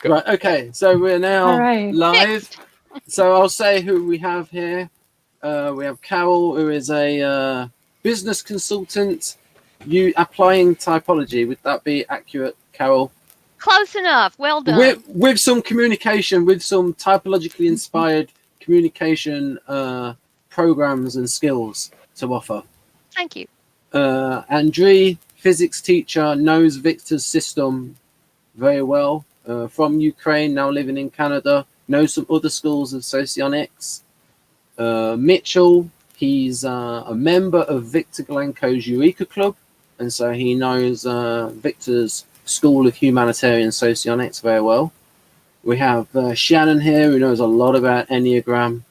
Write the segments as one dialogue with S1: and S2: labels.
S1: Right, okay, so we're now
S2: right.
S1: live. So I'll say who we have here. We have Carol, who is a business consultant, applying typology. Would that be accurate, Carol?
S3: Close enough. Well done.
S1: With some communication, with some typologically inspired communication programs and skills to offer.
S3: Thank you.
S1: Andriy, physics teacher, knows Victor's system very well. From Ukraine, now living in Canada, knows some other schools of socionics. Mitchell, he's a member of Victor Glencoe's Eureka Club, and so he knows Victor's School of Humanitarian Socionics very well. We have Shannon here, who knows a lot about Enneagram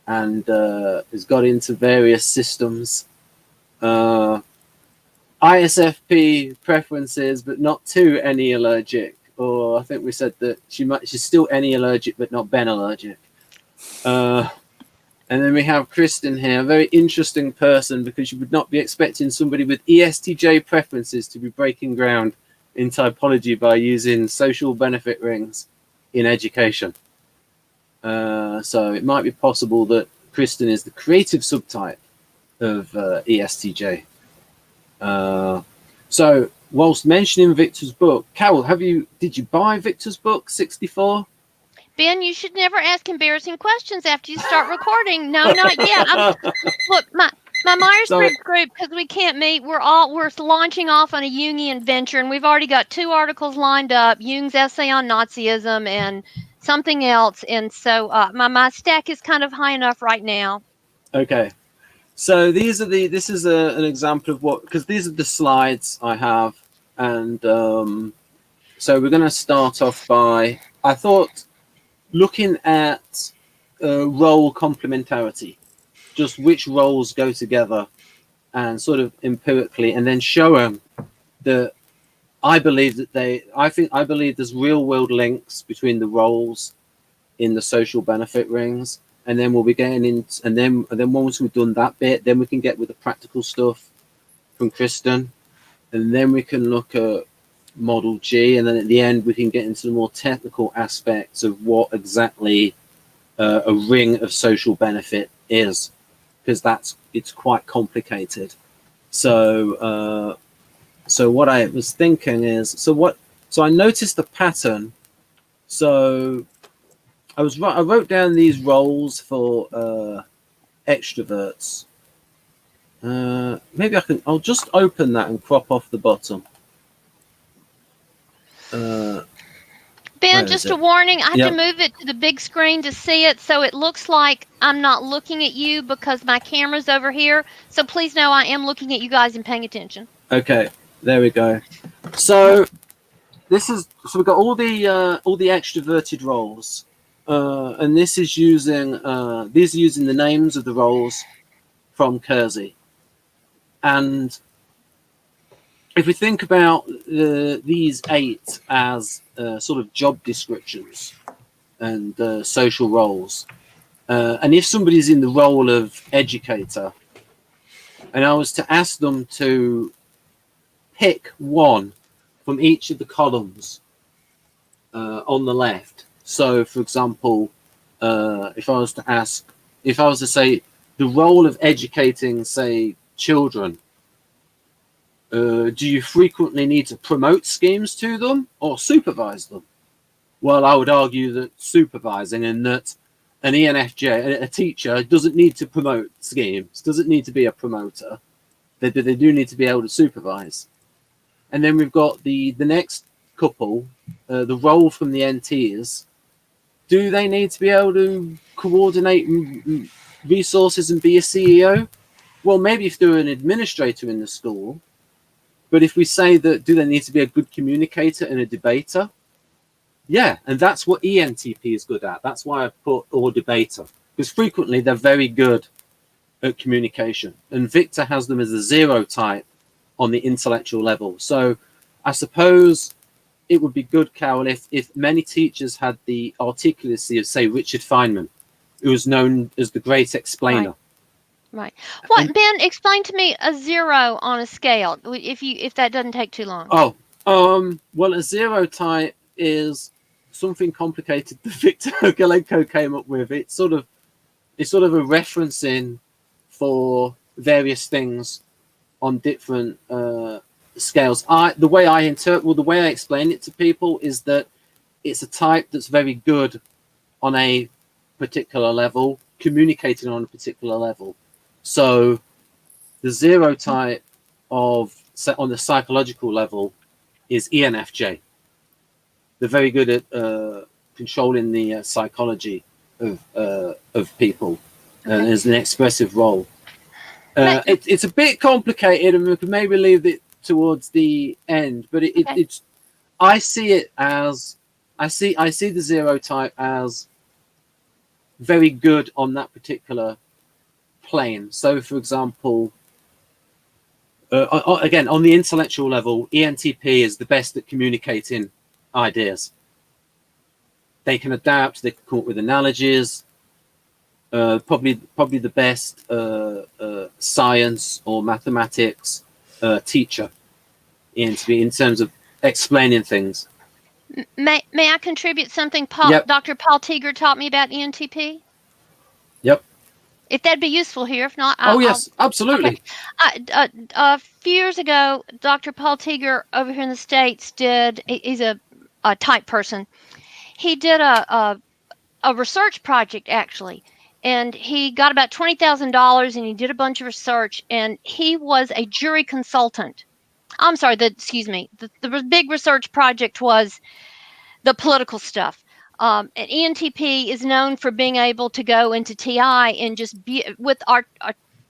S1: and has got into various systems. ISFP preferences, but not too Enne allergic. Or I think we said that she's still Enne allergic, but not Ben allergic. And then we have Kristen here, a very interesting person, because you would not be expecting somebody with ESTJ preferences to be breaking ground in typology by using social benefit rings in education. So it might be possible that Kristen is the creative subtype of ESTJ. So whilst mentioning Victor's book, Carol, did you buy Victor's book 64?
S3: Ben, you should never ask embarrassing questions after you start recording. No, not yet. Look, my Myers-Briggs group, because we can't meet, we're launching off on a Jungian venture, and we've already got 2 articles lined up: Jung's essay on Nazism and something else. And so my stack is kind of high enough right now.
S1: Okay. So this is an example of because these are the slides I have, and so we're going to start off by, I thought, looking at role complementarity, just which roles go together, and sort of empirically, and then show them that I believe there's real world links between the roles in the social benefit rings. And then we'll be getting in, and then once we've done that bit, then we can get with the practical stuff from Kristen, and then we can look at Model G, and then at the end we can get into the more technical aspects of what exactly a ring of social benefit is, because it's quite complicated. So what I was thinking is, so I noticed the pattern. So I wrote down these roles for extroverts. Maybe I'll just open that and crop off the bottom.
S3: Ben, just a warning, I have to move it to the big screen to see it, so it looks like I'm not looking at you because my camera's over here. So please know I am looking at you guys and paying attention. Okay,
S1: there we go. So we've got all the extroverted roles. And this is these are using the names of the roles from Keirsey. And if we think about these 8 as sort of job descriptions and social roles, and if somebody's in the role of educator, and I was to ask them to pick one from each of the columns on the left. So, for example, if I was to say the role of educating, say, children, do you frequently need to promote schemes to them or supervise them? Well, I would argue that supervising, and that an ENFJ, a teacher, doesn't need to promote schemes, doesn't need to be a promoter. They do need to be able to supervise. And then we've got the next couple, the role from the NTs. Do they need to be able to coordinate resources and be a CEO? Well, maybe if they're an administrator in the school. But if we say that, do they need to be a good communicator and a debater? Yeah, and that's what ENTP is good at. That's why I put or debater, because frequently they're very good at communication. And Victor has them as a 0 type on the intellectual level. So I suppose it would be good, Carol, if many teachers had the articulacy of, say, Richard Feynman, who was known as the great explainer.
S3: Right. What, Ben, explain to me a 0 on a scale, if that doesn't take too long.
S1: Oh, well, a 0 type is something complicated that Victor Galenko came up with. It's sort of a referencing for various things on different scales. The way I explain it to people is that it's a type that's very good on a particular level, communicating on a particular level. So the 0 type on the psychological level is ENFJ. They're very good at controlling the psychology of people, and as an expressive role. It's a bit complicated, and we could maybe leave it towards the end. But it's I see it as I see the 0 type as very good on that particular plane. So, for example, again, on the intellectual level, ENTP is the best at communicating ideas. They can adapt, they can come up with analogies, probably the best science or mathematics teacher in terms of explaining things.
S3: May I contribute something Dr. Paul Teager taught me about ENTP?
S1: Yep.
S3: If that'd be useful here. If not,
S1: yes, absolutely.
S3: Okay. A few years ago, Dr. Paul Teager over here in the States he's a type person. He did a research project, actually, and he got about $20,000, and he did a bunch of research, and he was a jury consultant. I'm sorry, the big research project was the political stuff. And ENTP is known for being able to go into TI and just be with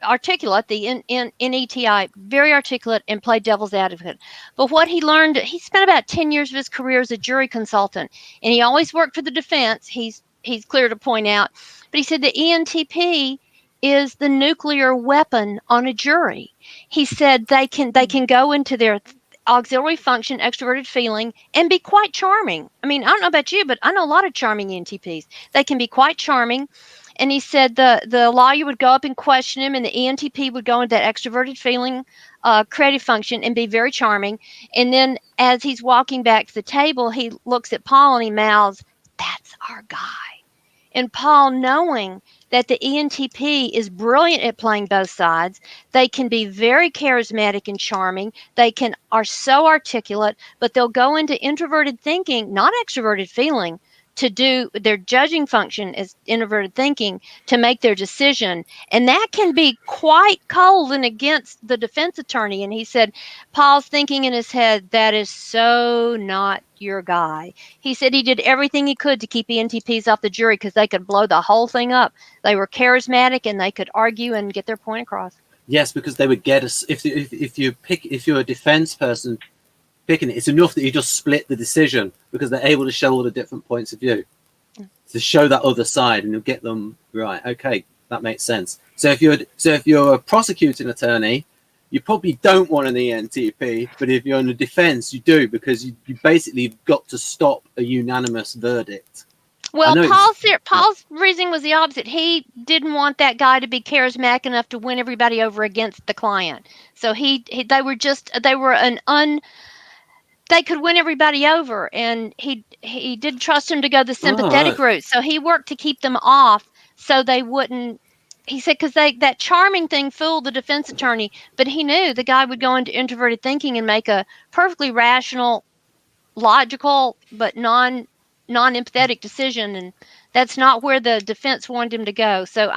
S3: articulate, the NETI, very articulate, and play devil's advocate. But what he learned, he spent about 10 years of his career as a jury consultant, and he always worked for the defense. He's clear to point out, but he said the ENTP is the nuclear weapon on a jury. He said they can go into their auxiliary function, extroverted feeling, and be quite charming. I mean, I don't know about you, but I know a lot of charming ENTPs. They can be quite charming. And he said the lawyer would go up and question him, and the ENTP would go into that extroverted feeling, creative function, and be very charming. And then as he's walking back to the table, he looks at Paul and he mouths, "That's our guy." And Paul, knowing that the ENTP is brilliant at playing both sides, they can be very charismatic and charming. They are so articulate, but they'll go into introverted thinking, not extroverted feeling, to do their judging function as introverted thinking to make their decision. And that can be quite cold and against the defense attorney. And he said, Paul's thinking in his head, that is so not your guy. He said he did everything he could to keep ENTPs off the jury because they could blow the whole thing up. They were charismatic and they could argue and get their point across.
S1: Yes, because they would get us. If you're a defense person picking it, it's enough that you just split the decision because they're able to show all the different points of view to show that other side, and you'll get them right. Okay, that makes sense. So if you're a prosecuting attorney, you probably don't want an ENTP, but if you're in the defense, you do, because you basically got to stop a unanimous verdict.
S3: Well, Paul's reasoning was the opposite. He didn't want that guy to be charismatic enough to win everybody over against the client. So they could win everybody over, and he did trust him to go the sympathetic route. So he worked to keep them off so they wouldn't. He said because that charming thing fooled the defense attorney, but he knew the guy would go into introverted thinking and make a perfectly rational, logical, but non-empathetic decision, and that's not where the defense wanted him to go. So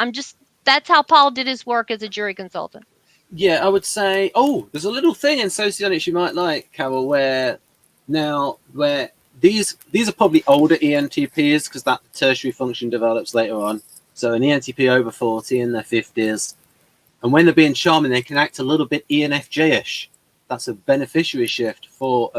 S3: that's how Paul did his work as a jury consultant.
S1: Yeah, I would say, there's a little thing in Socionics you might like, Carol, where these are probably older ENTPs because that tertiary function develops later on. So an ENTP over 40 in their 50s. And when they're being charming, they can act a little bit ENFJ-ish. That's a beneficiary shift for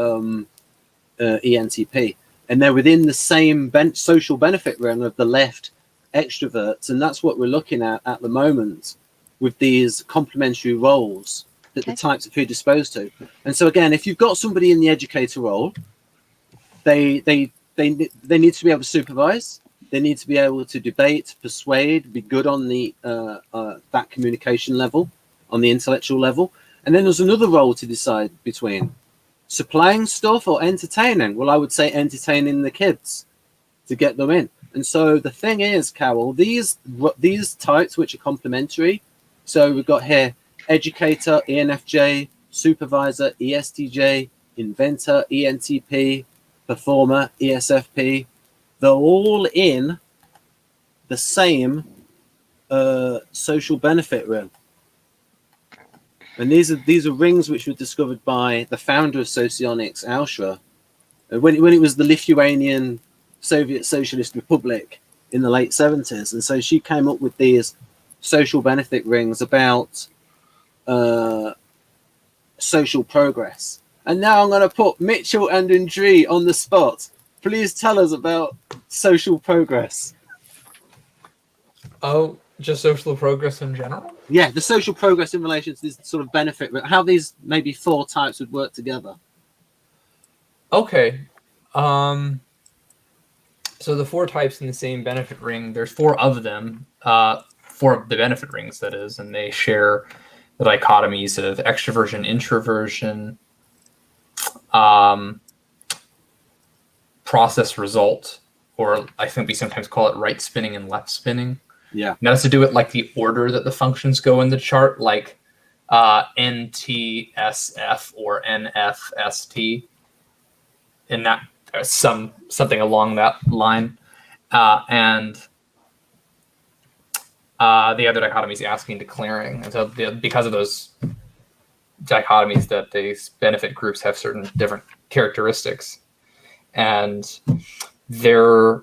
S1: ENTP. And they're within the same social benefit realm of the left extroverts. And that's what we're looking at the moment with these complementary roles that the types are predisposed to. And so again, if you've got somebody in the educator role, they need to be able to supervise. They need to be able to debate, persuade, be good on the that communication level, on the intellectual level. And then there's another role to decide between supplying stuff or entertaining. Well, I would say entertaining the kids. to get them in. And so the thing is, Carol, these types which are complementary. So we've got here educator, ENFJ, supervisor, ESTJ, inventor, ENTP, performer, ESFP. They're all in the same social benefit ring. And these are rings which were discovered by the founder of Socionics, Alshra, when it was the Lithuanian Soviet Socialist Republic in the late 70s. And so she came up with these social benefit rings about social progress. And now I'm going to put Mitchell and Andriy on the spot. Please tell us about social progress.
S2: Oh, just social progress in general?
S1: Yeah, the social progress in relation to this sort of benefit, how these maybe 4 types would work together.
S2: Okay. So the 4 types in the same benefit ring, there's 4 of them, 4 of the benefit rings, that is, and they share the dichotomies of extroversion, introversion, process result, or I think we sometimes call it right spinning and left spinning.
S1: Yeah.
S2: And that has to do with like the order that the functions go in the chart, like NTSF or NFST, and that something along that line. And the other dichotomy is asking, declaring. And so because of those dichotomies, that these benefit groups have certain different characteristics. And they're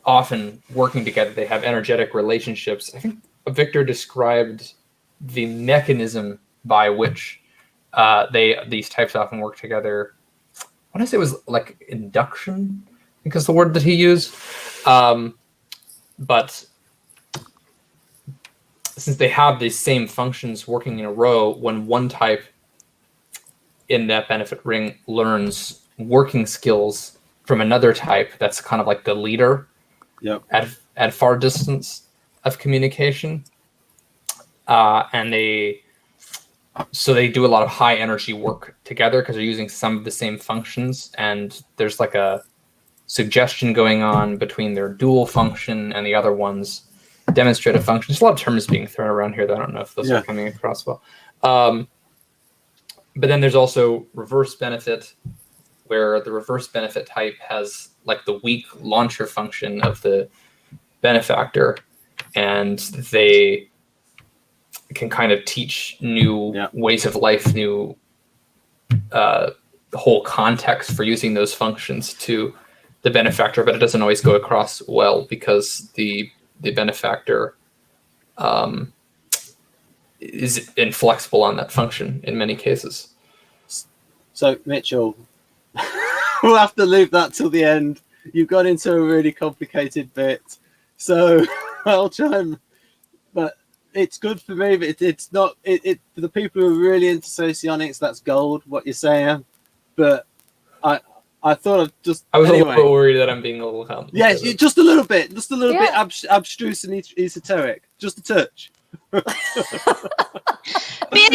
S2: often working together. They have energetic relationships. I think Victor described the mechanism by which these types often work together. I want to say it was like induction, I think is the word that he used. But since they have these same functions working in a row, when one type in that benefit ring learns working skills from another type, that's kind of like the leader.
S1: Yep.
S2: At far distance of communication, and they do a lot of high energy work together because they're using some of the same functions, and there's like a suggestion going on between their dual function and the other one's demonstrative function. There's a lot of terms being thrown around here that I don't know if those are coming across well. But then there's also reverse benefit, where the reverse benefit type has like the weak launcher function of the benefactor, and they can kind of teach new ways of life, new whole context for using those functions to the benefactor, but it doesn't always go across well because the benefactor is inflexible on that function in many cases.
S1: So Mitchell, we'll have to leave that till the end. You got into a really complicated bit, so I'll try and. But it's good for me. But it's not. It for the people who are really into socionics, that's gold. What you're saying, but I thought I'd just.
S2: I was
S1: anyway.
S2: a little worried that I'm being a little complicated.
S1: Yes, just a little bit, bit abstruse and esoteric, just a touch.
S3: Ben,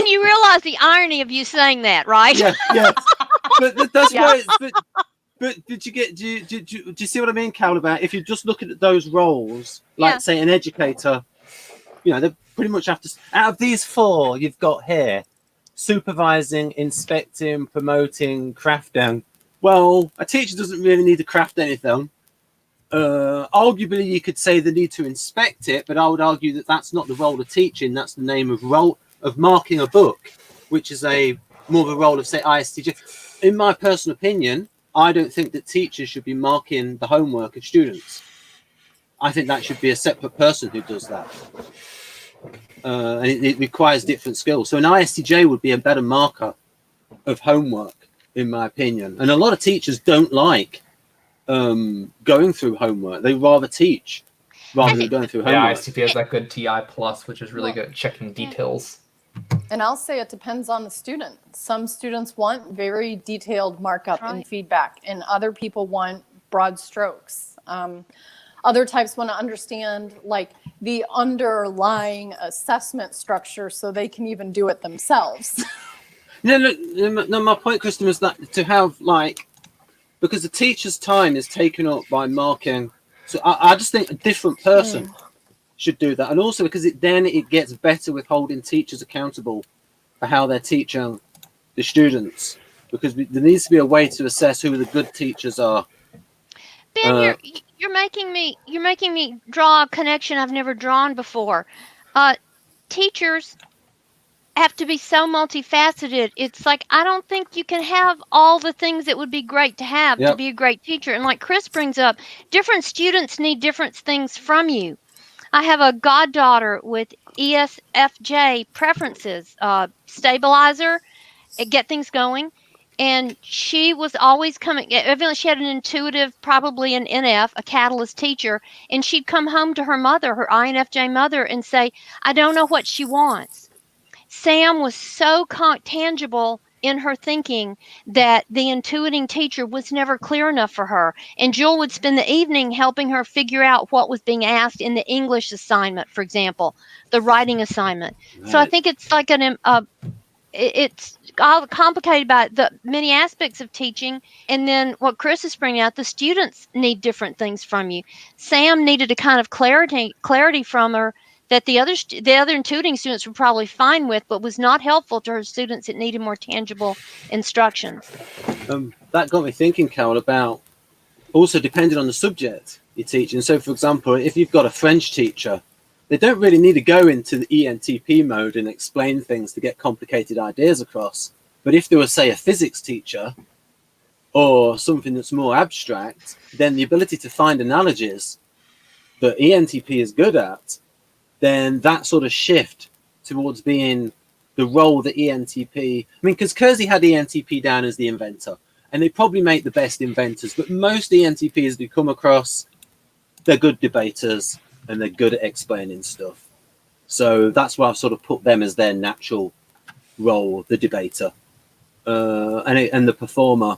S3: you realize the irony of you saying that, right?
S1: Yeah. But that's why. But did you get? Do you see what I mean, Cal? About if you're just looking at those roles, like say an educator, they pretty much have to. Out of these 4, you've got here supervising, inspecting, promoting, crafting. Well, a teacher doesn't really need to craft anything. Arguably, you could say they need to inspect it, but I would argue that that's not the role of teaching. That's the name of role of marking a book, which is more of a role of, say, ISTJ. In my personal opinion, I don't think that teachers should be marking the homework of students. I think that should be a separate person who does that. And it requires different skills. So an ISTJ would be a better marker of homework, in my opinion. And a lot of teachers don't like going through homework. They rather teach rather than going through homework.
S2: Yeah, ISTP has that good TI plus, which is really good at checking details.
S4: And I'll say it depends on the student. Some students want very detailed markup and feedback, and other people want broad strokes. Other types want to understand like the underlying assessment structure so they can even do it themselves.
S1: No, my point, Kristen, was that to have like because the teacher's time is taken up by marking. So I just think a different person should do that, and also because then it gets better with holding teachers accountable for how they're teaching the students, because there needs to be a way to assess who the good teachers are.
S3: Ben, you're making me draw a connection I've never drawn before. Teachers have to be so multifaceted. It's like I don't think you can have all the things that would be great to have to be a great teacher. And like Chris brings up, different students need different things from you. I have a goddaughter with ESFJ preferences, stabilizer, get things going. And she was always coming, evidently she had an intuitive, probably an NF, a catalyst teacher. And she'd come home to her mother, her INFJ mother, and say, I don't know what she wants. Sam was so tangible in her thinking that the intuiting teacher was never clear enough for her. And Jewel would spend the evening helping her figure out what was being asked in the English assignment, for example, the writing assignment. Right. So I think it's like it's all complicated by the many aspects of teaching. And then what Chris is bringing out, the students need different things from you. Sam needed a kind of clarity from her that the other intuiting students were probably fine with, but was not helpful to her students that needed more tangible instructions.
S1: That got me thinking, Carol, about also depending on the subject you're teaching. So, for example, if you've got a French teacher, they don't really need to go into the ENTP mode and explain things to get complicated ideas across. But if there was, say, a physics teacher or something that's more abstract, then the ability to find analogies that ENTP is good at, then that sort of shift towards being the role that ENTP, I mean, because Keirsey had ENTP down as the inventor, and they probably make the best inventors, but most ENTPs we come across, they're good debaters and they're good at explaining stuff. So that's why I've sort of put them as their natural role, the debater and the performer.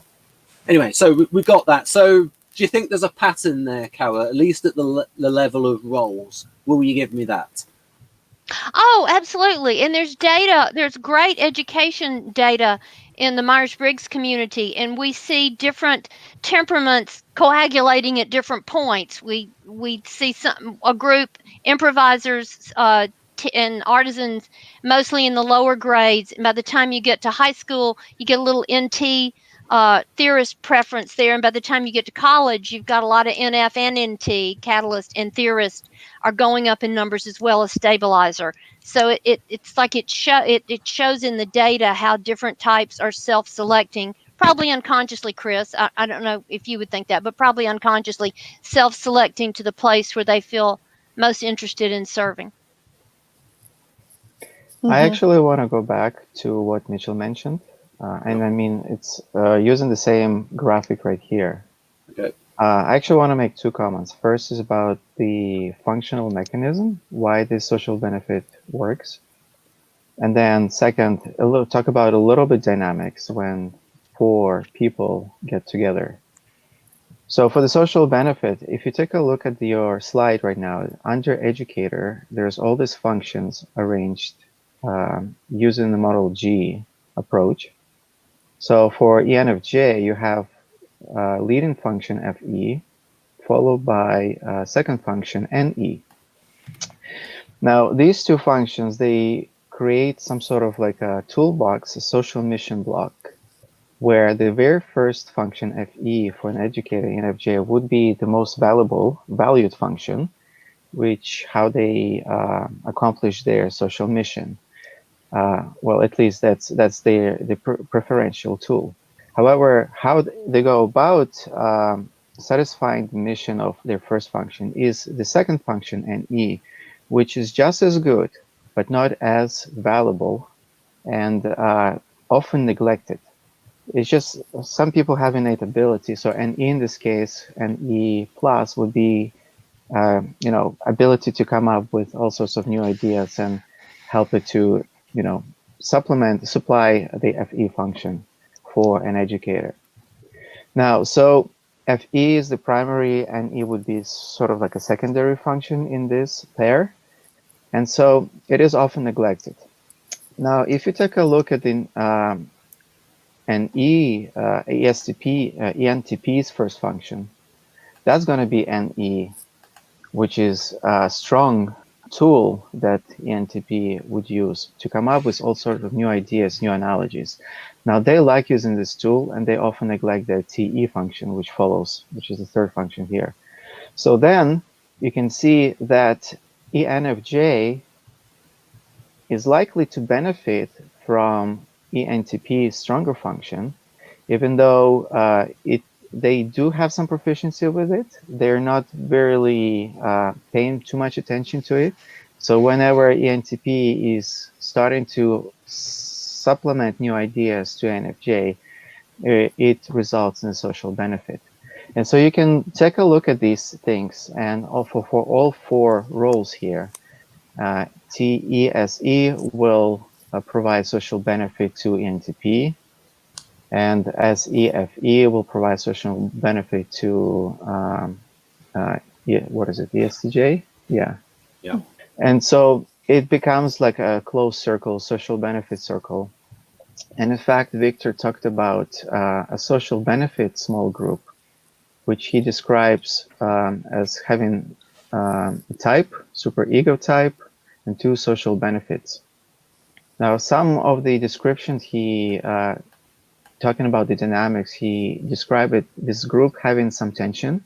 S1: Anyway, so we've got that. So do you think there's a pattern there, Carol, at least at the level of roles? Will you give me that?
S3: Oh, absolutely. And there's data, there's great education data in the Myers-Briggs community, and we see different temperaments coagulating at different points. We see a group, improvisers and artisans, mostly in the lower grades. And by the time you get to high school, you get a little NT theorist preference there, and by the time you get to college, you've got a lot of NF and NT, catalyst and theorist, are going up in numbers as well as stabilizer. So it's like it shows in the data how different types are self-selecting, probably unconsciously, Chris. I don't know if you would think that, but probably unconsciously self-selecting to the place where they feel most interested in serving.
S5: I actually want to go back to what Mitchell mentioned. And I mean, it's using the same graphic right here.
S1: Okay.
S5: I actually want to make two comments. First is about the functional mechanism, why this social benefit works. And then second, talk about a little bit dynamics when four people get together. So for the social benefit, if you take a look at your slide right now, under educator, there's all these functions arranged using the model G approach. So for ENFJ, you have leading function FE, followed by second function NE. Now, these two functions, they create some sort of like a toolbox, a social mission block, where the very first function FE for an educator ENFJ would be the most valued function, which how they accomplish their social mission. Well, at least that's the preferential tool. However, how they go about satisfying the mission of their first function is the second function, NE, which is just as good, but not as valuable and often neglected. It's just some people have innate ability. So NE in this case, NE plus would be, ability to come up with all sorts of new ideas and help it to, supply the FE function for an educator. Now, so FE is the primary, and E would be sort of like a secondary function in this pair. And so it is often neglected. Now, if you take a look at the an ENTP's first function, that's going to be NE, which is a strong tool that ENTP would use to come up with all sorts of new ideas, new analogies. Now, they like using this tool, and they often neglect their TE function, which follows, which is the third function here. So then you can see that ENFJ is likely to benefit from ENTP's stronger function, even though they do have some proficiency with it. They're not really paying too much attention to it. So whenever ENTP is starting to supplement new ideas to ENFJ, it results in a social benefit. And so you can take a look at these things, and also for all four roles here, TESE will provide social benefit to ENTP, and SEFE will provide social benefit to what is it, ESTJ? Yeah. And so it becomes like a closed circle, social benefit circle. And in fact, Victor talked about a social benefit small group, which he describes as having a type, superego type, and 2 social benefits. Now, some of the descriptions he talking about the dynamics, he described this group having some tension,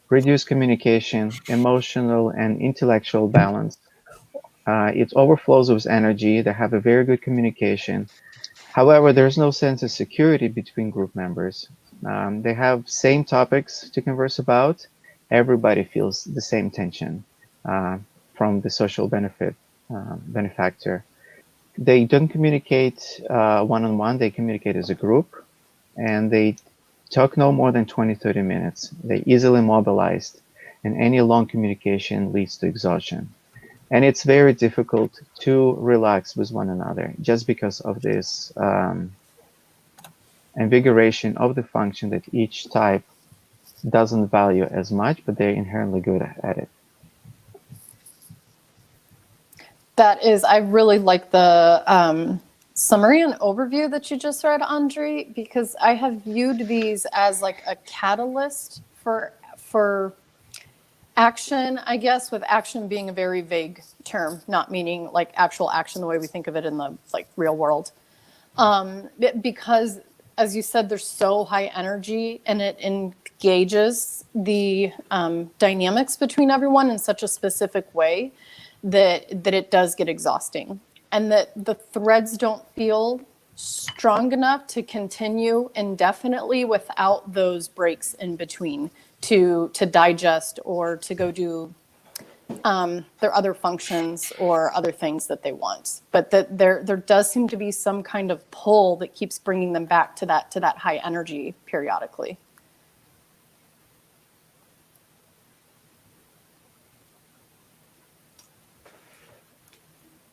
S5: reduced communication, emotional and intellectual balance. It overflows with energy. They have a very good communication. However, there's no sense of security between group members. They have same topics to converse about. Everybody feels the same tension from the social benefactor. They don't communicate one-on-one. They communicate as a group, and they talk no more than 20-30 minutes. They're easily mobilized, and any long communication leads to exhaustion. And it's very difficult to relax with one another just because of this invigoration of the function that each type doesn't value as much, but they're inherently good at it.
S4: That is, I really like the summary and overview that you just read, Andriy, because I have viewed these as like a catalyst for action, I guess, with action being a very vague term, not meaning like actual action the way we think of it in the like real world. Because, as you said, they're so high energy, and it engages the dynamics between everyone in such a specific way that it does get exhausting, and that the threads don't feel strong enough to continue indefinitely without those breaks in between to digest or to go do their other functions or other things that they want. But that there does seem to be some kind of pull that keeps bringing them back to that high energy periodically.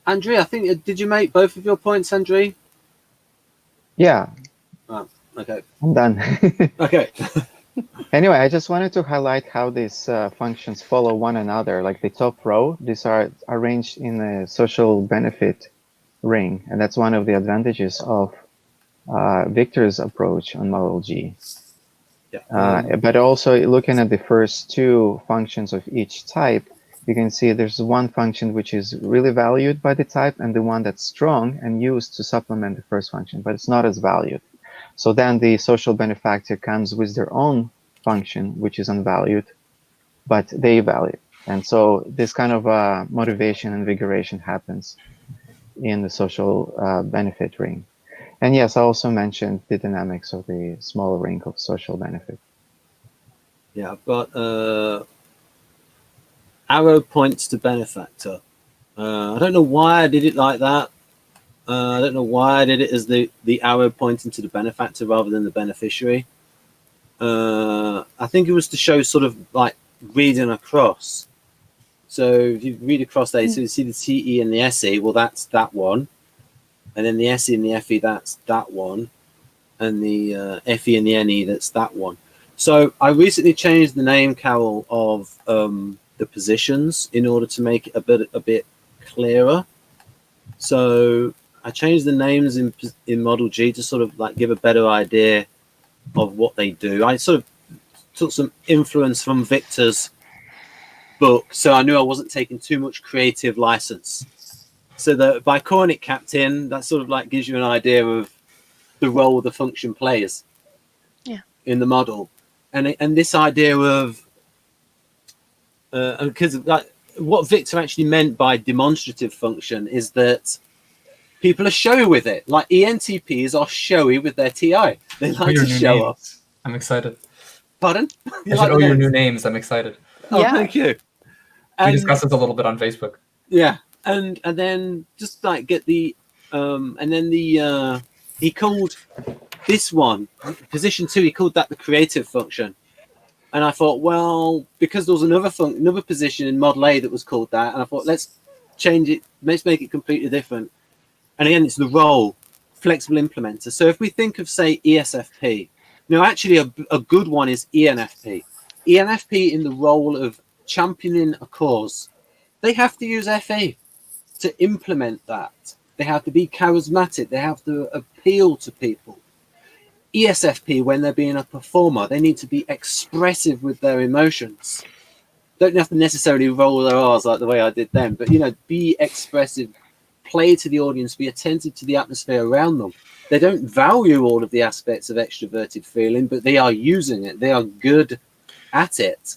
S1: Andriy, I think, did you make both of your points, Andriy?
S5: Yeah.
S1: Oh, okay.
S5: I'm done.
S1: Okay.
S5: Anyway, I just wanted to highlight how these functions follow one another. Like the top row, these are arranged in a social benefit ring, and that's one of the advantages of Victor's approach on Model G.
S1: Yeah.
S5: But also looking at the first 2 functions of each type, you can see there's one function which is really valued by the type, and the one that's strong and used to supplement the first function, but it's not as valued. So then the social benefactor comes with their own function, which is unvalued, but they value. And so this kind of motivation and invigoration happens in the social benefit ring. And yes, I also mentioned the dynamics of the small ring of social benefit.
S1: Yeah, I've got arrow points to benefactor. I don't know why I did it like that. I don't know why I did it as the arrow pointing to the benefactor rather than the beneficiary. I think it was to show sort of like reading across. So if you read across there, so you see the TE and the SE, well, that's that one. And then the SE and the FE, that's that one. And the FE and the NE, that's that one. So I recently changed the name, Carol, of the positions in order to make it a bit clearer. So I changed the names in Model G to sort of like give a better idea of what they do. I sort of took some influence from Victor's book, so I knew I wasn't taking too much creative license. So the biconic captain, that sort of like gives you an idea of the role the function plays in the model, and this idea of because like what Victor actually meant by demonstrative function is that people are showy with it. Like ENTPs are showy with their TI. They like to show off.
S2: I'm excited.
S1: Pardon?
S2: I should owe your new names. I'm excited.
S1: Oh, thank you.
S2: We discussed this a little bit on Facebook.
S1: Yeah, and then just like get the and then the he called this one position 2. He called that the creative function, and I thought, well, because there was another position in Model A that was called that, and I thought let's change it, let's make it completely different. And again, it's the role, flexible implementer. So if we think of say ESFP, now actually a good one is ENFP. ENFP in the role of championing a cause, they have to use FE to implement that. They have to be charismatic. They have to appeal to people. ESFP, when they're being a performer, they need to be expressive with their emotions. Don't have to necessarily roll their R's like the way I did then, but, you know, be expressive, play to the audience, be attentive to the atmosphere around them. They don't value all of the aspects of extroverted feeling, but they are using it. They are good at it.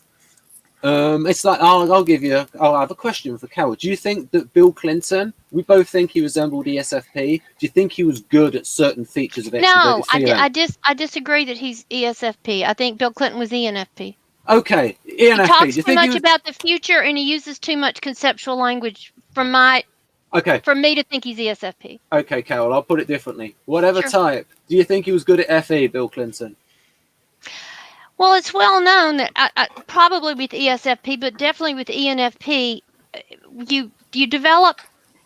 S1: It's like, I have a question for Carol. Do you think that Bill Clinton, we both think he resembled ESFP. Do you think he was good at certain features of extroverted feeling?
S3: No, I disagree that he's ESFP. I think Bill Clinton was ENFP.
S1: Okay, ENFP.
S3: He talks too much about the future, and he uses too much conceptual language for me to think he's ESFP.
S1: Okay, Carol, I'll put it differently. Whatever type, do you think he was good at FE, Bill Clinton?
S3: Well, it's well known that probably with ESFP, but definitely with ENFP, you develop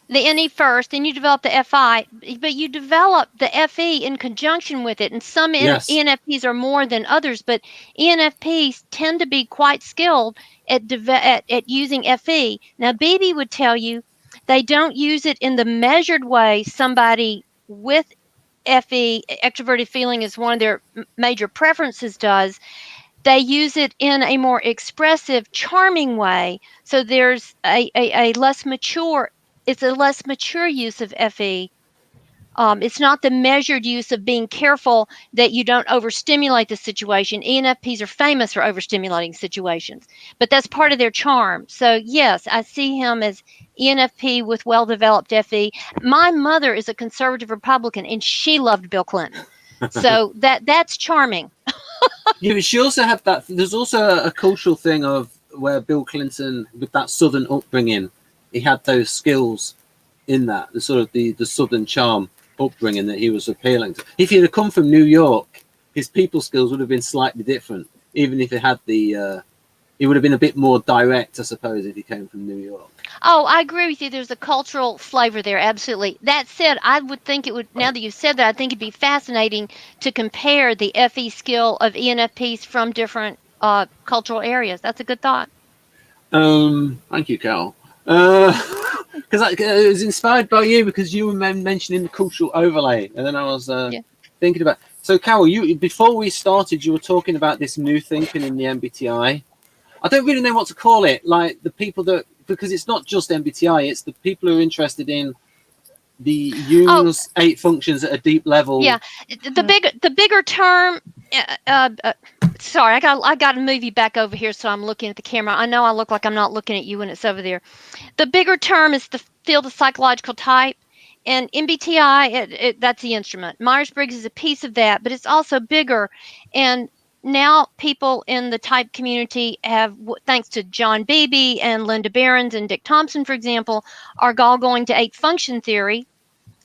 S3: the NE first, then you develop the FI, but you develop the FE in conjunction with it. And some ENFPs are more than others, but ENFPs tend to be quite skilled at using FE. Now, BB would tell you they don't use it in the measured way somebody with FE, extroverted feeling is one of their major preferences, does. They use it in a more expressive, charming way. So there's a less mature, it's a less mature use of FE. It's not the measured use of being careful that you don't overstimulate the situation. ENFPs are famous for overstimulating situations, but that's part of their charm. So yes, I see him as ENFP with well-developed FE. My mother is a conservative Republican, and she loved Bill Clinton. So that's charming.
S1: Yeah, but she also had that. There's also a cultural thing of where Bill Clinton, with that Southern upbringing, he had those skills in that, the sort of the Southern charm upbringing that he was appealing to. If he had come from New York, his people skills would have been slightly different. Even if he had he would have been a bit more direct, I suppose, if he came from New York.
S3: Oh, I agree with you. There's a cultural flavor there, absolutely. That said, I would think it would, now that you've said that, I think it'd be fascinating to compare the FE skill of ENFPs from different cultural areas. That's a good thought.
S1: Thank you, Carol. Because it was inspired by you, because you were mentioning the cultural overlay, and then I was thinking about. So, Carol, you before we started, you were talking about this new thinking in the MBTI. I don't really know what to call it. Like the people that, because it's not just MBTI, it's the people who are interested in the Jung's 8 functions at a deep level.
S3: Yeah, the bigger term. Sorry, I got to move you back over here so I'm looking at the camera. I know I look like I'm not looking at you when it's over there. The bigger term is the field of psychological type, and MBTI, that's the instrument. Myers-Briggs is a piece of that, but it's also bigger. And now people in the type community have, thanks to John Beebe and Linda Behrens and Dick Thompson, for example, are all going to 8 function theory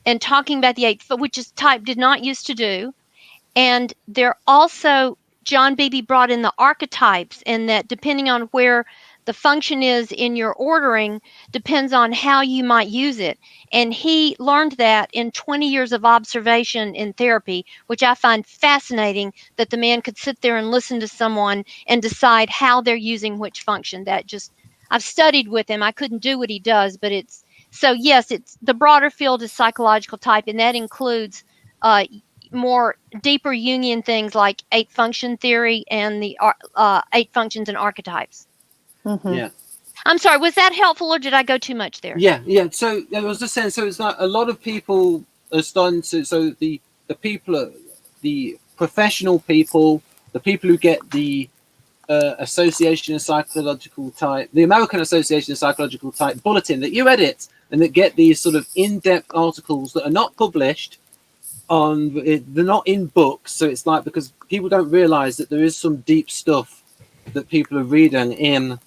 S3: and talking about the 8, which is type did not used to do. And they're also, John Beebe brought in the archetypes, and that depending on where the function is in your ordering depends on how you might use it. And he learned that in 20 years of observation in therapy, which I find fascinating, that the man could sit there and listen to someone and decide how they're using which function. That just, I've studied with him. I couldn't do what he does, but So yes, it's the broader field is psychological type, and that includes more deeper Jungian things like 8 function theory and the 8 functions and archetypes.
S4: Mhm.
S1: Yeah.
S3: I'm sorry, was that helpful or did I go too much there?
S1: Yeah. So I was just saying. So it's like a lot of people are starting to. So the people, the professional people, the people who get the Association of Psychological Type, the American Association of Psychological Type bulletin that you edit, and that get these sort of in-depth articles that are not published on. They're not in books, so it's like because people don't realize that there is some deep stuff that people are reading in.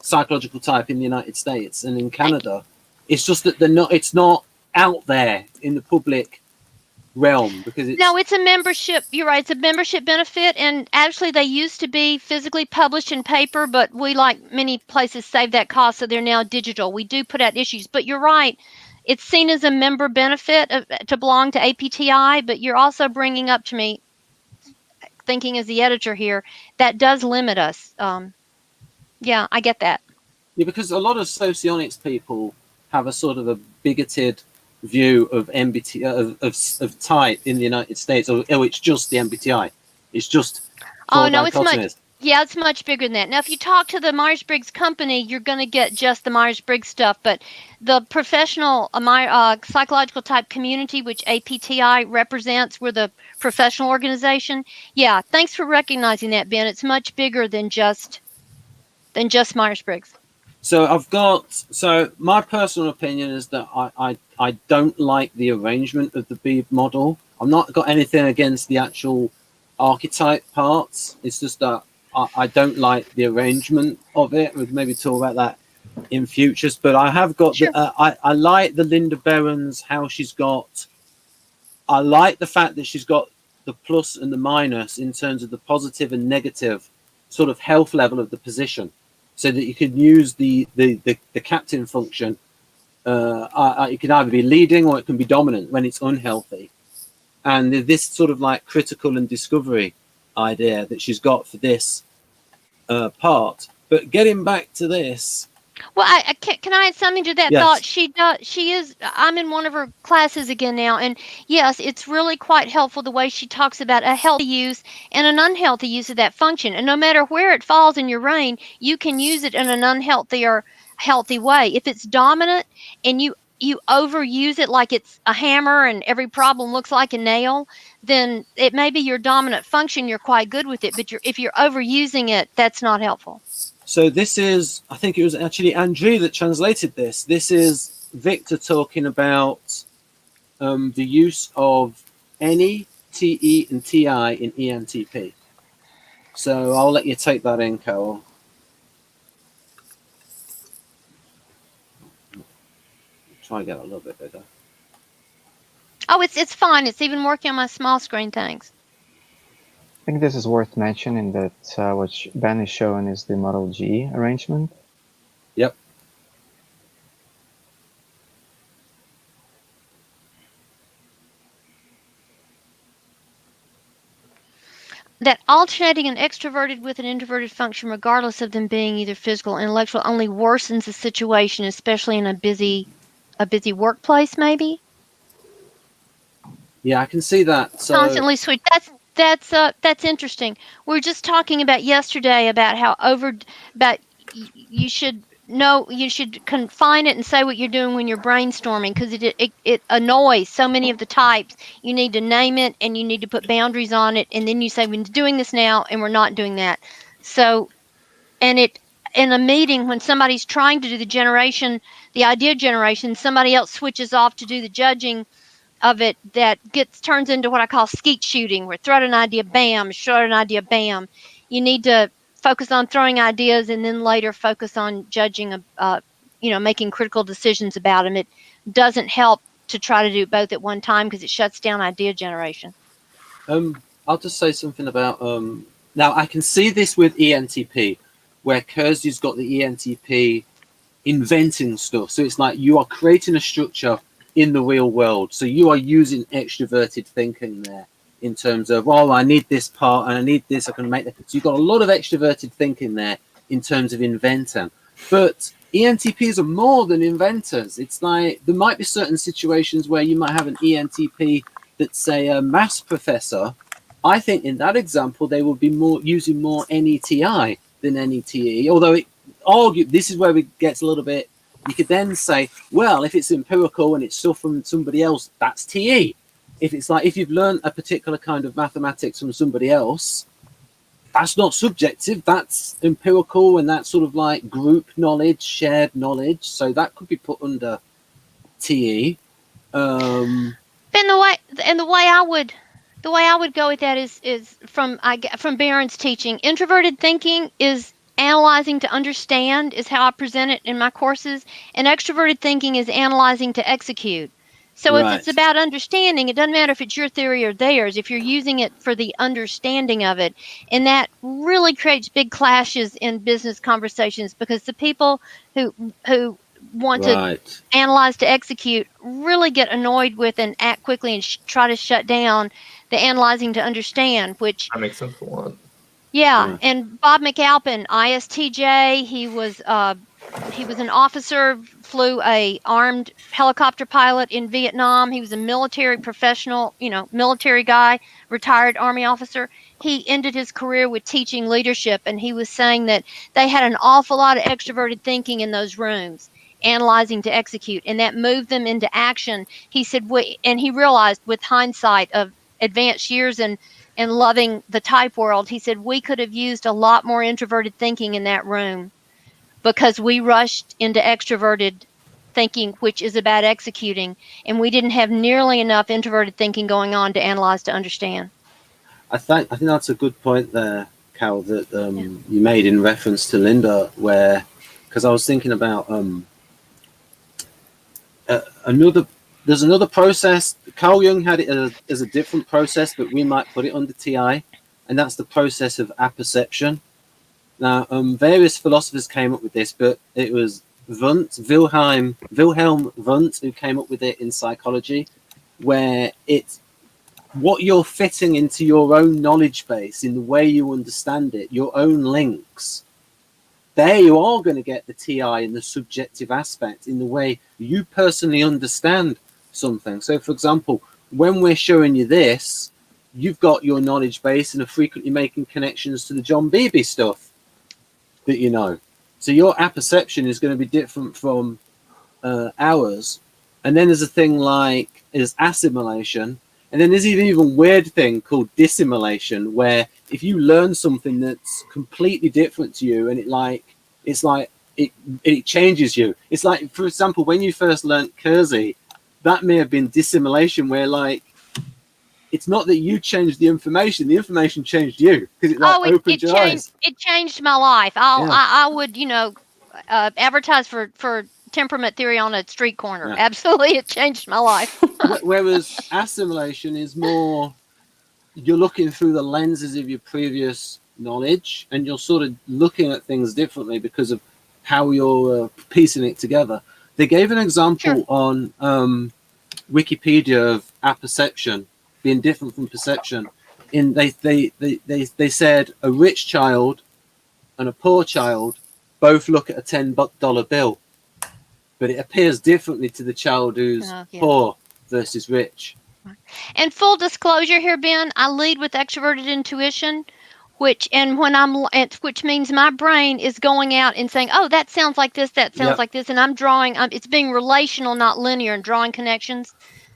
S1: Psychological type in the United States and in Canada. It's just that it's not out there in the public realm because it's
S3: No, it's a membership. You're right. It's a membership benefit. And actually, they used to be physically published in paper, but we, like many places, saved that cost. So they're now digital. We do put out issues. But you're right. It's seen as a member benefit to belong to APTI, but you're also bringing up to me, thinking as the editor here, that does limit us. Yeah, I get that.
S1: Yeah, because a lot of socionics people have a sort of a bigoted view of MBTI of type in the United States. Oh, it's just the MBTI. It's just
S3: Oh no, it's
S1: dichotomies.
S3: it's much bigger than that. Now, if you talk to the Myers-Briggs company, you're going to get just the Myers-Briggs stuff. But the professional psychological type community, which APTI represents, we're the professional organization. Yeah, thanks for recognizing that, Ben. It's much bigger than just Myers-Briggs.
S1: So my personal opinion is that I don't like the arrangement of the Beeb model. I've not got anything against the actual archetype parts. It's just that I don't like the arrangement of it. We'll maybe talk about that in futures. But I have got
S3: Sure.
S1: I like the Linda Berens, how she's got. I like the fact that she's got the plus and the minus in terms of the positive and negative sort of health level of the position, so that you can use the captain function. It can either be leading or it can be dominant when it's unhealthy. And this sort of like critical and discovery idea that she's got for this part. But getting back to this.
S3: Well, can I add something to that
S1: Yes.
S3: thought? She is. I'm in one of her classes again now, and yes, it's really quite helpful the way she talks about a healthy use and an unhealthy use of that function. And no matter where it falls in your brain, you can use it in an unhealthy or healthy way. If it's dominant and you overuse it like it's a hammer and every problem looks like a nail, then it may be your dominant function. You're quite good with it, but if you're overusing it, that's not helpful.
S1: So this is, I think it was actually Andriy that translated this. This is Victor talking about the use of NE, TE, and TI in ENTP. So I'll let you take that in, Carol. Try and get it a little bit bigger.
S3: Oh, it's fine. It's even working on my small screen. Thanks.
S5: I think this is worth mentioning that what Ben is showing is the Model G arrangement.
S1: Yep.
S3: That alternating an extroverted with an introverted function, regardless of them being either physical or intellectual, only worsens the situation, especially in a busy workplace, maybe.
S1: Yeah, I can see that. So
S3: Constantly switch. That's interesting. We were just talking about yesterday about how you should know, you should confine it and say what you're doing when you're brainstorming, because it annoys so many of the types. You need to name it and you need to put boundaries on it, and then you say we're doing this now and we're not doing that. So, and in a meeting when somebody's trying to do the idea generation, somebody else switches off to do the judging of it, that turns into what I call skeet shooting, where throw out an idea, bam, show out an idea, bam. You need to focus on throwing ideas and then later focus on judging, making critical decisions about them. It doesn't help to try to do both at one time because it shuts down idea generation.
S1: I'll just say something about now I can see this with ENTP, where Keirsey's got the ENTP inventing stuff. So it's like you are creating a structure in the real world. So you are using extroverted thinking there in terms of, oh, I need this part and I need this, I can make that. So you've got a lot of extroverted thinking there in terms of inventing. But ENTPs are more than inventors. It's like there might be certain situations where you might have an ENTP that's, say, a maths professor. I think in that example they will be more using more NETI than NETE. Although this is where it gets a little bit. You could then say, well, if it's empirical and it's stuff from somebody else, that's TE. If it's like if you've learned a particular kind of mathematics from somebody else, that's not subjective, that's empirical, and that's sort of like group knowledge, shared knowledge. So that could be put under TE.
S3: And the way I would go with that is from Berens' teaching. Introverted thinking is analyzing to understand, is how I present it in my courses, and extroverted thinking is analyzing to execute. So if it's about understanding, it doesn't matter if it's your theory or theirs, if you're using it for the understanding of it. And that really creates big clashes in business conversations, because the people who want to analyze to execute really get annoyed with and act quickly and try to shut down the analyzing to understand, which
S2: that makes sense a lot.
S3: Yeah, and Bob McAlpin, ISTJ, he was an officer, flew a armed helicopter pilot in Vietnam. He was a military professional, military guy, retired Army officer. He ended his career with teaching leadership, and he was saying that they had an awful lot of extroverted thinking in those rooms, analyzing to execute, and that moved them into action. He said, and he realized with hindsight of advanced years and loving the type world, he said, we could have used a lot more introverted thinking in that room, because we rushed into extroverted thinking, which is about executing, and we didn't have nearly enough introverted thinking going on to analyze to understand.
S1: I think that's a good point there, Cal, that you made in reference to Linda, because I was thinking about there's another process. Carl Jung had it as a different process, but we might put it under TI, and that's the process of apperception. Now, various philosophers came up with this, but it was Wilhelm Wundt who came up with it in psychology, where it's what you're fitting into your own knowledge base in the way you understand it, your own links. There you are going to get the TI and the subjective aspect in the way you personally understand something. So, for example, when we're showing you this, you've got your knowledge base and are frequently making connections to the John Beebe stuff that you know. So your apperception is going to be different from ours. And then there's a thing like is assimilation. And then there's an even weird thing called dissimilation, where if you learn something that's completely different to you and it changes you. It's like, for example, when you first learned Keirsey, that may have been dissimilation, where like it's not that you changed the information changed you, because it opened your eyes.
S3: It changed my life. I would, advertise for temperament theory on a street corner. Yeah. Absolutely, it changed my life.
S1: Whereas assimilation is more, you're looking through the lenses of your previous knowledge, and you're sort of looking at things differently because of how you're piecing it together. They gave an example on Wikipedia of apperception being different from perception. They said a rich child and a poor child both look at a $10 bill, but it appears differently to the child who's poor versus rich.
S3: And full disclosure here, Ben, I lead with extroverted intuition, which means my brain is going out and saying, oh, that sounds like this, that sounds like this, and I'm drawing. It's being relational, not linear, and drawing connections.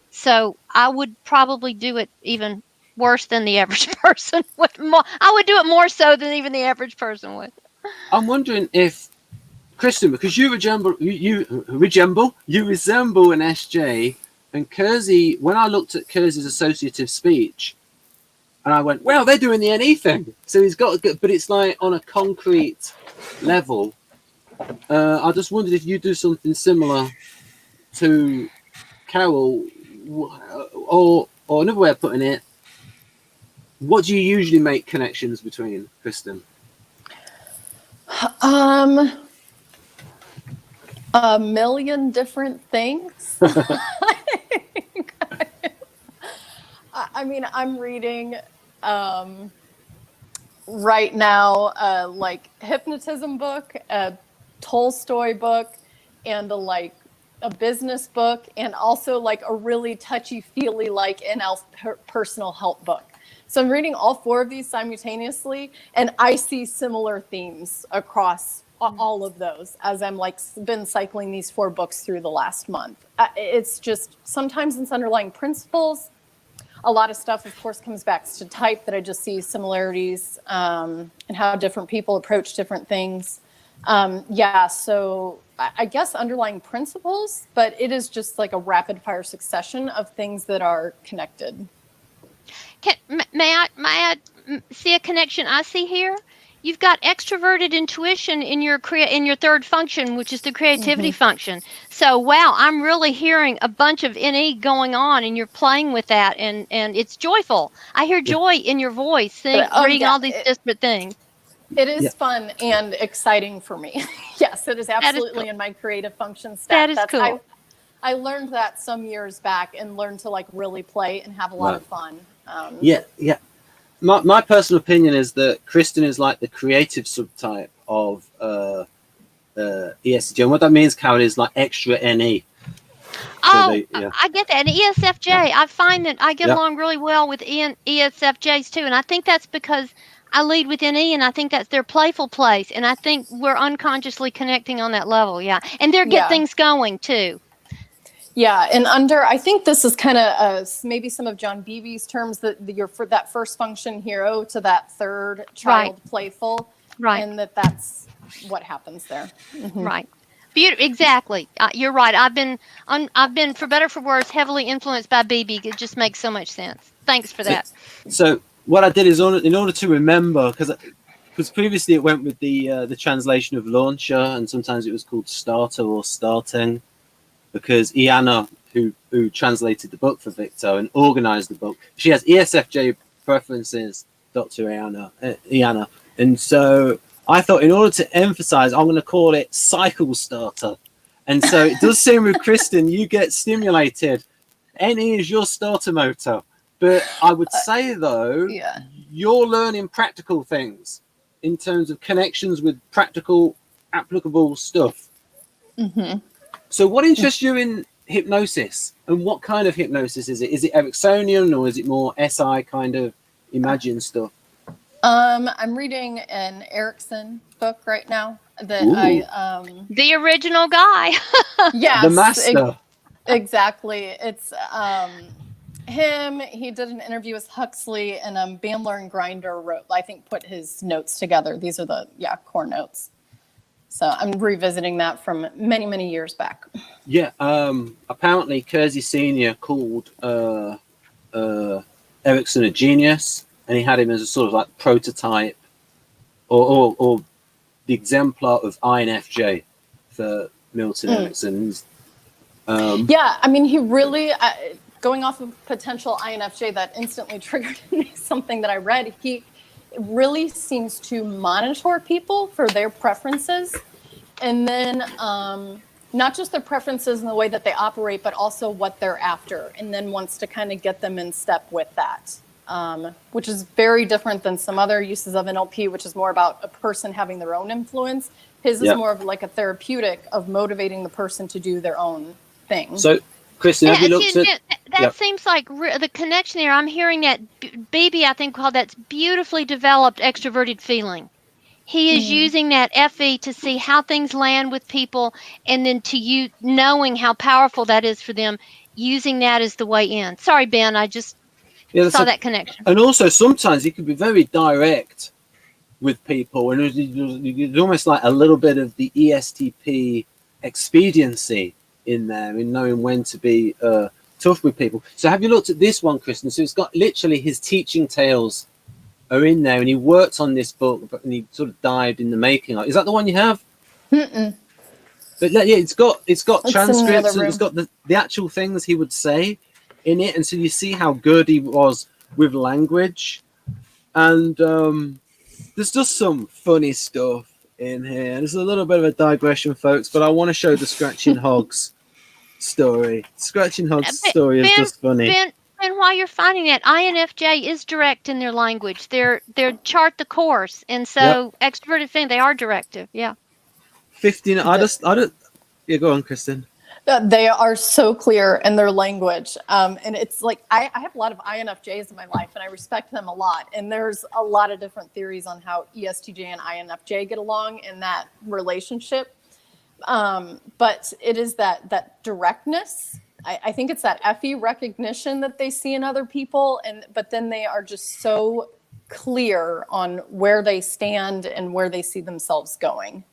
S3: So I would probably do it even worse than the average person would. I would do it more so than even the average person would.
S1: I'm wondering if, Kristen, because you resemble an SJ, and Keirsey, when I looked at Keirsey's associative speech, and I went, well, they're doing the NE thing. So he's got, but it's like on a concrete level. I just wondered if you do something similar to Carol, or another way of putting it, what do you usually make connections between, Kristen?
S4: A million different things. I mean, I'm reading right now, like hypnotism book, Tolstoy book and a business book, and also like a really touchy-feely like personal help book. So I'm reading all 4 of these simultaneously, and I see similar themes across all of those as I'm like been cycling these 4 books through the last month. It's just sometimes it's underlying principles. A lot of stuff, of course, comes back to type that I just see similarities and how different people approach different things. So I guess underlying principles, but it is just like a rapid fire succession of things that are connected.
S3: May I see a connection I see here? You've got extroverted intuition in your third function, which is the creativity function. So, wow, I'm really hearing a bunch of NE going on, and you're playing with that, and it's joyful. I hear joy in your voice, reading all these disparate things.
S4: It is fun and exciting for me. Yes, it is absolutely in my creative function stack.
S3: That is cool.
S4: I learned that some years back and learned to like really play and have a lot of fun.
S1: My personal opinion is that Kristen is like the creative subtype of ESTJ. And what that means, Carol, is like extra NE.
S3: I get that. And ESFJ, I find that I get along really well with ESFJs too. And I think that's because I lead with NE, and I think that's their playful place. And I think we're unconsciously connecting on that level. Yeah. And they're get things going too.
S4: Yeah, and I think this is kind of maybe some of John Beebe's terms that you're for that first function hero to that third child playful, and that's what happens there.
S3: Right. Exactly. You're right. I've been for better or for worse heavily influenced by Beebe. It just makes so much sense. Thanks for that.
S1: So what I did is in order to remember, because previously it went with the translation of launcher, and sometimes it was called starter or starting. Because Iana, who translated the book for Victor and organized the book, she has ESFJ preferences, Dr. Iana. And so I thought in order to emphasize, I'm going to call it cycle starter. And so it does seem with Kristen, you get stimulated. NE is your starter motor. But I would say, though, you're learning practical things in terms of connections with practical, applicable stuff. So what interests you in hypnosis, and what kind of hypnosis is it? Is it Ericksonian, or is it more SI kind of imagine stuff?
S4: I'm reading an Erickson book right now that
S3: the original guy.
S4: Yes,
S1: the master.
S4: Exactly. It's him. He did an interview with Huxley, and Bandler and Grinder put his notes together. These are the core notes. So I'm revisiting that from many, many years back.
S1: Yeah. Apparently, Keirsey Sr. called Erickson a genius, and he had him as a sort of like prototype or the exemplar of INFJ for Milton Erickson.
S4: He really, going off of potential INFJ, that instantly triggered in me something that I read. He really seems to monitor people for their preferences, and then not just their preferences in the way that they operate, but also what they're after, and then wants to kind of get them in step with that, which is very different than some other uses of NLP, which is more about a person having their own influence. His is more of like a therapeutic of motivating the person to do their own thing.
S1: So, Kristen, have you looked at...
S3: That seems like the connection there. I'm hearing that Beebe, I think, called that beautifully developed extroverted feeling. He is using that FE to see how things land with people, and then to you knowing how powerful that is for them, using that as the way in. Sorry, Ben, I just saw that connection.
S1: And also, sometimes he can be very direct with people, and it's almost like a little bit of the ESTP expediency in there, in knowing when to be tough with people. So have you looked at this one, Kristen? So it's got literally his teaching tales are in there, and he worked on this book, and he sort of died in the making. Is that the one you have? But it's got transcripts, and it's got the actual things he would say in it, and so you see how good he was with language. And there's just some funny stuff in here. There's a little bit of a digression, folks, but I want to show the Scratching Hogs story. Scratching Hogs story is just funny.
S3: And while you're finding that, INFJ is direct in their language. They're chart the course, and so extroverted thing, they are directive. Yeah.
S1: 15. I don't. Yeah, go on, Kristen.
S4: They are so clear in their language. And it's like, I have a lot of INFJs in my life and I respect them a lot. And there's a lot of different theories on how ESTJ and INFJ get along in that relationship. But it is that directness. I think it's that FE recognition that they see in other people. But then they are just so clear on where they stand and where they see themselves going.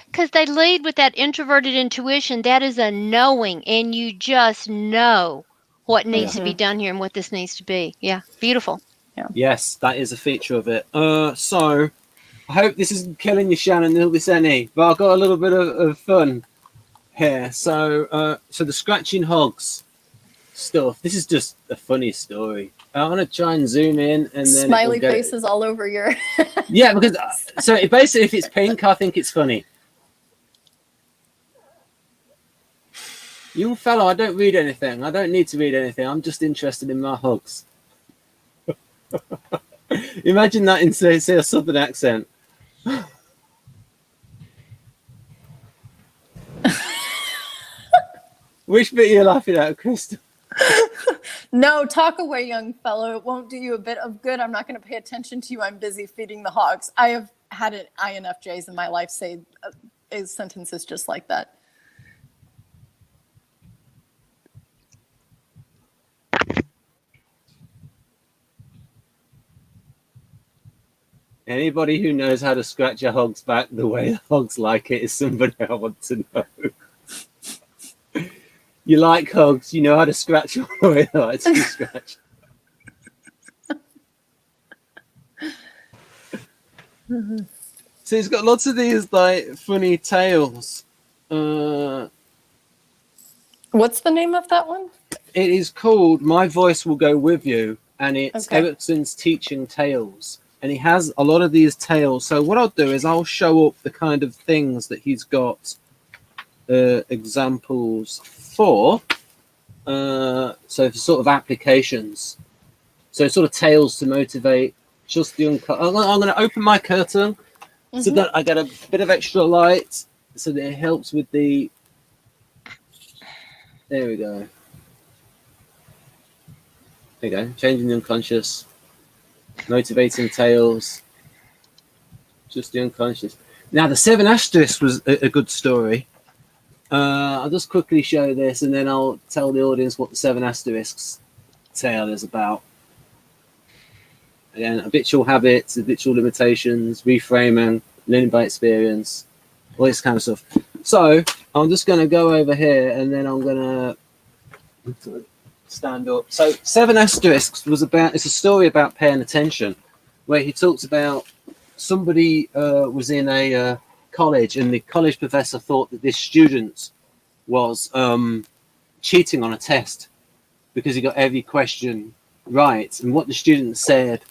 S3: Because they lead with that introverted intuition. That is a knowing, and you just know what needs to be done here and what this needs to be. Yeah, beautiful.
S4: Yeah.
S1: Yes, that is a feature of it. So I hope this isn't killing you, Shannon, this any, but I've got a little bit of fun here. So the scratching hogs stuff. This is just a funny story. I'm gonna try and zoom in and then
S4: smiley faces all over your.
S1: Yeah, because basically, if it's pink, I think it's funny. Young fellow, I don't read anything. I don't need to read anything. I'm just interested in my hugs. Imagine that in say a southern accent. Which bit are you laughing at, Kristen?
S4: No, talk away, young fellow. It won't do you a bit of good. I'm not going to pay attention to you. I'm busy feeding the hogs. I have had INFJs in my life say sentences just like that.
S1: Anybody who knows how to scratch a hog's back the way the hogs like it is somebody I want to know. You like hogs, you know how to scratch all the way they like to be scratched. So he's got lots of these like funny tales.
S4: What's the name of that one?
S1: It is called My Voice Will Go With You, and it's Erickson's Teaching Tales. And he has a lot of these tales. So what I'll do is I'll show up the kind of things that he's got examples for. So for sort of applications. So sort of tales to motivate just the I'm going to open my curtain so that I get a bit of extra light so that it helps with the... There we go. There you go. Changing the unconscious. Motivating tales. Just the unconscious. Now, the 7 Asterisk was a good story. I'll just quickly show this and then I'll tell the audience what the 7 Asterisks tale is about. Again, habitual habits, habitual limitations, reframing, learning by experience, all this kind of stuff. So I'm just going to go over here and then I'm going to stand up. So 7 Asterisks it's a story about paying attention, where he talks about somebody was in a college and the college professor thought that this student was cheating on a test because he got every question right. And what the student said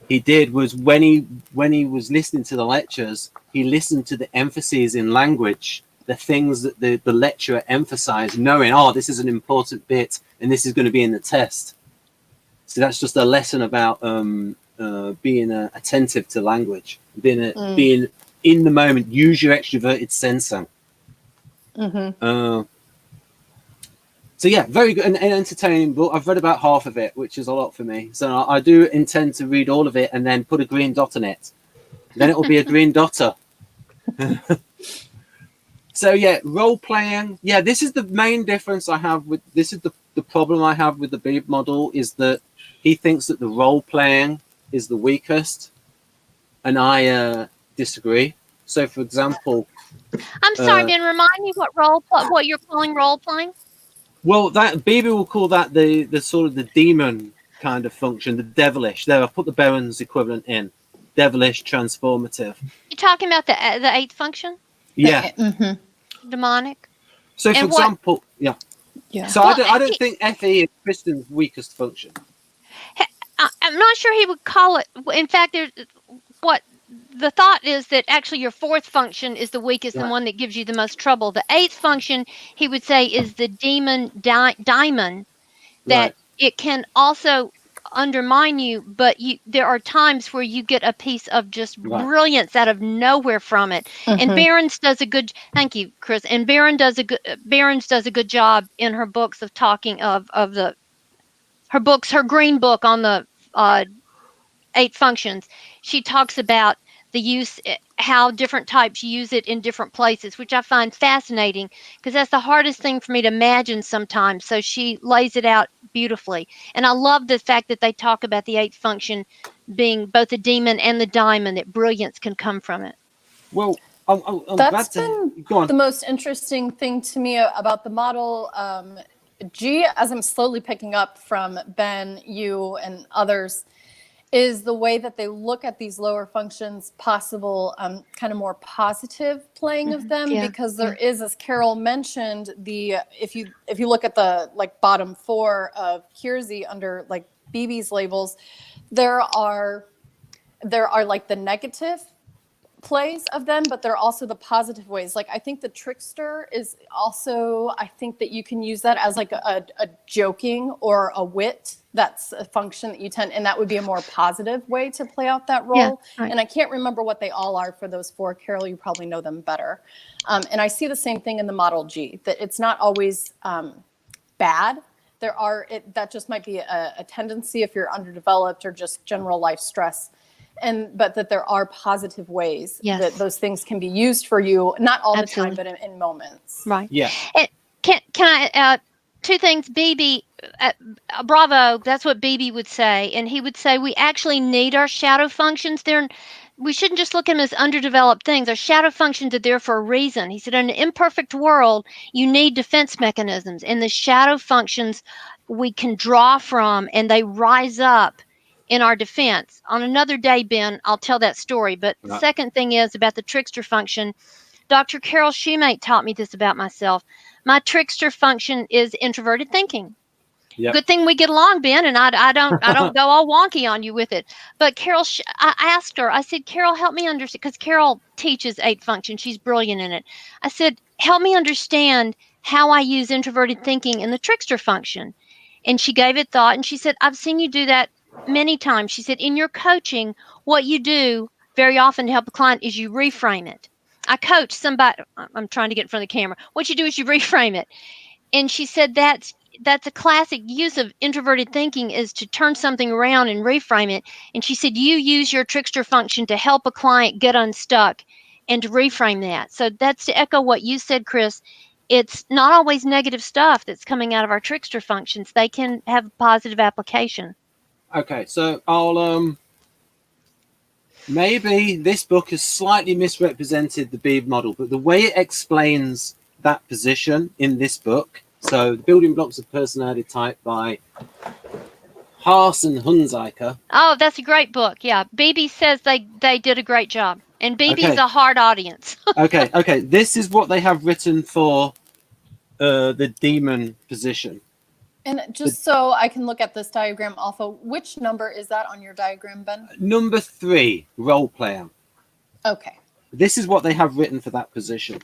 S1: he did was when he was listening to the lectures, he listened to the emphases in language, the things that the lecturer emphasized, knowing, oh, this is an important bit and this is going to be in the test. So that's just a lesson about being attentive to language, being in the moment, use your extroverted sensing. So yeah, very good and entertaining book. I've read about half of it, which is a lot for me. So I do intend to read all of it and then put a green dot on it. Then it will be a green dotter. So yeah, role playing. Yeah, this is the main difference I have with this is the problem I have with the Beeb model is that he thinks that the role playing is the weakest, and I disagree. So for example,
S3: I'm sorry, Ben, remind me what you're calling role playing?
S1: Well, that Beeb will call that the sort of the demon kind of function, the devilish. There, I put the Berens equivalent in. Devilish, transformative.
S3: You're talking about the 8th function?
S1: Yeah.
S3: Demonic.
S1: So, for example, yeah. So
S3: Well,
S1: I don't think FE is Kristen's weakest function.
S3: I'm not sure he would call it. In fact, what the thought is that actually your 4th function is the weakest and one that gives you the most trouble. The 8th function, he would say, is the daemon that it can also undermine you, but there are times where you get a piece of just
S1: Right.
S3: brilliance out of nowhere from it. And Berens does a good, thank you, Chris. And Berens does a good job in her books of talking of her green book on the 8 functions. She talks about the use, how different types use it in different places, which I find fascinating because that's the hardest thing for me to imagine sometimes. So she lays it out beautifully. And I love the fact that they talk about the 8 function being both the demon and the diamond, that brilliance can come from it.
S1: Well, I'm
S4: That's
S1: glad to
S4: been
S1: go on.
S4: the most interesting thing to me about the model G, as I'm slowly picking up from Ben, you, and others, is the way that they look at these lower functions, possible kind of more positive playing of them, because there is, as Carol mentioned, the if you look at the like bottom 4 of Keirsey under like BB's labels, there are like the negative plays of them, but they're also the positive ways. Like I think the trickster is also, I think that you can use that as like a joking or a wit. That's a function that you tend, and that would be a more positive way to play out that role.
S3: Yeah, right.
S4: And I can't remember what they all are for those 4. Carol, you probably know them better. And I see the same thing in the model G, that it's not always bad. There are, that just might be a tendency if you're underdeveloped or just general life stress. But that there are positive ways that those things can be used for you, not all the time, but in moments.
S3: Right.
S1: Yeah.
S3: And can I, 2 things, BB, bravo, that's what BB would say. And he would say, we actually need our shadow functions. We shouldn't just look at them as underdeveloped things. Our shadow functions are there for a reason. He said, in an imperfect world, you need defense mechanisms. And the shadow functions we can draw from, and they rise up in our defense. On another day, Ben, I'll tell that story. But the second thing is about the trickster function. Dr. Carol Shoemate taught me this about myself. My trickster function is introverted thinking. Yep. Good thing we get along, Ben, and I don't go all wonky on you with it. But Carol, I asked her, I said, Carol, help me understand, because Carol teaches 8 functions. She's brilliant in it. I said, help me understand how I use introverted thinking in the trickster function. And she gave it thought, and she said, I've seen you do that many times. She said, in your coaching, what you do very often to help a client is you reframe it. I coach somebody, I'm trying to get in front of the camera. What you do is you reframe it. And she said that's a classic use of introverted thinking, is to turn something around and reframe it. And she said, you use your trickster function to help a client get unstuck and to reframe that. So that's to echo what you said, Chris. It's not always negative stuff that's coming out of our trickster functions. They can have a positive application.
S1: Okay, so I'll maybe this book has slightly misrepresented the Beebe model, but the way it explains that position in this book, so the Building Blocks of Personality Type by Haas and Hunziker.
S3: Oh, that's a great book. Yeah, BB says they did a great job, and BB's a hard audience.
S1: Okay. This is what they have written for the demon position.
S4: And just so I can look at this diagram, Alpha, which number is that on your diagram, Ben?
S1: Number 3, role player.
S4: Okay.
S1: This is what they have written for that position.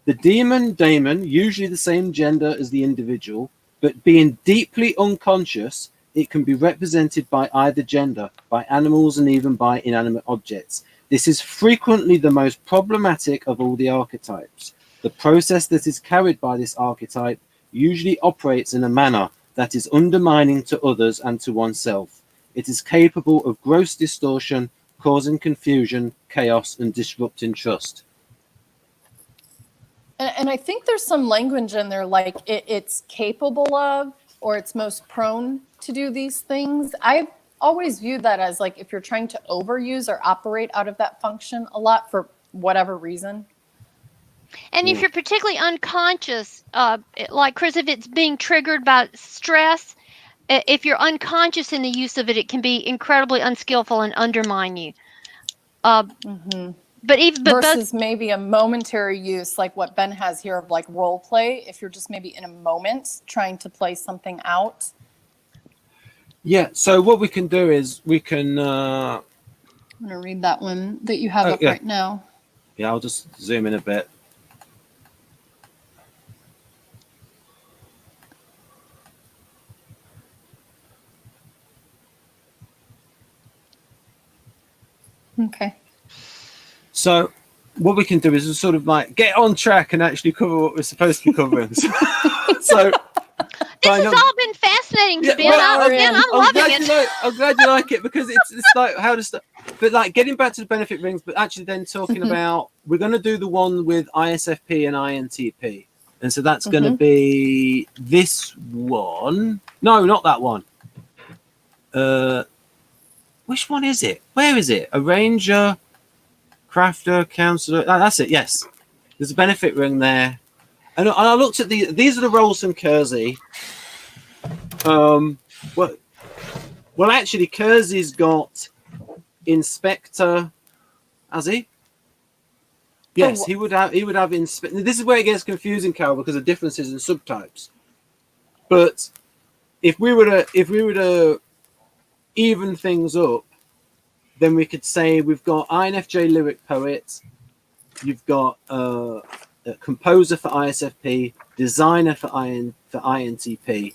S1: The Daemon, usually the same gender as the individual, but being deeply unconscious, it can be represented by either gender, by animals, and even by inanimate objects. This is frequently the most problematic of all the archetypes. The process that is carried by this archetype usually operates in a manner that is undermining to others and to oneself. It is capable of gross distortion, causing confusion, chaos, and disrupting trust.
S4: And I think there's some language in there like it's capable of, or it's most prone to do these things. I've always viewed that as like if you're trying to overuse or operate out of that function a lot for whatever reason.
S3: And if you're particularly unconscious, like Chris, if it's being triggered by stress, if you're unconscious in the use of it, it can be incredibly unskillful and undermine you. But
S4: versus maybe a momentary use, like what Ben has here of like role play, if you're just maybe in a moment trying to play something out.
S1: Yeah, so what we can do is we can... I'm
S4: going to read that one that you have up right now.
S1: Yeah, I'll just zoom in a bit.
S4: Okay.
S1: So what we can do is sort of like get on track and actually cover what we're supposed to be covering. So
S3: This has all been fascinating to Ben. I'm loving it.
S1: I'm glad you like it, because it's like how to start. But like getting back to the benefit rings, but actually then talking about, we're going to do the one with ISFP and INTP. And so that's going to be this one. No, not that one. Which one is it? Where is it? Arranger, crafter, counselor. That's it. Yes. There's a benefit ring there. And I looked at these are the roles from Keirsey. Well, actually, Keirsey's got inspector. Has he? Yes, he would have inspector. This is where it gets confusing, Carol, because of differences in subtypes. But if we were to even things up, then we could say we've got INFJ lyric poet. You've got a composer for ISFP, designer for INTP,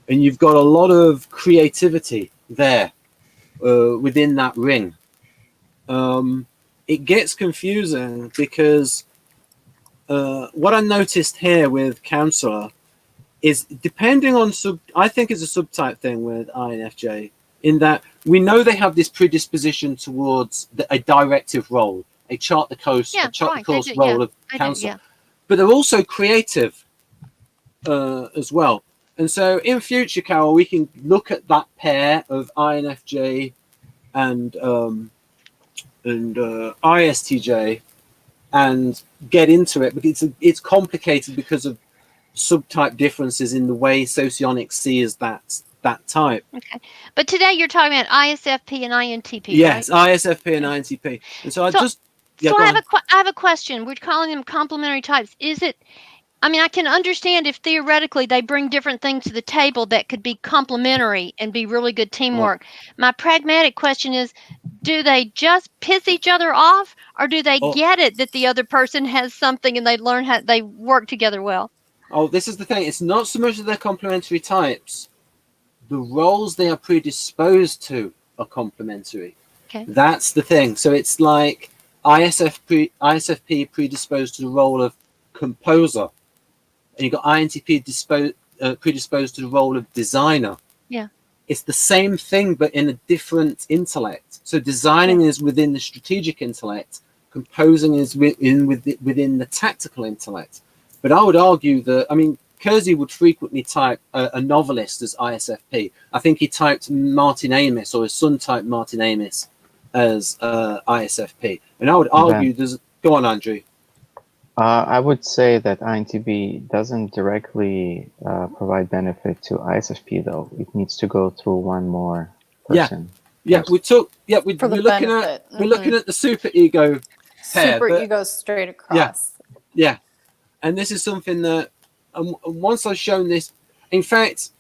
S1: and you've got a lot of creativity there within that ring. It gets confusing because what I noticed here with counselor is, depending on I think it's a subtype thing with INFJ, in that we know they have this predisposition towards a directive role, a chart the course role of counselor. But they're also creative as well. And so in future, Carol, we can look at that pair of INFJ and ISTJ and get into it, because it's complicated because of subtype differences in the way Socionics sees that type.
S3: Okay. But today you're talking about ISFP and INTP,
S1: yes,
S3: right?
S1: ISFP and INTP. And so I
S3: have a question. We're calling them complementary types. Is it, I mean, I can understand if theoretically they bring different things to the table that could be complementary and be really good teamwork. My pragmatic question is, do they just piss each other off, or do they get it that the other person has something and they learn how they work together well?
S1: Oh, this is the thing. It's not so much that they're complementary types. The roles they are predisposed to are complementary.
S3: Okay.
S1: That's the thing. So it's like ISFP predisposed to the role of composer, and you've got INTP predisposed to the role of designer.
S3: Yeah.
S1: It's the same thing, but in a different intellect. So designing is within the strategic intellect, composing is within the tactical intellect. But I would argue that, I mean, Keirsey would frequently type a novelist as ISFP. I think he typed Martin Amis, or his son typed Martin Amis as ISFP. And I would argue go on, Andrew.
S5: I would say that INTP doesn't directly provide benefit to ISFP, though. It needs to go through one more person.
S1: We're looking at the superego pair.
S4: Superego straight across.
S1: Yeah. And this is something that once I've shown this, in fact,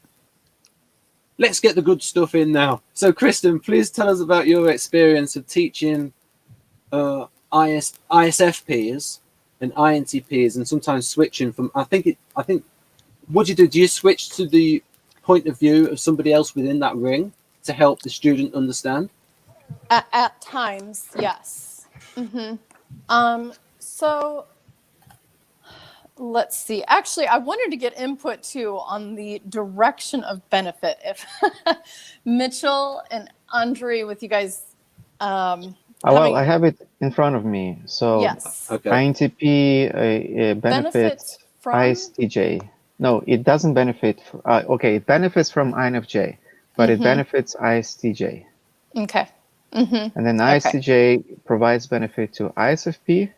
S1: let's get the good stuff in now. So, Kristen, please tell us about your experience of teaching ISFPs and INTPs, and sometimes switching from. I think. What do you do? Do you switch to the point of view of somebody else within that ring to help the student understand?
S4: At times, yes. So. Let's see. Actually, I wanted to get input too on the direction of benefit. If Mitchell and Andriy, with you guys.
S5: I have it in front of me. So
S4: yes.
S1: Okay.
S5: INTP benefits from ISTJ. No, it doesn't benefit. It benefits from INFJ, but it benefits ISTJ.
S4: Okay.
S5: And then ISTJ provides benefit to ISFP.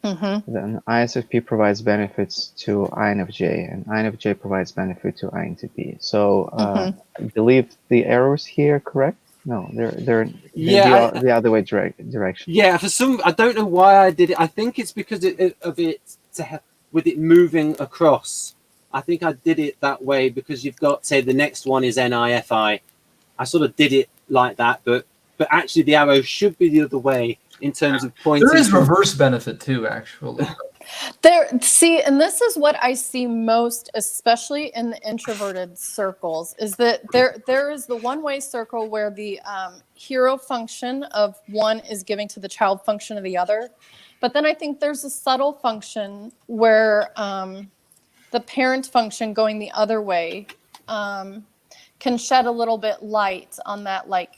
S5: Then ISFP provides benefits to INFJ, and INFJ provides benefit to INTP. So I believe the arrows here correct? No, they're the other way direction.
S1: Yeah, I don't know why I did it. I think it's because with it moving across. I think I did it that way because you've got, say, the next one is NIFI. I sort of did it like that, but actually the arrow should be the other way in terms of pointing.
S6: There is reverse benefit too, actually.
S4: See, and this is what I see most, especially in the introverted circles, is that there is the one-way circle where the hero function of one is giving to the child function of the other. But then I think there's a subtle function where the parent function going the other way can shed a little bit light on that, like,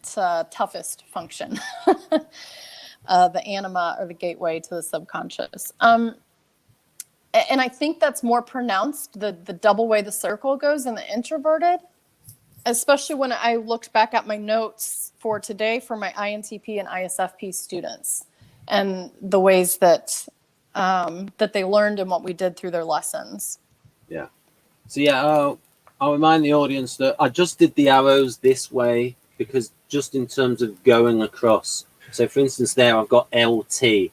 S4: toughest function. The anima, or the gateway to the subconscious. And I think that's more pronounced, the double way the circle goes in the introverted, especially when I looked back at my notes for today for my INTP and ISFP students and the ways that that they learned and what we did through their lessons.
S1: Yeah. So yeah, I'll remind the audience that I just did the arrows this way because just in terms of going across. So for instance, there I've got LT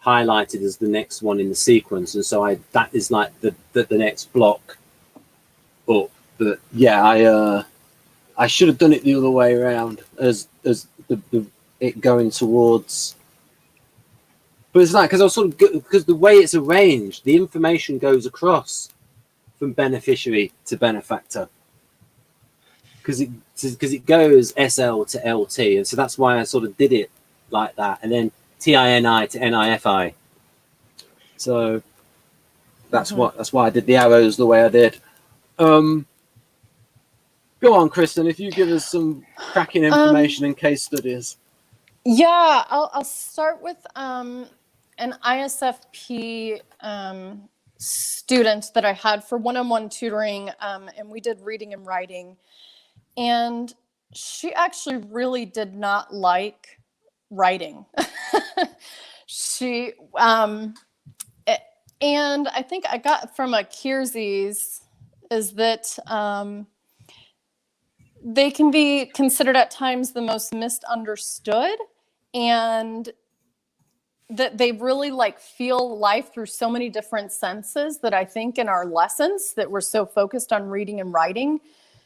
S1: highlighted as the next one in the sequence, and so that is like the next block up. But yeah, I should have done it the other way around as it going towards. But it's like, because I was sort of, because the way it's arranged, the information goes across from beneficiary to benefactor. Because it goes SL to LT, and so that's why I sort of did it like that, and then TINI to NIFI. So that's why I did the arrows the way I did. Go on, Kristen, if you give us some cracking information and case studies.
S4: Yeah, I'll start with an ISFP student that I had for one-on-one tutoring, and we did reading and writing. And she actually really did not like writing. And I think I got from a Keirsey-Berens is that they can be considered at times the most misunderstood, and that they really like feel life through so many different senses that I think in our lessons that we're so focused on reading and writing,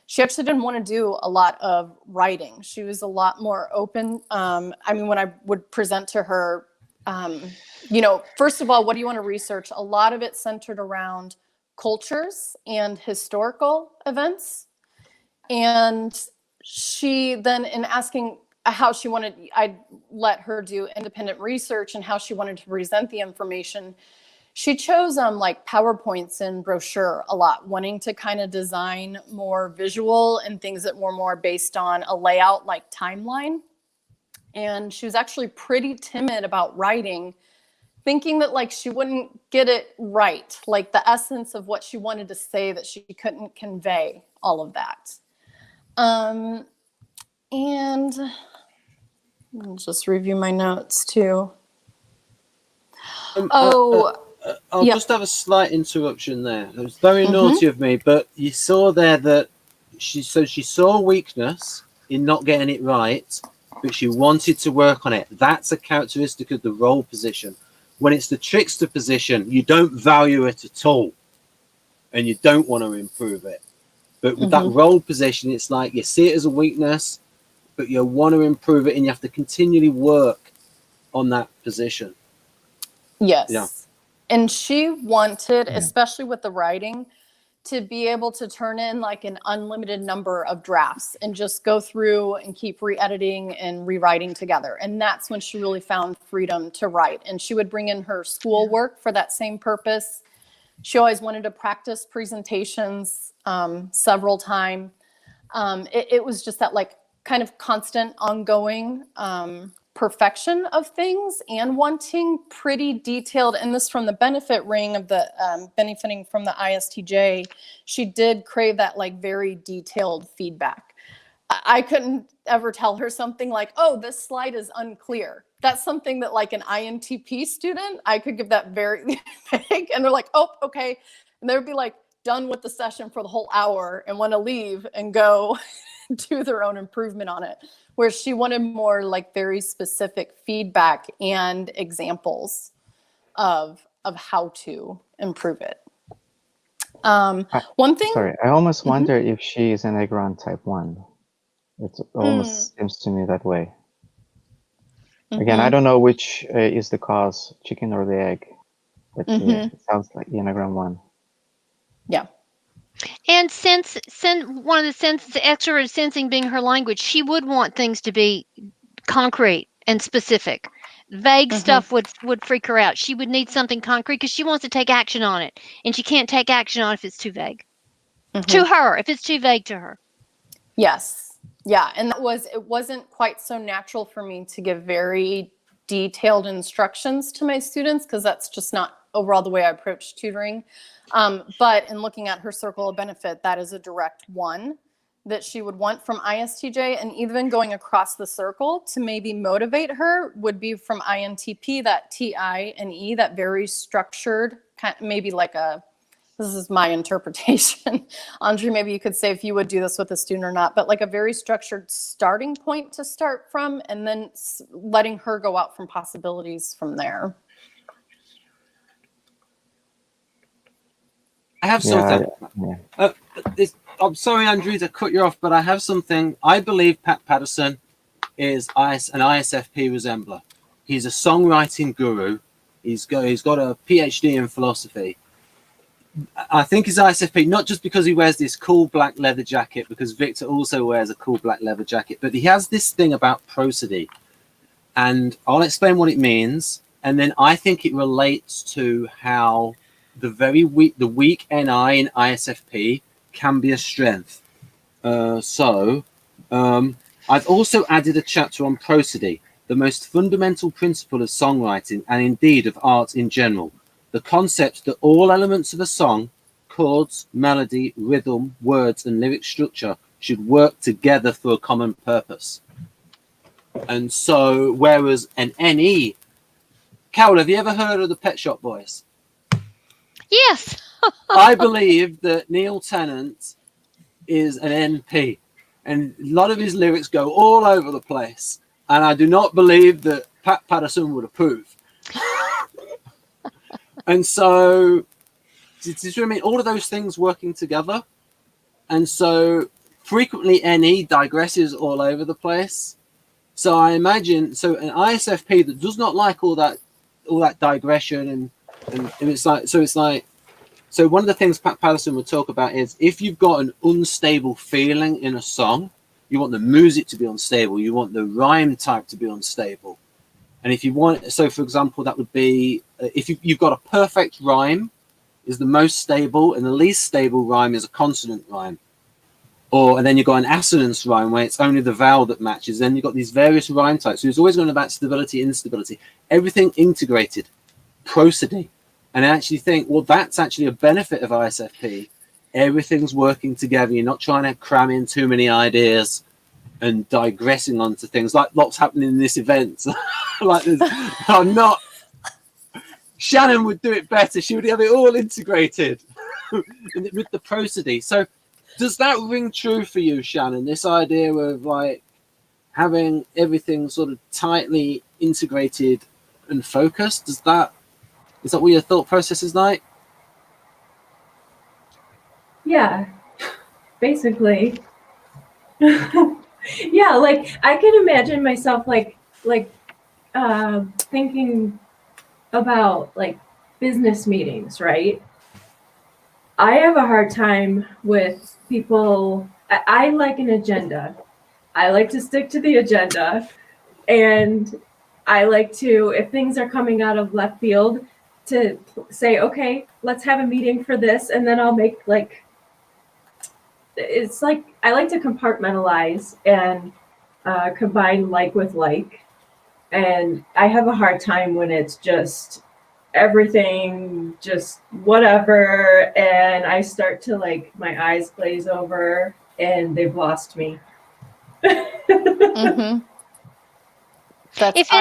S4: she actually didn't want to do a lot of writing. She was a lot more open. I mean, when I would present to her, first of all, what do you want to research? A lot of it centered around cultures and historical events. And she then, in asking how she wanted, I'd let her do independent research and how she wanted to present the information. She chose like PowerPoints and brochure a lot, wanting to kind of design more visual and things that were more based on a layout like timeline. And she was actually pretty timid about writing, thinking that like she wouldn't get it right, like the essence of what she wanted to say, that she couldn't convey all of that. And I'll just review my notes too.
S1: I'll just have a slight interruption there. It was very naughty of me, but you saw there that she saw weakness in not getting it right, but she wanted to work on it. That's a characteristic of the role position. When it's the trickster position, you don't value it at all, and you don't want to improve it. But with that role position, it's like you see it as a weakness, but you want to improve it, and you have to continually work on that position.
S4: Yes.
S1: Yeah.
S4: And she wanted, especially with the writing, to be able to turn in like an unlimited number of drafts and just go through and keep re-editing and rewriting together. And that's when she really found freedom to write. And she would bring in her schoolwork for that same purpose. She always wanted to practice presentations several times. It was just that like kind of constant ongoing perfection of things and wanting pretty detailed, and this from the benefit ring of the benefiting from the ISTJ, she did crave that like very detailed feedback. I couldn't ever tell her something like, oh, this slide is unclear. That's something that like an INTP student, I could give that very big, and they're like, oh, okay. And they would be like done with the session for the whole hour and want to leave and go do their own improvement on it. Where she wanted more like very specific feedback and examples of how to improve it. One thing.
S5: Sorry, I almost wonder if she is an Egron type 1. It almost seems to me that way. Again, I don't know which is the cause, chicken or the egg, but it sounds like the Enneagram 1.
S4: Yeah.
S3: And since one of the senses, extroverted sensing being her language, she would want things to be concrete and specific. Vague stuff would freak her out. She would need something concrete because she wants to take action on it, and she can't take action on it if it's too vague to her. If it's too vague to her.
S4: Yes. Yeah. And it wasn't quite so natural for me to give very detailed instructions to my students because that's just not overall the way I approach tutoring. But in looking at her circle of benefit, that is a direct one that she would want from ISTJ, and even going across the circle to maybe motivate her would be from INTP, that TI and E, that very structured, kind of maybe like this is my interpretation. Andriy, maybe you could say if you would do this with a student or not, but like a very structured starting point to start from, and then letting her go out from possibilities from there.
S1: I have something. I'm sorry, Andrew, to cut you off, but I have something. I believe Pat Patterson is an ISFP resembler. He's a songwriting guru. He's got a PhD in philosophy. I think he's ISFP, not just because he wears this cool black leather jacket, because Victor also wears a cool black leather jacket, but he has this thing about prosody. And I'll explain what it means. And then I think it relates to how the weak NI in ISFP can be a strength. I've also added a chapter on prosody, the most fundamental principle of songwriting and indeed of art in general. The concept that all elements of a song, chords, melody, rhythm, words, and lyric structure should work together for a common purpose. And so, whereas an NE, Carol, have you ever heard of the Pet Shop Boys?
S3: Yes.
S1: I believe that Neil Tennant is an NP, and a lot of his lyrics go all over the place. And I do not believe that Pat Patterson would approve. And so, do you know what I mean? All of those things working together. And so, frequently NE digresses all over the place. So I imagine, so an ISFP that does not like all that digression and it's like, so one of the things Pat Patterson would talk about is if you've got an unstable feeling in a song, you want the music to be unstable, you want the rhyme type to be unstable. And if you want, so for example, that would be, if you've got a perfect rhyme is the most stable, and the least stable rhyme is a consonant rhyme. And then you've got an assonance rhyme where it's only the vowel that matches. Then you've got these various rhyme types. So it's always going about stability, instability, everything integrated, prosody. And I actually think, well, that's actually a benefit of ISFP. Everything's working together. You're not trying to cram in too many ideas and digressing onto things like what's happening in this event. Like this, I'm not. Shannon would do it better. She would have it all integrated with the prosody. So does that ring true for you, Shannon? This idea of like having everything sort of tightly integrated and focused? Is that what your thought process is like?
S6: Yeah, basically. Yeah, like I can imagine myself like thinking about like business meetings, right? I have a hard time with people. I like an agenda. I like to stick to the agenda, and I like to, if things are coming out of left field, to say, okay, let's have a meeting for this, and then I'll make like, it's like I like to compartmentalize and combine like with like, and I have a hard time when it's just everything just whatever, and I start to like my eyes glaze over and they've lost me.
S4: Mm-hmm. If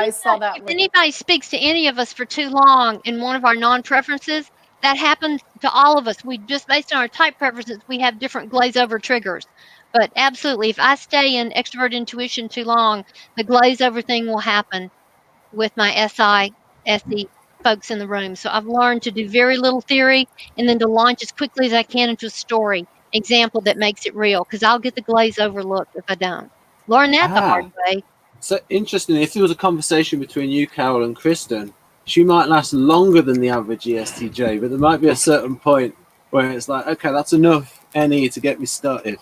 S3: anybody speaks to any of us for too long in one of our non-preferences, that happens to all of us. We just, based on our type preferences, we have different glaze over triggers. But absolutely, if I stay in extrovert intuition too long, the glaze over thing will happen with my SE folks in the room. So I've learned to do very little theory and then to launch as quickly as I can into a story example that makes it real, because I'll get the glaze over look if I don't. Learn that the hard way.
S1: So interesting. If there was a conversation between you, Carol, and Kristen, she might last longer than the average ESTJ, but there might be a certain point where it's like, okay, that's enough NE to get me started.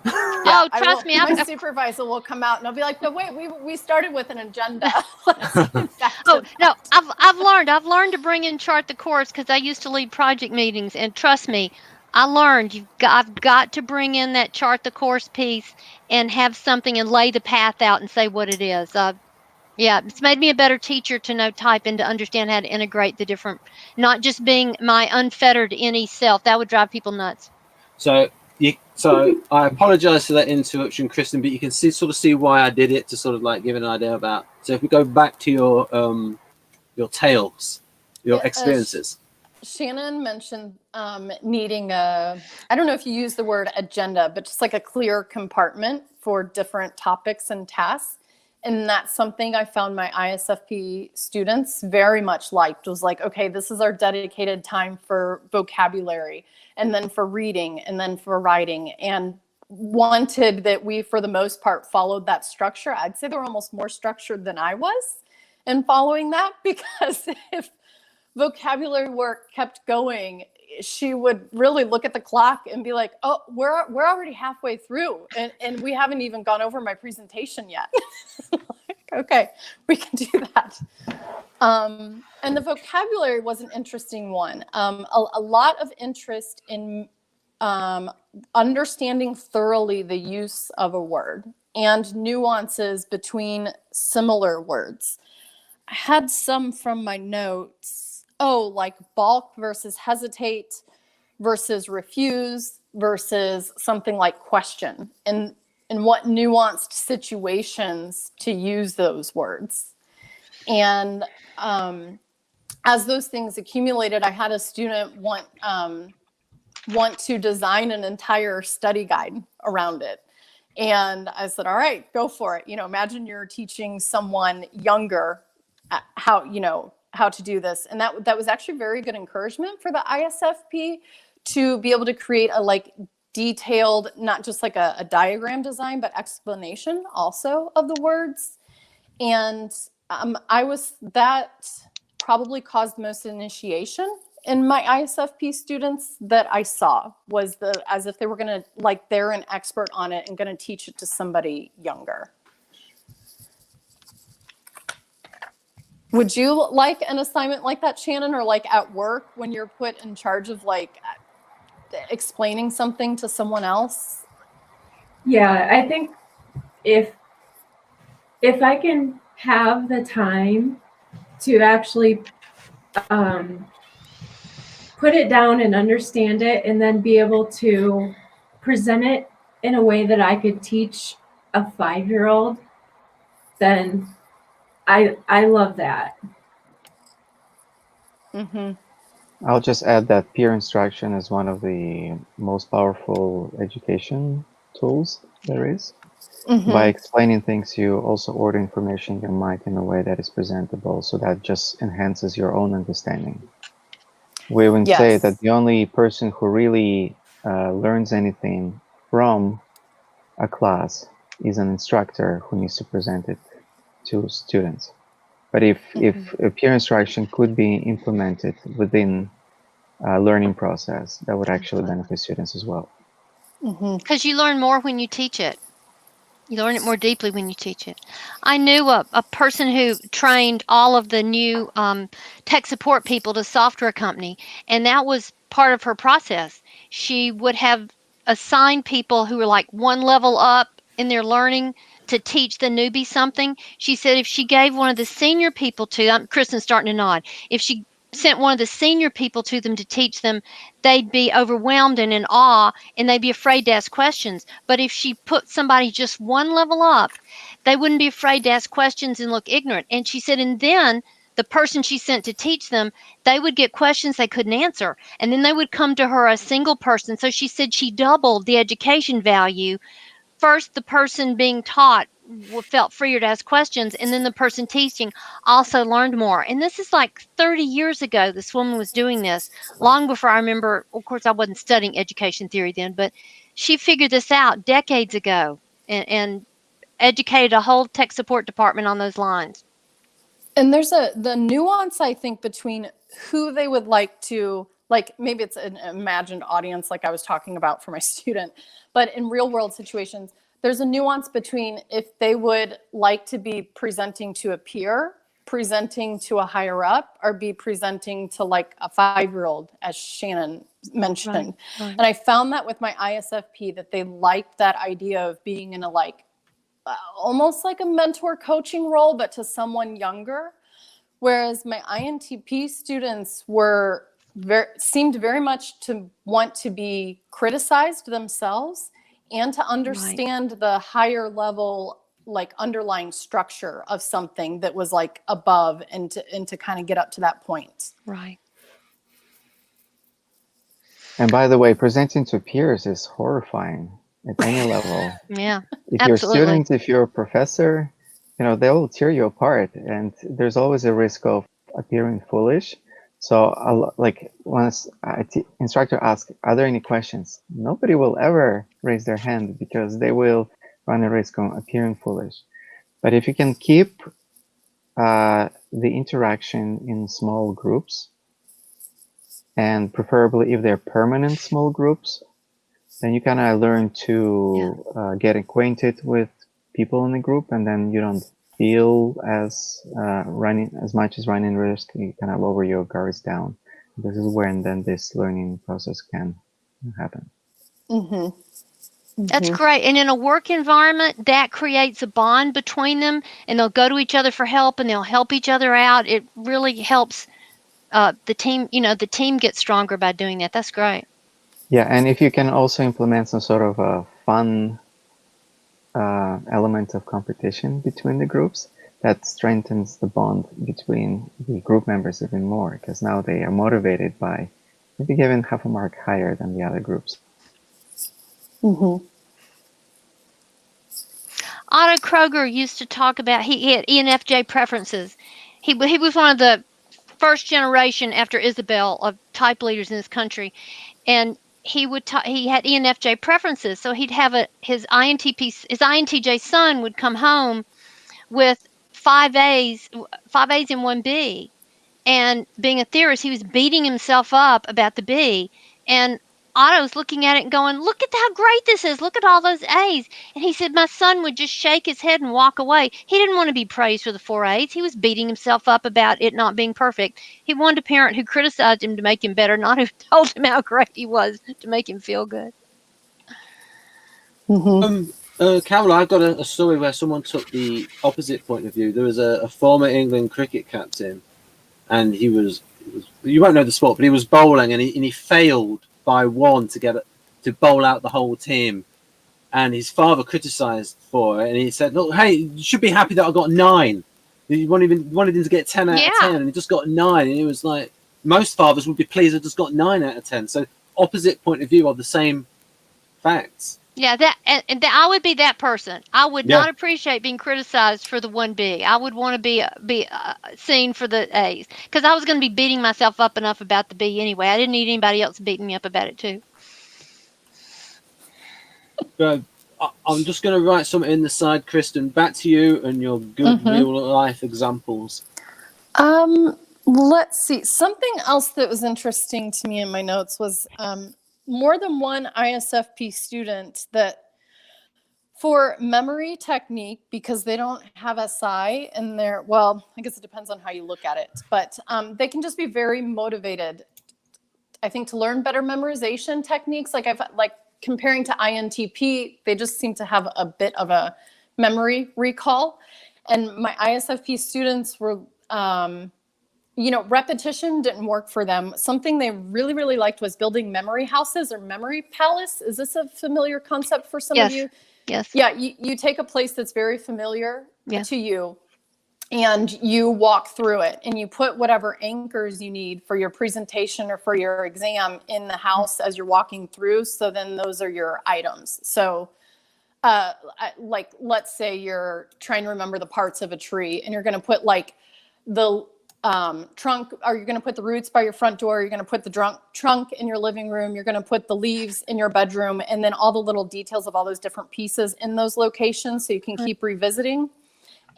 S3: Oh, trust me,
S4: my supervisor will come out and I'll be like, "But wait, we started with an agenda."
S3: Oh no, I've learned to bring in chart the course because I used to lead project meetings, and trust me, I learned I've got to bring in that chart the course piece and have something and lay the path out and say what it is. Yeah, it's made me a better teacher to know type and to understand how to integrate the different, not just being my unfettered NE self. That would drive people nuts.
S1: So I apologize for that interruption, Kristen, but you can sort of see why I did it, to sort of like give an idea about. So if we go back to your tales, your experiences.
S4: Shannon mentioned needing I don't know if you use the word agenda, but just like a clear compartment for different topics and tasks. And that's something I found my ISFP students very much liked. Was like, okay, this is our dedicated time for vocabulary, and then for reading, and then for writing, and wanted that we, for the most part, followed that structure. I'd say they were almost more structured than I was in following that, because if vocabulary work kept going, she would really look at the clock and be like, oh, we're already halfway through, and we haven't even gone over my presentation yet. Like, okay, we can do that. And the vocabulary was an interesting one. A lot of interest in understanding thoroughly the use of a word and nuances between similar words. I had some from my notes. Oh, like balk versus hesitate versus refuse versus something like question, and what nuanced situations to use those words. And as those things accumulated, I had a student want to design an entire study guide around it. And I said, all right, go for it. Imagine you're teaching someone younger how to do this. And that was actually very good encouragement for the ISFP to be able to create a detailed, not just like a diagram design, but explanation also of the words. And that probably caused most initiation in my ISFP students that I saw, was as if they were going to, they're an expert on it and going to teach it to somebody younger. Would you like an assignment like that, Shannon, or at work when you're put in charge of explaining something to someone else?
S6: Yeah, I think if I can have the time to actually put it down and understand it, and then be able to present it in a way that I could teach a 5-year-old, then I love that.
S4: Mm-hmm.
S5: I'll just add that peer instruction is one of the most powerful education tools there is. Mm-hmm. By explaining things, you also order information in your mind in a way that is presentable, so that just enhances your own understanding. We would say that the only person who really learns anything from a class is an instructor who needs to present it to students. But if peer instruction could be implemented within a learning process, that would actually benefit students as well.
S3: Because you learn more when you teach it. You learn it more deeply when you teach it. I knew a person who trained all of the new tech support people to software company, and that was part of her process. She would have assigned people who were one level up in their learning to teach the newbie something. She said if she gave one of the senior people to them, Kristen's starting to nod, if she sent one of the senior people to them to teach them, they'd be overwhelmed and in awe, and they'd be afraid to ask questions. But if she put somebody just one level up, they wouldn't be afraid to ask questions and look ignorant. And she said, and then the person she sent to teach them, they would get questions they couldn't answer. And then they would come to her, a single person. So she said she doubled the education value. First, the person being taught felt freer to ask questions, and then the person teaching also learned more. And this is 30 years ago this woman was doing this, long before I remember. Of course, I wasn't studying education theory then, but she figured this out decades ago, and educated a whole tech support department on those lines.
S4: And there's the nuance, I think, between who they would like to, like maybe it's an imagined audience like I was talking about for my student, but in real world situations, there's a nuance between if they would like to be presenting to a peer, presenting to a higher up, or be presenting to like a 5-year-old, as Shannon mentioned.
S3: Right.
S4: And I found that with my ISFP, that they liked that idea of being in a like, almost like a mentor coaching role, but to someone younger. Whereas my INTP students seemed very much to want to be criticized themselves and to understand the higher level, like underlying structure of something that was like above and to kind of get up to that point.
S3: Right.
S5: And by the way, presenting to peers is horrifying at any level.
S3: Yeah.
S5: If
S3: absolutely.
S5: you're a student, if you're a professor, you know, they'll tear you apart, and there's always a risk of appearing foolish. So like once instructor asks, are there any questions? Nobody will ever raise their hand because they will run a risk of appearing foolish. But if you can keep the interaction in small groups, and preferably if they're permanent small groups, then you kind of learn to get acquainted with people in the group, and then you don't feel as much as running risk. You kind of lower your guards down. This is when then this learning process can happen.
S3: That's great. And in a work environment, that creates a bond between them, and they'll go to each other for help, and they'll help each other out. It really helps the team, the team gets stronger by doing that. That's great.
S5: Yeah, and if you can also implement some sort of a fun element of competition between the groups, that strengthens the bond between the group members even more, because now they are motivated by maybe giving half a mark higher than the other groups.
S3: Otto Kroger used to talk about, he had ENFJ preferences. He was one of the first generation after Isabel of type leaders in this country, and he had ENFJ preferences. So he'd have his INTJ son would come home with 5 A's and 1 B, and being a theorist, he was beating himself up about the B, and Otto was looking at it and going, look at how great this is. Look at all those A's. And he said, my son would just shake his head and walk away. He didn't want to be praised for the 4 A's. He was beating himself up about it not being perfect. He wanted a parent who criticized him to make him better, not who told him how great he was to make him feel good.
S1: Carol, I've got a story where someone took the opposite point of view. There was a former England cricket captain, and he was you won't know the sport, but he was bowling, and he failed by 1 to bowl out the whole team, and his father criticized for it, and he said, look, hey, you should be happy that I got 9. He wanted him to get 10 out of 10, and he just got 9, and he was like, most fathers would be pleased if just got 9 out of 10. So opposite point of view of the same facts.
S3: Yeah, and I would be that person. I would not appreciate being criticized for the 1B. I would want to be seen for the A's, because I was going to be beating myself up enough about the B anyway. I didn't need anybody else beating me up about it too.
S1: I'm just going to write something in the side, Kristen. Back to you and your good real life examples.
S4: Let's see. Something else that was interesting to me in my notes was more than one ISFP student that for memory technique, because they don't have SI in their, well, I guess it depends on how you look at it, but they can just be very motivated, I think, to learn better memorization techniques. Like comparing to INTP, they just seem to have a bit of a memory recall. And my ISFP students were, repetition didn't work for them. Something they really, really liked was building memory houses or memory palace. Is this a familiar concept for some of you?
S3: Yes.
S4: Yeah, you take a place that's very familiar to you, and you walk through it, and you put whatever anchors you need for your presentation or for your exam in the house as you're walking through. So then those are your items. So let's say you're trying to remember the parts of a tree, and you're going to put like the trunk, are you going to put the roots by your front door? You're going to put the trunk in your living room. You're going to put the leaves in your bedroom, and then all the little details of all those different pieces in those locations so you can keep revisiting.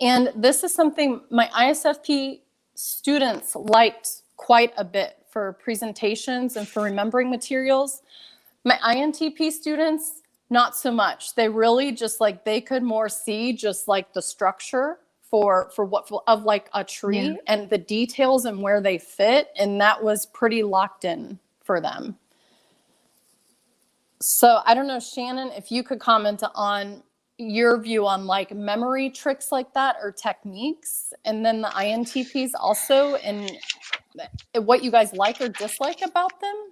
S4: And this is something my ISFP students liked quite a bit for presentations and for remembering materials. My INTP students, not so much. They really just like, they could more see just like the structure for what of like a tree and the details and where they fit, and that was pretty locked in for them. So I don't know, Shannon, if you could comment on your view on like memory tricks like that or techniques, and then the INTPs also, and what you guys like or dislike about them.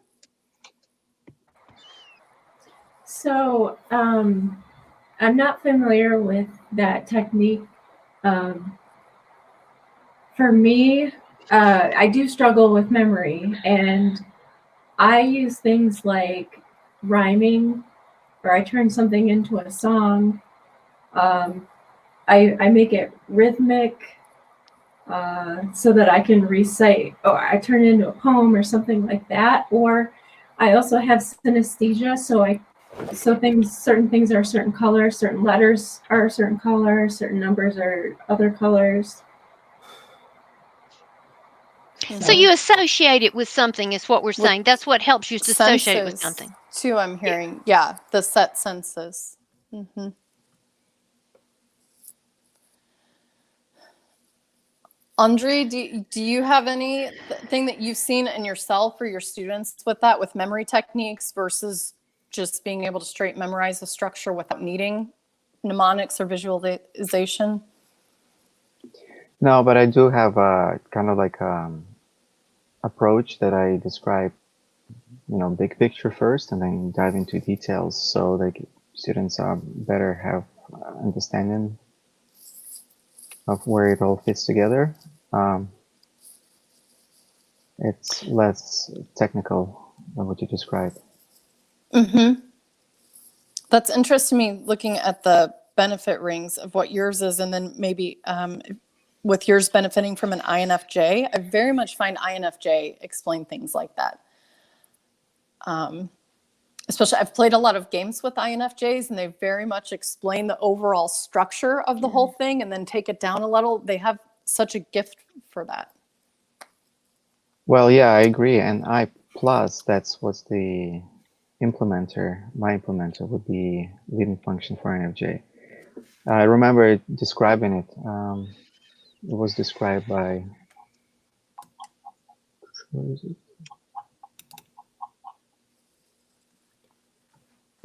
S6: So I'm not familiar with that technique. For me, I do struggle with memory, and I use things like rhyming, or I turn something into a song. I make it rhythmic so that I can recite, or I turn it into a poem or something like that. Or I also have synesthesia, so certain things are a certain color, certain letters are a certain color, certain numbers are other colors.
S3: So you associate it with something is what we're saying. That's what helps you to associate it with something.
S4: Too, I'm hearing. Yeah, the set senses. Mm-hmm. Andriy, do you have anything that you've seen in yourself or your students with that, with memory techniques versus just being able to straight memorize a structure without needing mnemonics or visualization?
S5: No, but I do have a kind of like approach that I describe, big picture first and then dive into details, so like students better have understanding of where it all fits together. It's less technical than what you described.
S4: Mm-hmm. That's interesting to me, looking at the benefit rings of what yours is, and then maybe with yours benefiting from an INFJ. I very much find INFJ explain things like that. Especially, I've played a lot of games with INFJs, and they very much explain the overall structure of the whole thing and then take it down a little. They have such a gift for that.
S5: Well, yeah, I agree. And I plus, that's what's the implementer. My implementer would be leading function for INFJ. I remember describing it. It was described by, what is it?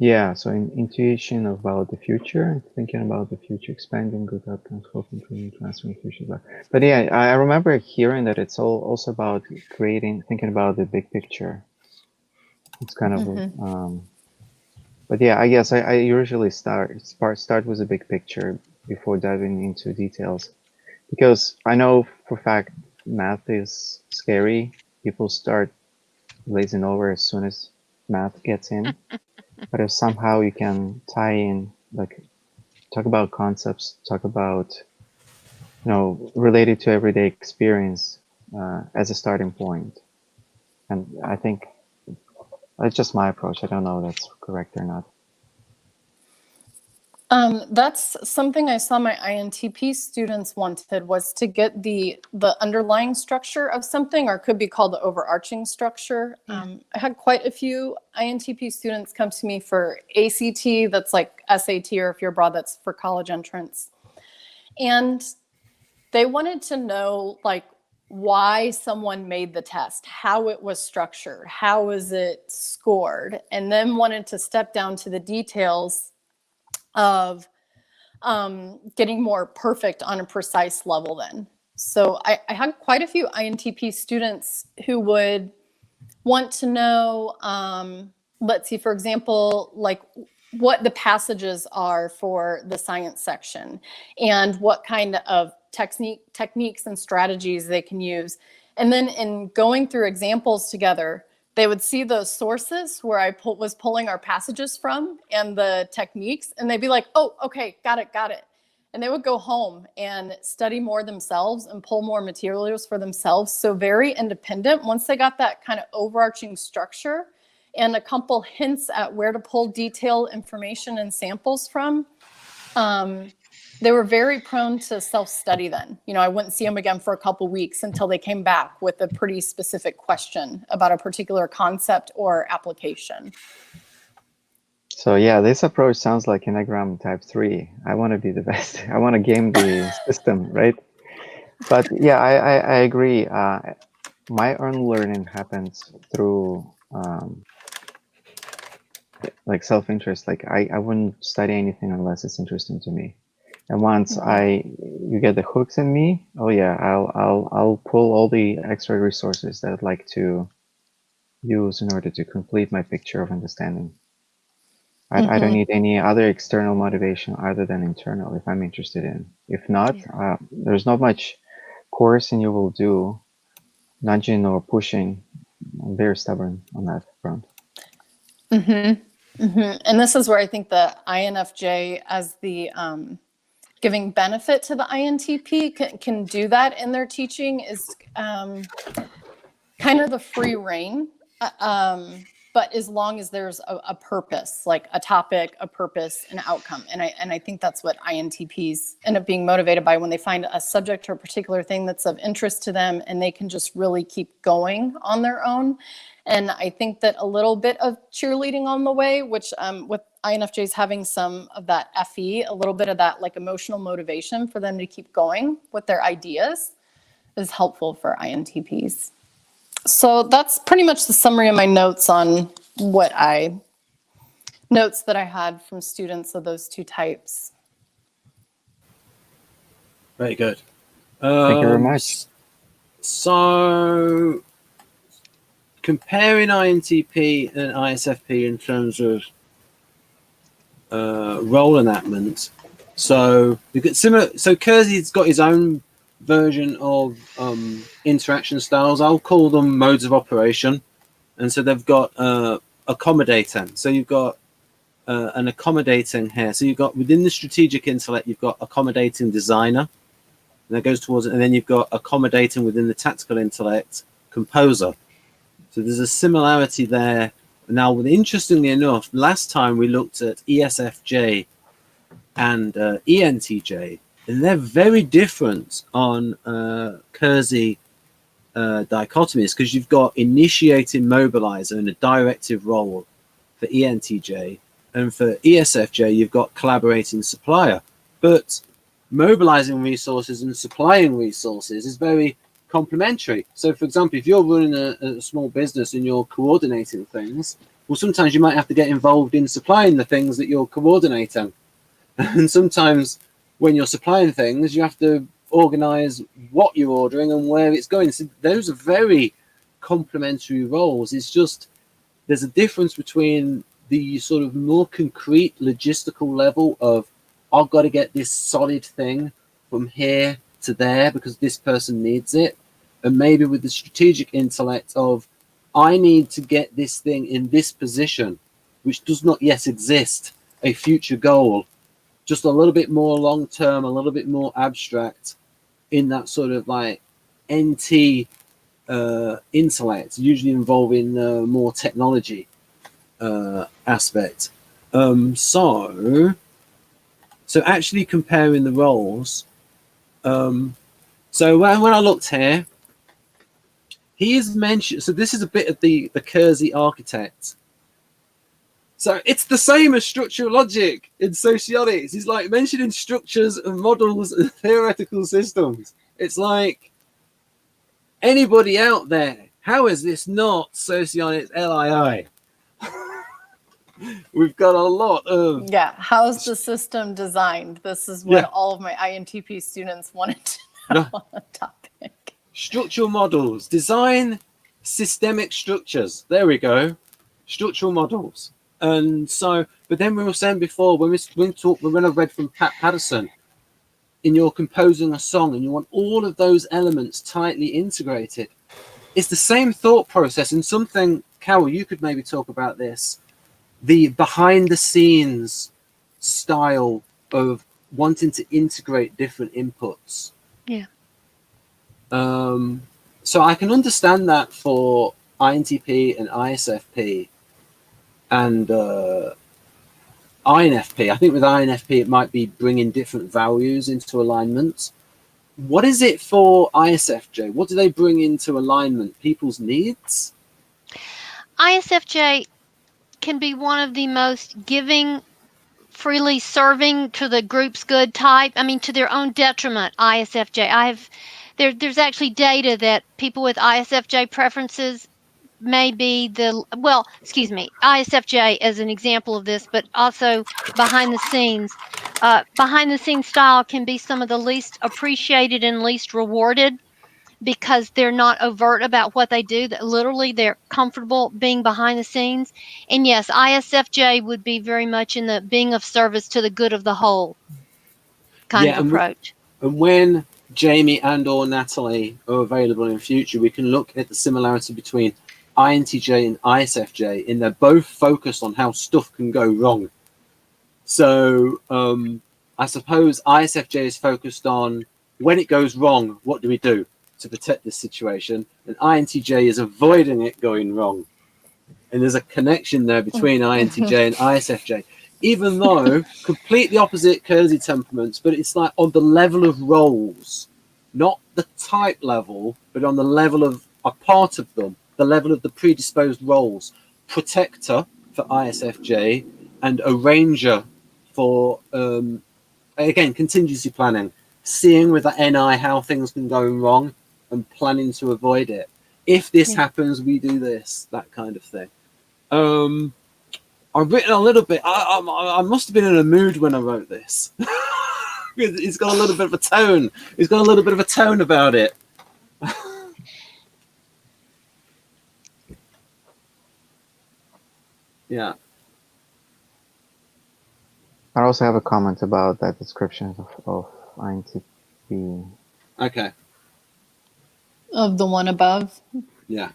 S5: Yeah, so intuition about the future, thinking about the future, expanding good outcomes, hoping, dreaming, transferring future. But yeah, I remember hearing that it's also about thinking about the big picture. It's kind of, but yeah, I guess I usually start with the big picture before diving into details, because I know for a fact math is scary. People start glazing over as soon as math gets in. But if somehow you can tie in, like, talk about concepts, talk about, related to everyday experience as a starting point. And I think that's just my approach. I don't know if that's correct or not.
S4: That's something I saw my INTP students wanted, was to get the underlying structure of something, or it could be called the overarching structure. I had quite a few INTP students come to me for ACT, that's like SAT, or if you're abroad, that's for college entrance. And they wanted to know like why someone made the test, how it was structured, how was it scored, and then wanted to step down to the details of getting more perfect on a precise level then. So I had quite a few INTP students who would want to know, let's see, for example, like what the passages are for the science section and what kind of techniques and strategies they can use. And then in going through examples together, they would see those sources where I was pulling our passages from and the techniques, and they'd be like, oh, okay, got it. and they would go home and study more themselves and pull more materials for themselves. So very independent. Once they got that kind of overarching structure and a couple hints at where to pull detailed information and samples from, they were very prone to self-study then. You know, I wouldn't see them again for a couple weeks until they came back with a pretty specific question about a particular concept or application.
S5: So yeah, this approach sounds like Enneagram Type 3. I want to be the best. I want to game the system, right? But yeah, I agree. My own learning happens through like self-interest. Like I wouldn't study anything unless it's interesting to me. And once you get the hooks in me, oh yeah, I'll pull all the extra resources that I'd like to use in order to complete my picture of understanding. I don't need any other external motivation other than internal if I'm interested in. If not, there's not much coercing you will do, nudging or pushing. I'm very stubborn on that front.
S4: And this is where I think the INFJ as the giving benefit to the INTP can do that in their teaching is kind of the free reign. But as long as there's a purpose, like a topic, a purpose, an outcome. And I think that's what INTPs end up being motivated by when they find a subject or a particular thing that's of interest to them and they can just really keep going on their own. And I think that a little bit of cheerleading on the way, which with INFJs having some of that FE, a little bit of that like emotional motivation for them to keep going with their ideas is helpful for INTPs. So that's pretty much the summary of my notes on notes that I had from students of those two types.
S1: Very good.
S5: Thank you very much.
S1: So comparing INTP and ISFP in terms of role enactment. So we've got similar. So Keirsey's got his own version of interaction styles. I'll call them modes of operation. And so they've got accommodating. So you've got an accommodating here. So you've got within the strategic intellect, you've got accommodating designer. And that goes towards it. And then you've got accommodating within the tactical intellect, composer. So there's a similarity there. Now, interestingly enough, last time we looked at ESFJ and ENTJ, and they're very different on Keirsey dichotomies, because you've got initiating mobilizer and a directive role for ENTJ, and for ESFJ, you've got collaborating supplier. But mobilizing resources and supplying resources is very complementary. So, for example, if you're running a small business and you're coordinating things, well, sometimes you might have to get involved in supplying the things that you're coordinating. And sometimes when you're supplying things, you have to organize what you're ordering and where it's going. So those are very complementary roles. It's just there's a difference between the sort of more concrete logistical level of I've got to get this solid thing from here to there because this person needs it, and maybe with the strategic intellect of I need to get this thing in this position which does not yet exist, a future goal, just a little bit more long term, a little bit more abstract in that sort of like NT intellect, usually involving more technology aspect. So actually comparing the roles. So when I looked here, he is mentioned. So this is a bit of the Keirsey architect. So it's the same as structural logic in socionics. He's like mentioning structures and models and theoretical systems. It's like anybody out there, how is this not socionics LII? We've got a lot of
S4: how's the system designed? This is what all of my INTP students wanted to know on the topic.
S1: Structural models, design systemic structures. There we go, structural models. And so, but then we were saying before when I read from Pat Patterson, in your composing a song and you want all of those elements tightly integrated, it's the same thought process. And something, Carol, you could maybe talk about this. The behind the scenes style of wanting to integrate different inputs.
S3: Yeah.
S1: So I can understand that for INTP and ISFP and INFP. I think with INFP, it might be bringing different values into alignment. What is it for ISFJ? What do they bring into alignment? People's needs?
S3: ISFJ can be one of the most giving, freely serving to the group's good type. I mean, to their own detriment, ISFJ. There's actually data that people with ISFJ preferences may be ISFJ as an example of this, but also behind the scenes. Behind the scenes style can be some of the least appreciated and least rewarded because they're not overt about what they do, that literally they're comfortable being behind the scenes. And yes, ISFJ would be very much in the being of service to the good of the whole kind of approach.
S1: And when Jamie and or Natalie are available in future, we can look at the similarity between INTJ and ISFJ in they're both focused on how stuff can go wrong. So I suppose ISFJ is focused on when it goes wrong, what do we do to protect this situation? And INTJ is avoiding it going wrong. And there's a connection there between INTJ and ISFJ, even though completely opposite Keirsey temperaments, but it's like on the level of roles, not the type level, but on the level of a part of them, the level of the predisposed roles. Protector for ISFJ and arranger for, again, contingency planning, seeing with the NI how things can go wrong and planning to avoid it. If this happens, we do this, that kind of thing. I've written a little bit. I must have been in a mood when I wrote this. It's got a little bit of a tone. It's got a little bit of a tone about it. Yeah.
S5: I also have a comment about that description of INTP.
S1: Okay.
S4: Of the one above?
S1: Yeah.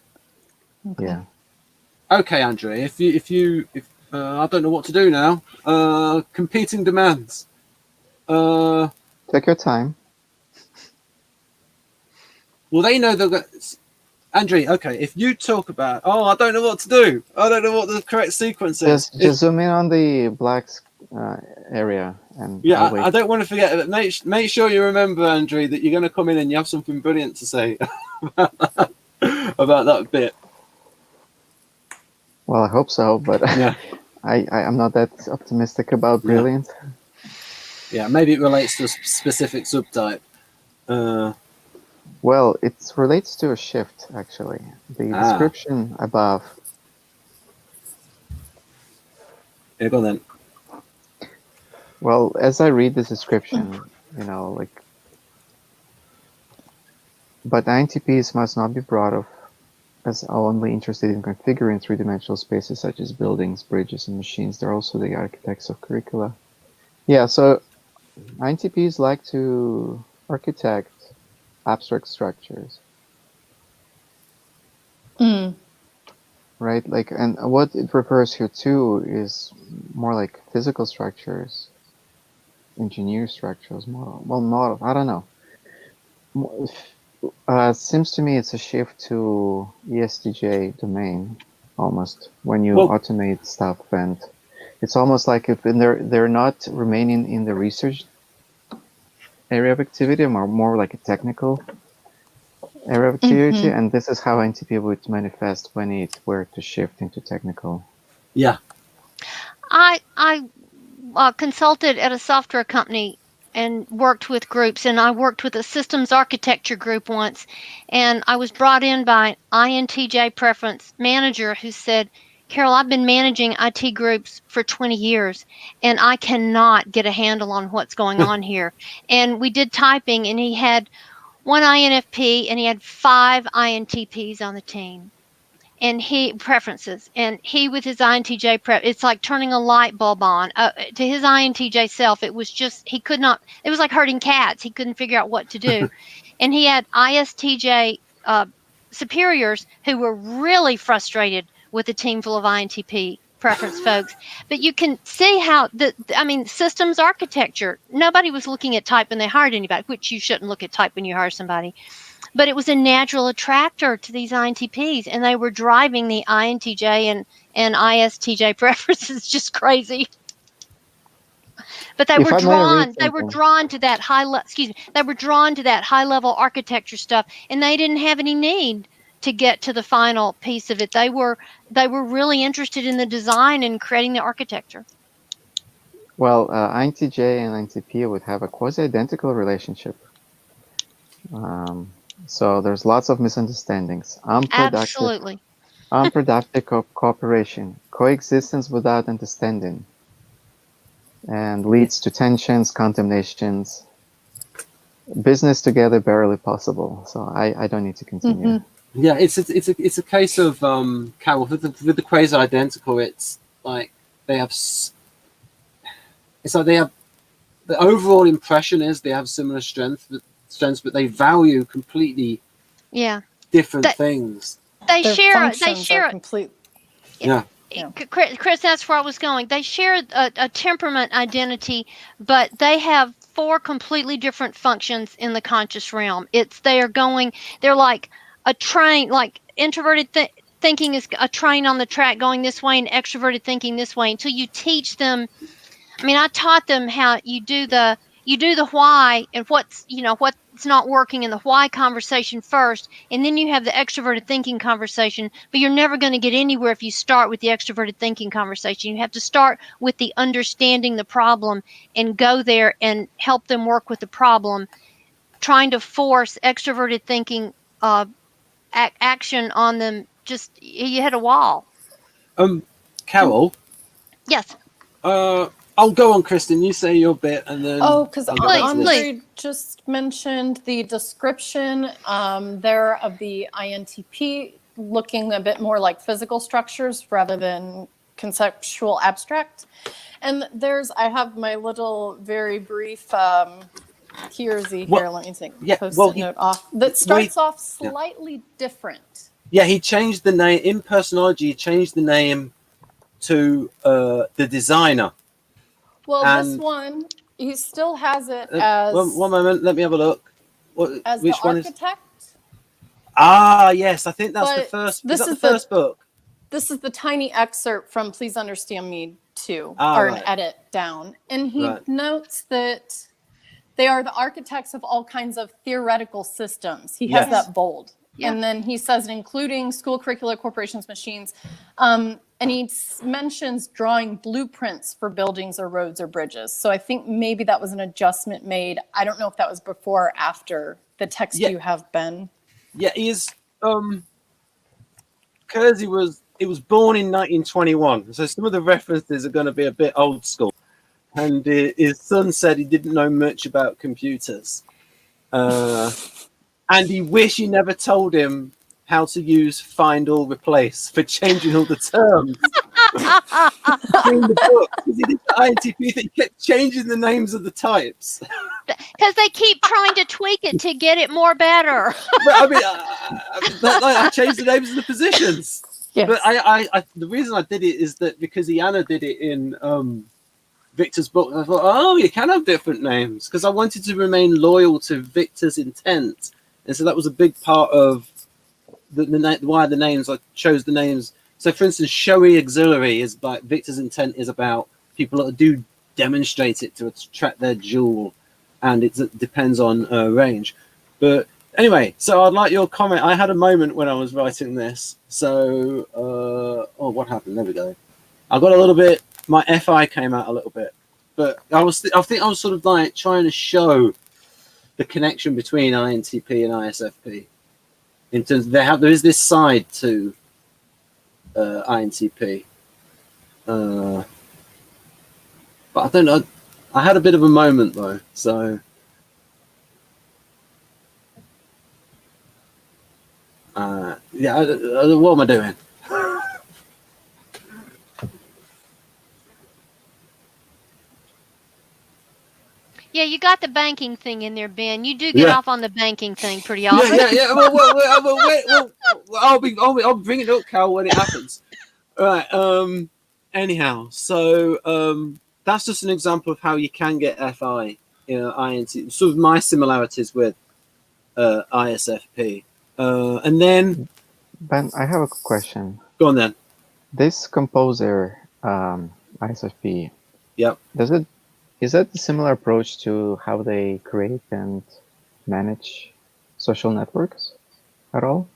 S4: Okay.
S5: Yeah.
S1: Okay, Andriy, if I don't know what to do now. Competing demands.
S5: Take your time.
S1: Well, they know that. Andriy, okay, if you talk about, I don't know what to do. I don't know what the correct sequence is.
S5: Just zoom in on the black area. And
S1: Yeah,
S5: I'll wait.
S1: I don't want to forget it. Make sure you remember, Andriy, that you're going to come in and you have something brilliant to say about that bit.
S5: Well, I hope so, but
S1: Yeah.
S5: I'm not that optimistic about brilliant.
S1: Yeah, maybe it relates to a specific subtype.
S5: Well, it relates to a shift, actually. The description above.
S1: Yeah, go on then.
S5: Well, as I read this description, but INTPs must not be brought of as only interested in configuring three-dimensional spaces such as buildings, bridges, and machines. They're also the architects of curricula. Yeah, so INTPs like to architect abstract structures. Right? And what it refers here to is more like physical structures, engineer structures, model. I don't know. Seems to me it's a shift to ESTJ domain, almost, when you automate stuff, and it's almost like if they're not remaining in the research area of activity, more like a technical area of activity, and this is how INTP would manifest when it were to shift into technical.
S1: Yeah.
S3: I consulted at a software company and worked with groups, and I worked with a systems architecture group once, and I was brought in by an INTJ preference manager who said, Carol, I've been managing IT groups for 20 years, and I cannot get a handle on what's going on here. And we did typing, and he had one INFP, and he had 5 INTPs on the team. And preferences, and he with his INTJ it's like turning a light bulb on. To his INTJ self, it was just, he could not, it was like herding cats. He couldn't figure out what to do. And he had ISTJ superiors who were really frustrated with a team full of INTP preference folks. But you can see how systems architecture, nobody was looking at type when they hired anybody, which you shouldn't look at type when you hire somebody. But it was a natural attractor to these INTPs, and they were driving the INTJ and ISTJ preferences just crazy. But they were drawn to that high level architecture stuff, and they didn't have any need to get to the final piece of it. They were really interested in the design and creating the architecture.
S5: Well, INTJ and INTP would have a quasi-identical relationship. So there's lots of misunderstandings.
S3: Absolutely.
S5: Unproductive cooperation, coexistence without understanding, and leads to tensions, condemnations. Business together barely possible. So I don't need to continue.
S1: Yeah, it's a case of Carol, with the quasi-identical. It's like they have. It's like they have. The overall impression is they have similar strengths, but they value completely different things.
S3: They share
S4: complete.
S1: Yeah.
S3: Chris, that's where I was going. They share a temperament identity, but they have 4 completely different functions in the conscious realm. They're like a train, like introverted thinking is a train on the track going this way, and extroverted thinking this way, until you teach them. I mean, I taught them how you do the why and what's not working in the why conversation first, and then you have the extroverted thinking conversation. But you're never going to get anywhere if you start with the extroverted thinking conversation. You have to start with the understanding the problem and go there and help them work with the problem. Trying to force extroverted thinking action on them, just you hit a wall.
S1: Carol.
S3: Yes.
S1: I'll go on, Kristen. You say your bit, and then.
S4: Oh, because Andriy just mentioned the description there of the INTP, looking a bit more like physical structures rather than conceptual abstract. And I have my little very brief Keirsey here. Let me think. Post-it note off that starts off slightly different.
S1: Yeah, he changed the name in personology. He changed the name to the designer.
S4: Well, this one, he still has it as...
S1: One moment, let me have a look.
S4: As
S1: which
S4: the
S1: one
S4: architect?
S1: Yes, I think that's the first. Is that the first book?
S4: This is the tiny excerpt from Please Understand Me 2, an edit down. And he notes that they are the architects of all kinds of theoretical systems. He has that bold. Yeah. And then he says, including school curricula, corporations, machines. And he mentions drawing blueprints for buildings or roads or bridges. So I think maybe that was an adjustment made. I don't know if that was before or after the text you have, Ben.
S1: Yeah, he is. Keirsey was born in 1921. So some of the references are going to be a bit old school. And his son said he didn't know much about computers. And he wished he never told him how to use find all replace for changing all the terms in the book, because he did the INTP thing, kept changing the names of the types
S3: because they keep trying to tweak it to get it more better.
S1: But I mean, I changed the names of the positions. Yes. But I the reason I did it is that because Iana did it in Victor's book, and I thought, you can have different names, because I wanted to remain loyal to Victor's intent, and so that was a big part of why the names, I chose the names. So for instance, showy auxiliary is like Victor's intent is about people that do demonstrate it to attract their jewel, and it depends on range. But anyway, so I'd like your comment. I had a moment when I was writing this. So what happened? There we go. I got a little bit, my FI came out a little bit, but I think I was sort of like trying to show the connection between INTP and ISFP. In terms of there is this side to INTP, but I don't know. I had a bit of a moment though, so what am I doing?
S3: Yeah, you got the banking thing in there, Ben. You do get off on the banking thing pretty often.
S1: Yeah. Well, I'll bring it up, Cal, when it happens. All right. Anyhow, so that's just an example of how you can get FI, INT, sort of my similarities with ISFP. And then...
S5: Ben, I have a question.
S1: Go on then.
S5: This composer, ISFP,
S1: Yep.
S5: Is that a similar approach to how they create and manage social networks at all?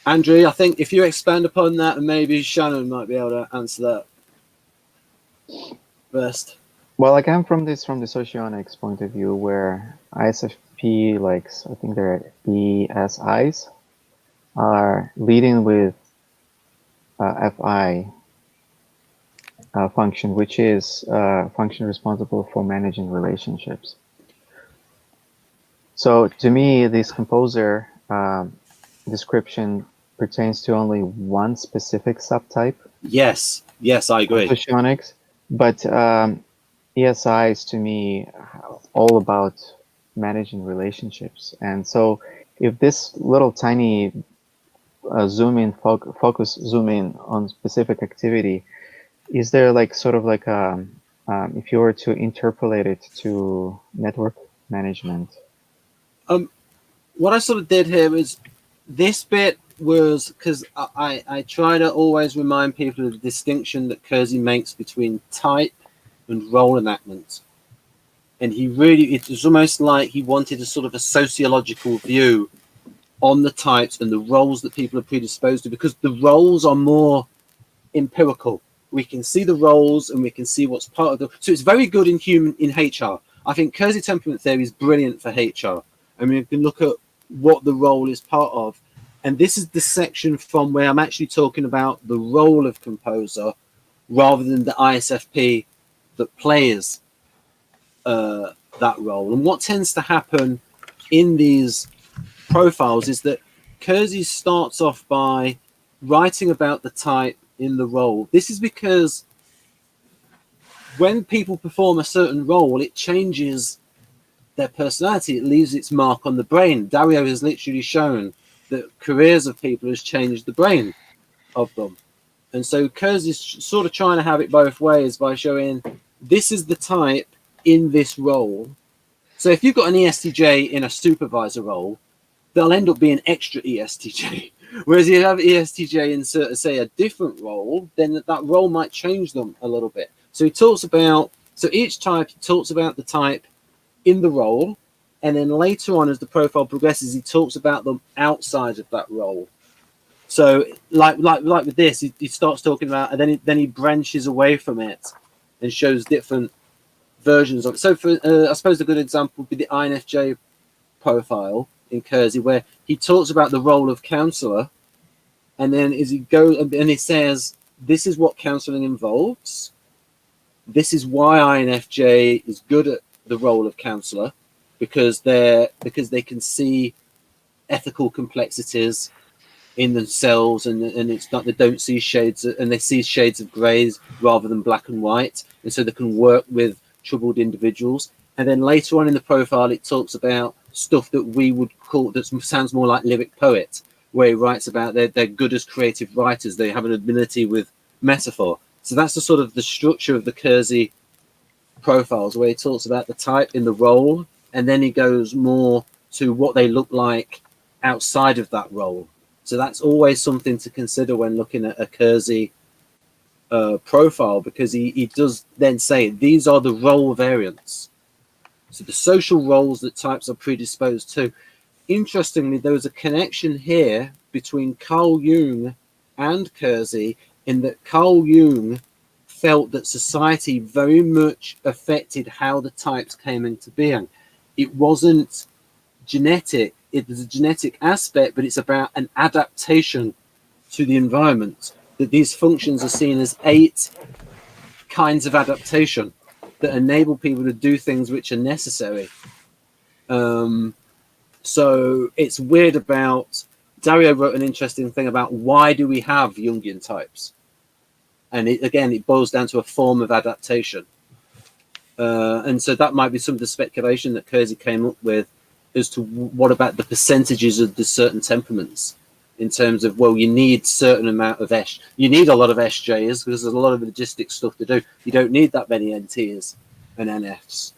S1: Andriy, I think if you expand upon that, and maybe Shannon might be able to answer that first.
S5: Well, like I'm from the SOCIONICS point of view, where ISFP, like I think they're ESIs, are leading with FI function, which is a function responsible for managing relationships. So to me, this composer description pertains to only one specific subtype.
S1: Yes, I agree.
S5: SOCIONICS, but ESI to me all about managing relationships. And so if this little tiny zoom in on specific activity, is there like sort of like if you were to interpolate it to network management?
S1: What I sort of did here was this bit was because I try to always remind people of the distinction that Keirsey makes between type and role enactment. And it was almost like he wanted a sort of a sociological view on the types and the roles that people are predisposed to, because the roles are more empirical. We can see the roles and we can see what's part of the... So it's very good in HR. I think Keirsey temperament theory is brilliant for HR. I mean, you can look at what the role is part of. And this is the section from where I'm actually talking about the role of composer rather than the ISFP that plays that role. And what tends to happen in these profiles is that Keirsey starts off by writing about the type in the role. This is because when people perform a certain role, it changes their personality. It leaves its mark on the brain. Dario has literally shown that careers of people has changed the brain of them. And so Keirsey's sort of trying to have it both ways by showing this is the type in this role. So if you've got an ESTJ in a supervisor role, they'll end up being extra ESTJ. Whereas if you have ESTJ in, say, a different role, then that role might change them a little bit. So he talks about, so each type, he talks about the type in the role, and then later on as the profile progresses, he talks about them outside of that role. So like with this, he starts talking about, and then he branches away from it and shows different versions of it. So for I suppose a good example would be the INFJ profile in Keirsey, where he talks about the role of counselor, and then as he goes and he says, this is what counseling involves. This is why INFJ is good at the role of counselor, because they can see ethical complexities in themselves, and it's not, they don't see shades, and they see shades of greys rather than black and white, and so they can work with troubled individuals. And then later on in the profile, it talks about stuff that we would call, that sounds more like lyric poet, where he writes about they're good as creative writers, they have an ability with metaphor. So that's the sort of the structure of the Keirsey profiles, where he talks about the type in the role, and then he goes more to what they look like outside of that role. So that's always something to consider when looking at a Keirsey profile, because he does then say these are the role variants. So the social roles that types are predisposed to. Interestingly, there was a connection here between Carl Jung and Keirsey, in that Carl Jung felt that society very much affected how the types came into being. It wasn't genetic, it was a genetic aspect, but it's about an adaptation to the environment. That these functions are seen as 8 kinds of adaptation that enable people to do things which are necessary. So it's weird about, Dario wrote an interesting thing about why do we have Jungian types? And it boils down to a form of adaptation. And so that might be some of the speculation that Keirsey came up with as to what about the percentages of the certain temperaments. in terms of, well, you need certain amount of you need a lot of SJs because there's a lot of logistics stuff to do. You don't need that many NTs and NFs.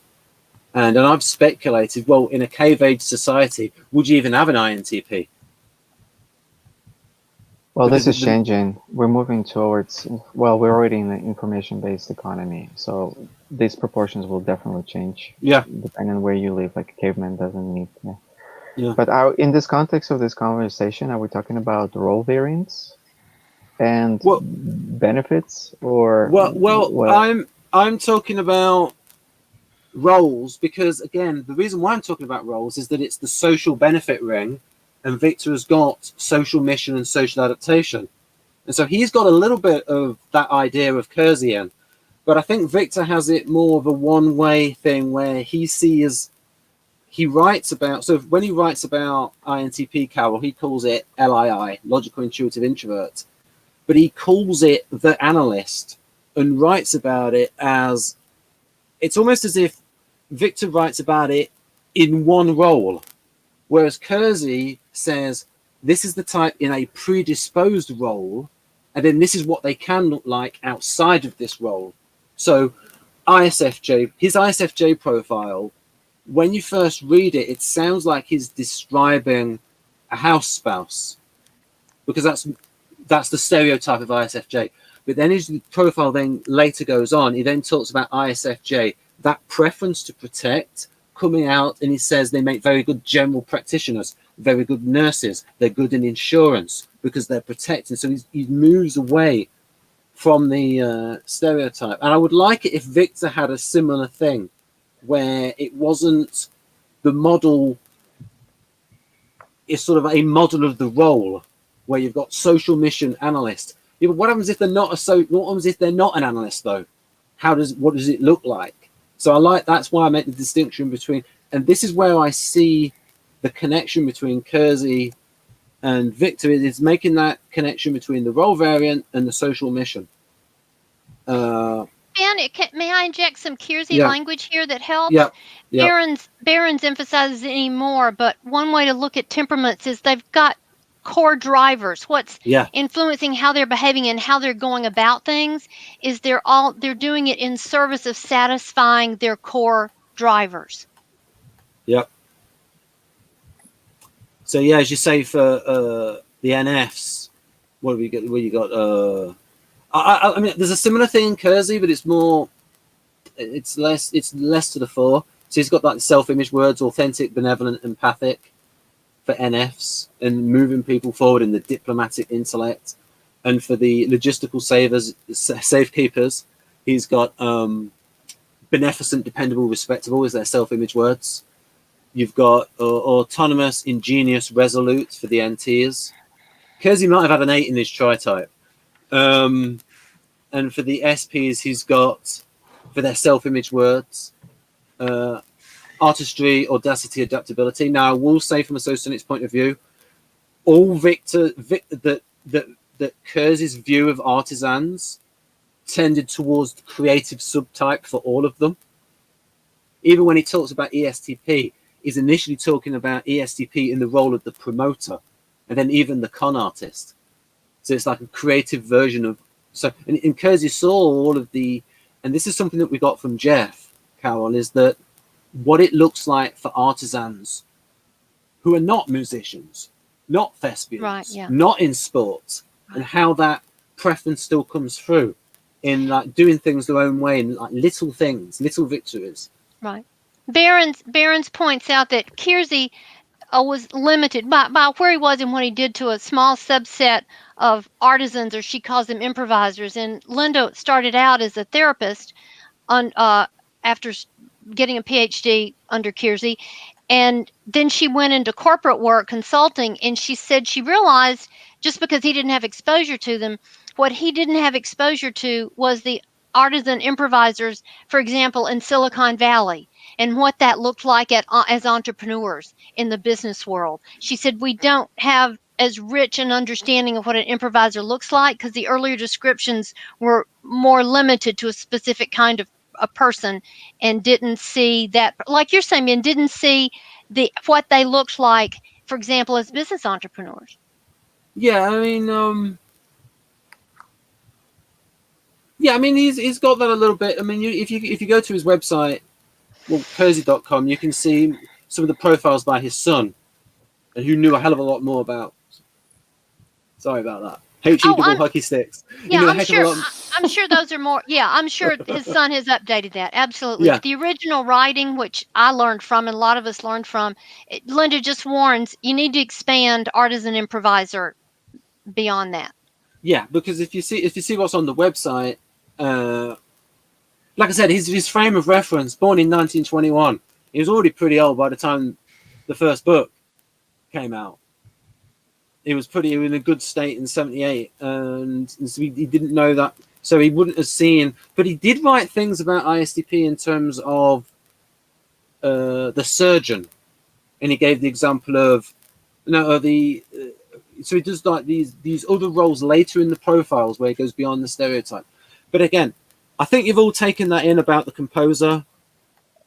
S1: And I've speculated, well, in a cave age society, would you even have an INTP?
S5: Well,
S1: Because
S5: this is changing. We're moving towards, well, we're already in the information-based economy, so these proportions will definitely change.
S1: Yeah.
S5: Depending on where you live, like a caveman doesn't need. Yeah.
S1: Yeah.
S5: But in this context of this conversation, are we talking about role variants and benefits, or?
S1: Well, I'm talking about roles because, again, the reason why I'm talking about roles is that it's the social benefit ring, and Victor has got social mission and social adaptation, and so he's got a little bit of that idea of Keirsey-Berens, but I think Victor has it more of a one-way thing where he writes about, so when he writes about INTP, Carol, he calls it LII, logical intuitive introvert, but he calls it the analyst and writes about it as, it's almost as if Victor writes about it in one role, whereas Keirsey says this is the type in a predisposed role, and then this is what they can look like outside of this role. So ISFJ, his ISFJ profile, when you first read it, it sounds like he's describing a house spouse, because that's the stereotype of ISFJ. But then his profile then later goes on. He then talks about ISFJ, that preference to protect coming out, and he says they make very good general practitioners, very good nurses. They're good in insurance because they're protecting. So he moves away from the stereotype. And I would like it if Victor had a similar thing, where it wasn't the model, it's sort of a model of the role, where you've got social mission analyst. Yeah, but what happens if they're not what happens if they're not an analyst though? What does it look like? So that's why I make the distinction between, and this is where I see the connection between Keirsey and Victor, is making that connection between the role variant and the social mission.
S3: May I inject some Keirsey language here that helps?
S1: Yeah.
S3: Berens emphasizes it anymore, but one way to look at temperaments is they've got core drivers. What's influencing how they're behaving and how they're going about things is they're doing it in service of satisfying their core drivers. Yep.
S1: So yeah, as you say, for the NFs, what have we got? What you got? I mean, there's a similar thing in Keirsey, but it's less to the fore. So he's got like self-image words, authentic, benevolent, empathic for NFs, and moving people forward in the diplomatic intellect. And for the logistical safekeepers, he's got beneficent, dependable, respectable is their self-image words. You've got autonomous, ingenious, resolute for the NTs. Keirsey might have had an 8 in his tri-type. And for the SPs, he's got, for their self-image words, artistry, audacity, adaptability. Now, I will say from a SOCIONICS point of view, all that Keirsey's view of artisans tended towards the creative subtype for all of them. Even when he talks about ESTP, he's initially talking about ESTP in the role of the promoter, and then even the con artist. So it's like a creative version of, so, and Keirsey saw all of the, and this is something that we got from Jeff, Carol, is that what it looks like for artisans who are not musicians, not thespians, not in sports, and how that preference still comes through in like doing things their own way, and like little things, little victories.
S3: Right. Berens points out that Keirsey was limited by where he was and what he did to a small subset of artisans, or she calls them improvisers. And Linda started out as a therapist after getting a PhD under Keirsey, and then she went into corporate work consulting, and she said she realized just because he didn't have exposure to them, what he didn't have exposure to was the artisan improvisers, for example, in Silicon Valley, and what that looked like as entrepreneurs in the business world. She said, we don't have as rich an understanding of what an improviser looks like because the earlier descriptions were more limited to a specific kind of a person, and didn't see that, like you're saying, and didn't see what they looked like, for example, as business entrepreneurs.
S1: Yeah, I mean, yeah, I mean, he's got that a little bit. I mean, if you go to his website, well, Keirsey.com, you can see some of the profiles by his son, and who knew a hell of a lot more about. Sorry about that.
S3: Oh,
S1: double hockey sticks.
S3: yeah,
S1: You know, a
S3: I'm
S1: heck
S3: sure.
S1: of a lot.
S3: I'm sure those are more. Yeah, I'm sure his son has updated that. Absolutely.
S1: Yeah.
S3: The original writing, which I learned from, and a lot of us learned from, Linda just warns you need to expand artisan improviser beyond that.
S1: Yeah, because if you see what's on the website, like I said, his frame of reference, born in 1921, he was already pretty old by the time the first book came out. He was in a good state in 78, and so he didn't know that, so he wouldn't have seen. But he did write things about ISTP in terms of the surgeon, and he gave the example of so he does like these other roles later in the profiles where he goes beyond the stereotype. But again, I think you've all taken that in about the composer,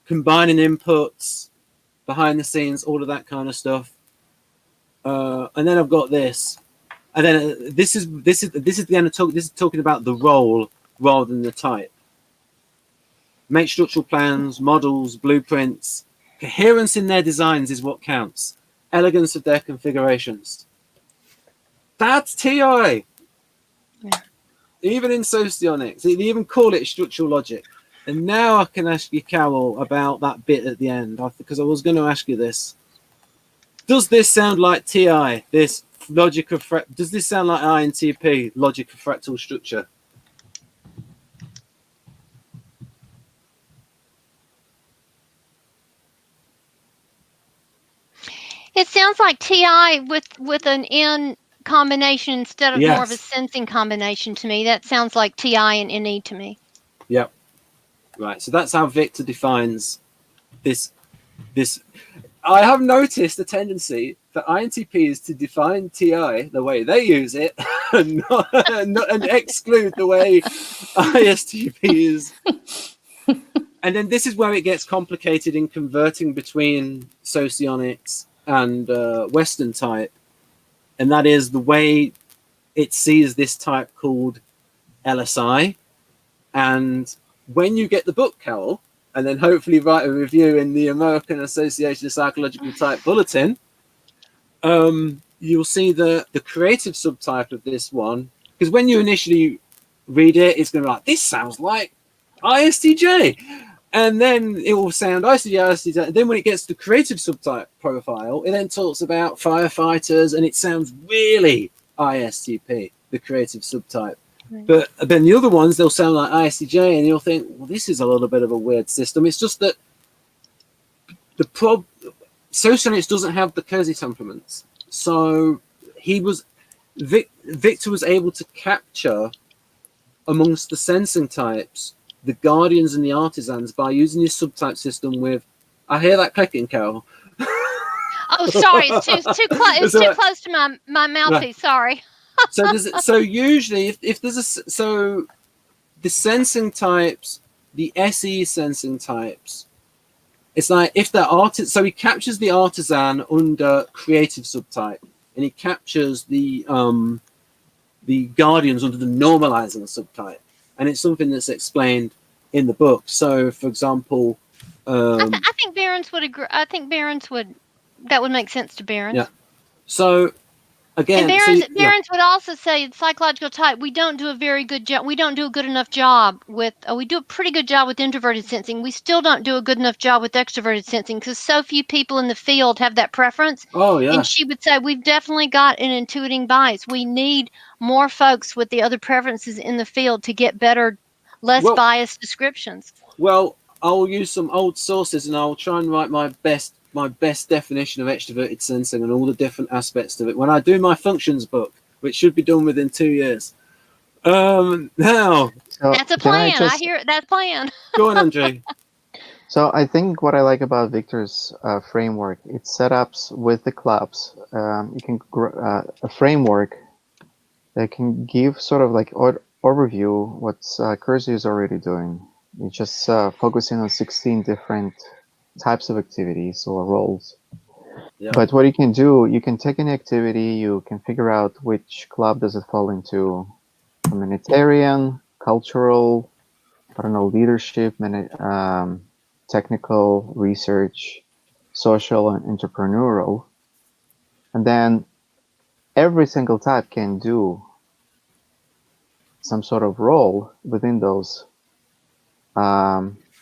S1: combining inputs, behind the scenes, all of that kind of stuff. And then I've got this, and then this is the end of talk. This is talking about the role rather than the type. Make structural plans, models, blueprints. Coherence in their designs is what counts. Elegance of their configurations. That's TI.
S3: Yeah.
S1: Even in Socionics, they even call it structural logic. And now I can ask you, Carol, about that bit at the end, because I was going to ask you this. Does this sound like TI? This logic of does this sound like INTP, logic of fractal structure?
S3: It sounds like TI with an N combination instead of more of a sensing combination to me. That sounds like TI and NE to me.
S1: Yep. Right. So that's how Victor defines this. I have noticed a tendency for INTPs to define TI the way they use it and exclude the way ISTPs. And then this is where it gets complicated in converting between Socionics and Western type. And that is the way it sees this type called LSI. And when you get the book, Carol, and then hopefully write a review in the American Association of Psychological Type Bulletin, you'll see the creative subtype of this one. Because when you initially read it, it's going to be like, this sounds like ISTJ. And then it will sound ISTJ, ISTJ. And then when it gets to the creative subtype profile, it then talks about firefighters, and it sounds really ISTP, the creative subtype. But then the other ones, they'll sound like ISTJ, and you'll think, well, this is a little bit of a weird system. It's just that Socionics doesn't have the Keirsey temperaments. So Victor was able to capture amongst the sensing types the guardians and the artisans by using his subtype system with, I hear that clicking, Carol.
S3: Oh, sorry, it's too close. It's too close to my mouthpiece. Sorry.
S1: So usually if there's the sensing types, the SE sensing types, it's like if they're artist, so he captures the artisan under creative subtype, and he captures the guardians under the normalizing subtype, and it's something that's explained in the book. So for example,
S3: I think Berens would agree. I think that would make sense to Berens.
S1: Yeah. So again,
S3: and Berens would also say psychological type. We don't do a very good job. We don't do a good enough job with. We do a pretty good job with introverted sensing. We still don't do a good enough job with extroverted sensing because so few people in the field have that preference.
S1: Oh yeah.
S3: And she would say we've definitely got an intuiting bias. We need more folks with the other preferences in the field to get better, less biased descriptions.
S1: Well, I'll use some old sources and I'll try and write my best definition of extroverted sensing and all the different aspects of it when I do my functions book, which should be done within 2 years. Now
S3: that's a plan. I hear it. That's a plan.
S1: Go on, Andriy.
S5: So I think what I like about Victor's framework, it's setups with the clubs. You can a framework that can give sort of like overview what Keirsey is already doing. It's just focusing on 16 different types of activities or roles.
S1: Yeah.
S5: But what you can do, you can take an activity, you can figure out which club does it fall into: humanitarian, cultural, I don't know, leadership, technical, research, social, and entrepreneurial. And then every single type can do some sort of role within those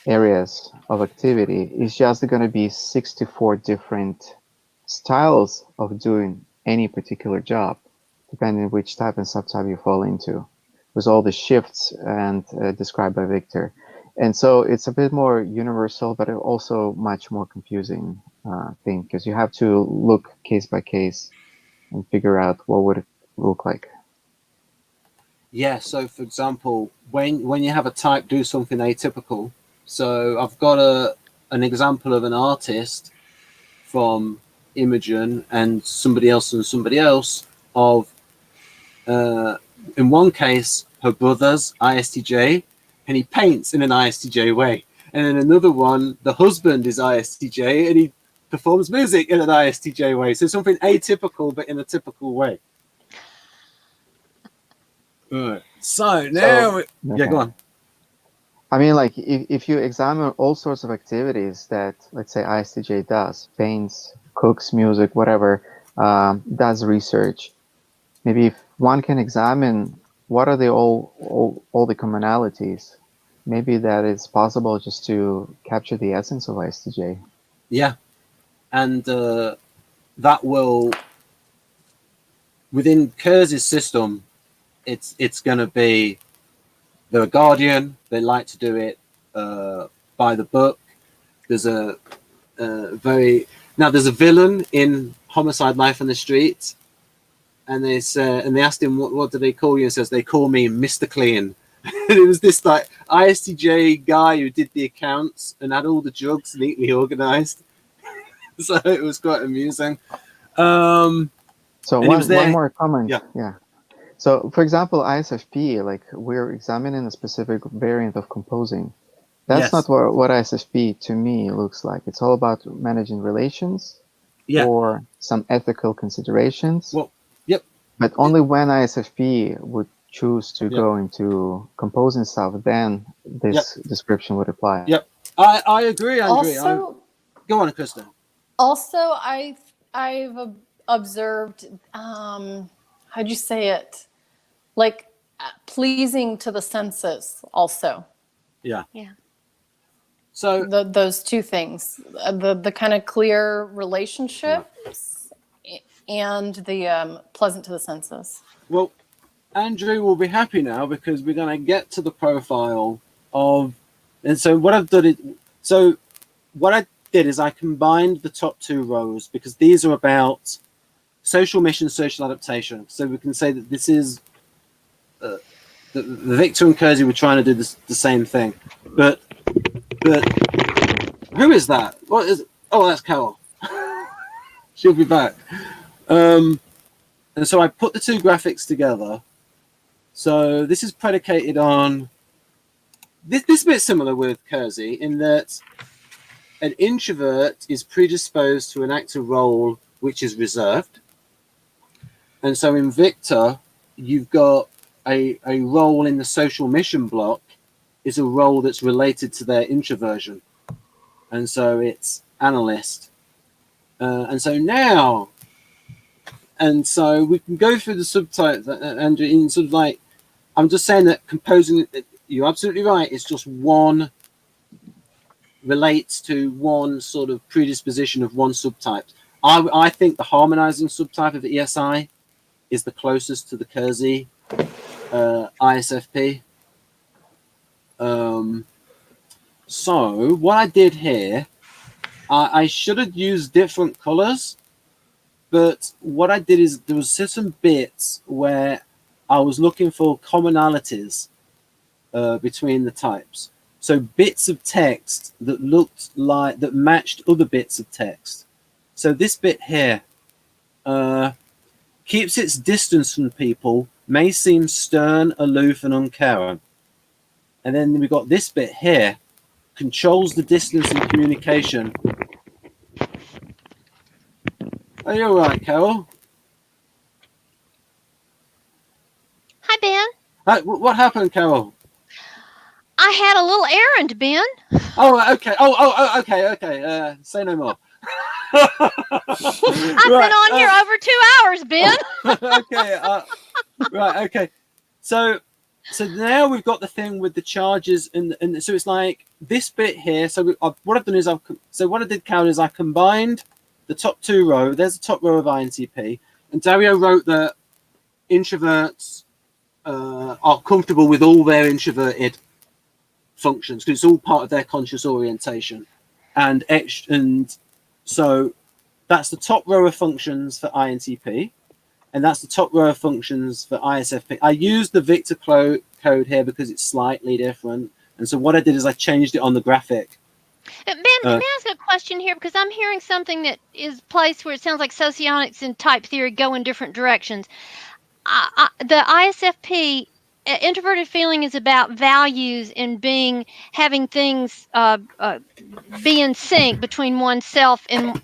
S5: areas of activity. It's just going to be 64 different styles of doing any particular job, depending on which type and subtype you fall into, with all the shifts and described by Victor. And so it's a bit more universal, but also much more confusing thing, because you have to look case by case and figure out what would it look like.
S1: Yeah, so for example, when you have a type do something atypical, so I've got an example of an artist from Imogen and somebody else of in one case her brother's ISTJ, and he paints in an ISTJ way, and in another one the husband is ISTJ and he performs music in an ISTJ way. So something atypical but in a typical way. Right. So now, yeah, go on.
S5: I mean, like, if you examine all sorts of activities that, let's say, ISTJ does, paints, cooks, music, whatever, does research, maybe if one can examine what are all the commonalities, maybe that is possible just to capture the essence of ISTJ.
S1: Yeah, and that will, within Keirsey's system, it's going to be, they're a guardian, they like to do it by the book. There's a there's a villain in Homicide: Life on the Street, and they asked him what do they call you, and says they call me Mr. Clean. And it was this like ISTJ guy who did the accounts and had all the drugs neatly organized. So it was quite amusing.
S5: So one more comment. Yeah. So, for example, ISFP, like, we're examining a specific variant of composing. That's not what ISFP to me looks like. It's all about managing relations or some ethical considerations.
S1: Well, yep.
S5: But only when ISFP would choose to go into composing stuff, then this description would apply.
S1: Yep. I agree, Andriy.
S4: Also,
S1: go on, Krista.
S4: Also, I've observed, how'd you say it? Like pleasing to the senses also.
S1: Yeah.
S3: Yeah.
S1: So
S4: those two things, the kind of clear relationships and the pleasant to the senses.
S1: Well, Andrew will be happy now because we're going to get to the profile of, and so what I've done is, so what I did is I combined the top two rows because these are about social mission, social adaptation. So we can say that this is the Victor and Keirsey were trying to do the same thing, but who is that? What is? Oh, that's Carol. She'll be back. And so I put the two graphics together. So this is predicated on this bit similar with Keirsey in that an introvert is predisposed to enact a role which is reserved. And so in Victor, you've got a role in the social mission block is a role that's related to their introversion. And so it's analyst. And so now, and so we can go through the subtypes, and in sort of like, I'm just saying that composing, you're absolutely right, it's just one relates to one sort of predisposition of one subtype. I think the harmonizing subtype of ESI is the closest to the Keirsey ISFP. So what I did here, I should have used different colors, but what I did is there was certain bits where I was looking for commonalities between the types. So bits of text that looked like, that matched other bits of text. So this bit here keeps its distance from people, may seem stern, aloof, and uncaring. And then we've got this bit here, controls the distance in communication. Are you all right, Carol?
S3: Hi, Ben.
S1: What happened, Carol?
S3: I had a little errand, Ben.
S1: Oh, okay. Okay. Say no more.
S3: I've been on here over 2 hours, Ben.
S1: Okay. Right. Okay. So now we've got the thing with the charges, and so it's like this bit here. So what I've done is what I did, Carol, is I combined the top 2 rows. There's the top row of INTP, and Dario wrote that introverts are comfortable with all their introverted functions because it's all part of their conscious orientation, and so that's the top row of functions for INTP, and that's the top row of functions for ISFP. I used the Victor code here because it's slightly different, and so what I did is I changed it on the graphic.
S3: Ben, may I ask a question here? Because I'm hearing something that is placed where it sounds like socionics and type theory go in different directions. The ISFP introverted feeling is about values and having things be in sync between oneself and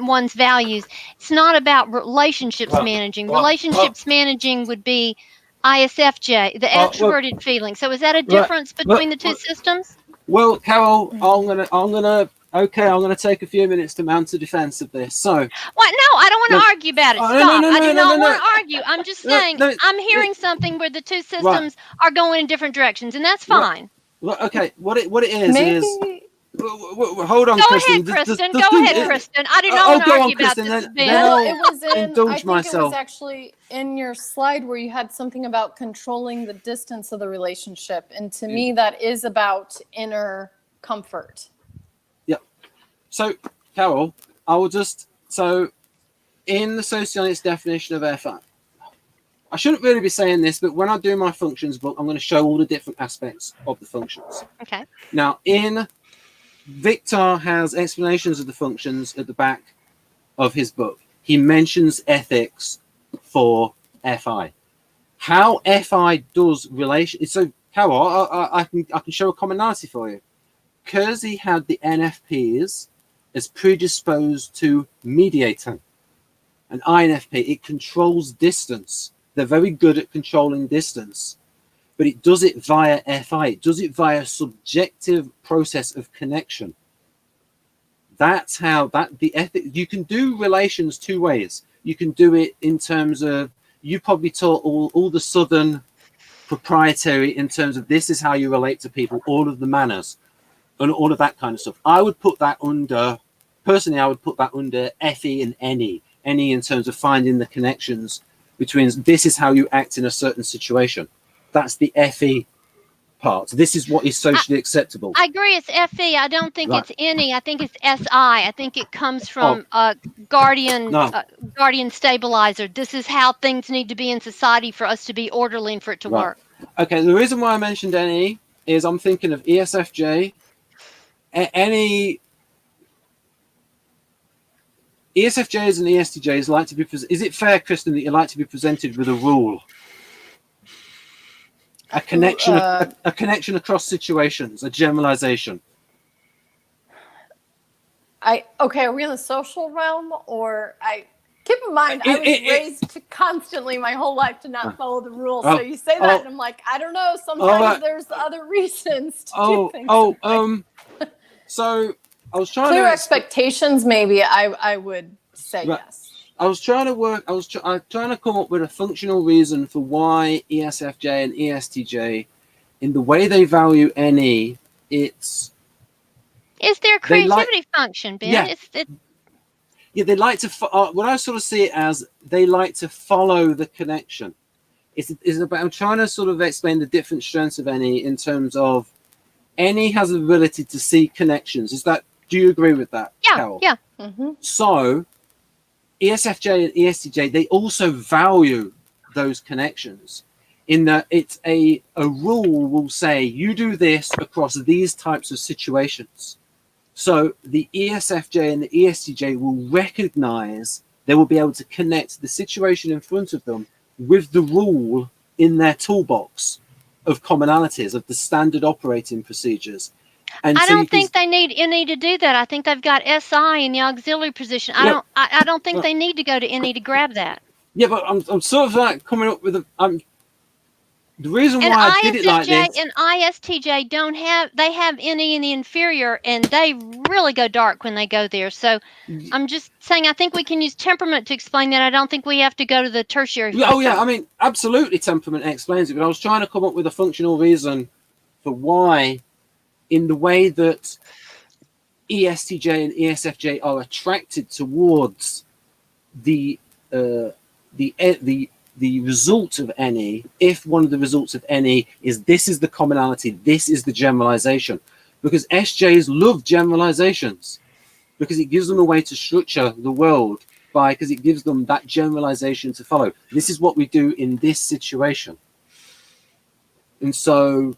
S3: one's values. It's not about relationships managing. Relationships managing would be ISFJ, the extroverted feeling. So is that a difference between the two systems?
S1: Well, Carol, I'm gonna take a few minutes to mount a defense of this. So,
S3: what? No, I don't want to argue about it. Stop. I do not want to argue. I'm just saying I'm hearing something where the two systems are going in different directions, and that's fine.
S1: Okay, what it is
S4: Maybe.
S1: is. Hold on,
S3: Go
S1: Kristen.
S3: ahead, Kristen. Go ahead, Kristen. I do not want to argue about this, Ben.
S4: Well, it was
S1: indulge
S4: I think
S1: myself.
S4: it was actually in your slide where you had something about controlling the distance of the relationship, and to me, that is about inner comfort.
S1: So, Carol, in the Socionics definition of FI, I shouldn't really be saying this, but when I do my functions book, I'm going to show all the different aspects of the functions.
S3: Okay.
S1: Now, Victor has explanations of the functions at the back of his book. He mentions ethics for FI. How FI does relation. So, Carol, I can show a commonality for you. Keirsey had the NFPs as predisposed to mediating. An INFP, it controls distance. They're very good at controlling distance, but it does it via FI. It does it via subjective process of connection. That's how the ethic. You can do relations 2 ways. You can do it in terms of, you probably taught all the Southern proprietary in terms of this is how you relate to people, all of the manners and all of that kind of stuff. I would put that under FE and NE in terms of finding the connections between this is how you act in a certain situation. That's the FE part. This is what is socially acceptable.
S3: I agree. It's FE. I don't think it's NE. I think it's SI. I think it comes from guardian stabilizer. This is how things need to be in society for us to be orderly and for it to work.
S1: Okay. The reason why I mentioned NE is I'm thinking of ESFJ. ESFJs and ESTJs like to be. Is it fair, Kristen, that you like to be presented with a rule, a connection, a connection across situations, a generalization?
S4: Okay, are we in the social realm, or keep in mind I was raised constantly my whole life to not follow the rules. So you say that, and I'm like, I don't know. Sometimes there's other reasons to do things.
S1: So I was trying
S4: clear
S1: to
S4: expectations. Maybe I would say yes.
S1: I was trying to come up with a functional reason for why ESFJ and ESTJ, in the way they value NE, it's
S3: their creativity function, Ben.
S1: Yeah. They like to. What I sort of see it as, they like to follow the connection. It's about. I'm trying to sort of explain the different strengths of NE in terms of. NE has the ability to see connections. Do you agree with that, Carol?
S3: Yeah.
S4: Mm-hmm.
S1: So, ESFJ and ESTJ, they also value those connections in that it's a rule will say you do this across these types of situations. So the ESFJ and the ESTJ will recognize, they will be able to connect the situation in front of them with the rule in their toolbox of commonalities, of the standard operating procedures. And
S3: I
S1: so you
S3: don't
S1: can,
S3: think they need NE to do that. I think they've got SI in the auxiliary position. I don't think they need to go to NE to grab that.
S1: yeah, but I'm sort of like coming up with the reason
S3: And
S1: why I did it like
S3: ISFJ
S1: this.
S3: and ISTJ they have NE in the inferior, and they really go dark when they go there. So I'm just saying, I think we can use temperament to explain that. I don't think we have to go to the tertiary.
S1: Yeah, oh yeah, I mean, absolutely, temperament explains it. But I was trying to come up with a functional reason for why, in the way that ESTJ and ESFJ are attracted towards the result of NE, if one of the results of NE is this is the commonality, this is the generalization, because SJs love generalizations, because it gives them a way to structure the world because it gives them that generalization to follow. This is what we do in this situation. And so,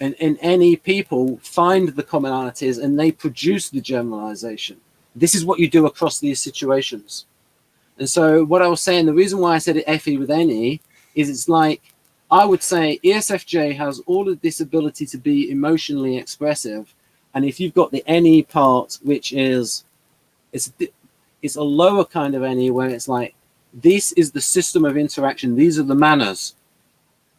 S1: and NE people find the commonalities and they produce the generalization. This is what you do across these situations. And so what I was saying, the reason why I said it FE with NE is it's like, I would say ESFJ has all of this ability to be emotionally expressive. And if you've got the NE part, which is, it's a lower kind of NE where it's like, this is the system of interaction. These are the manners.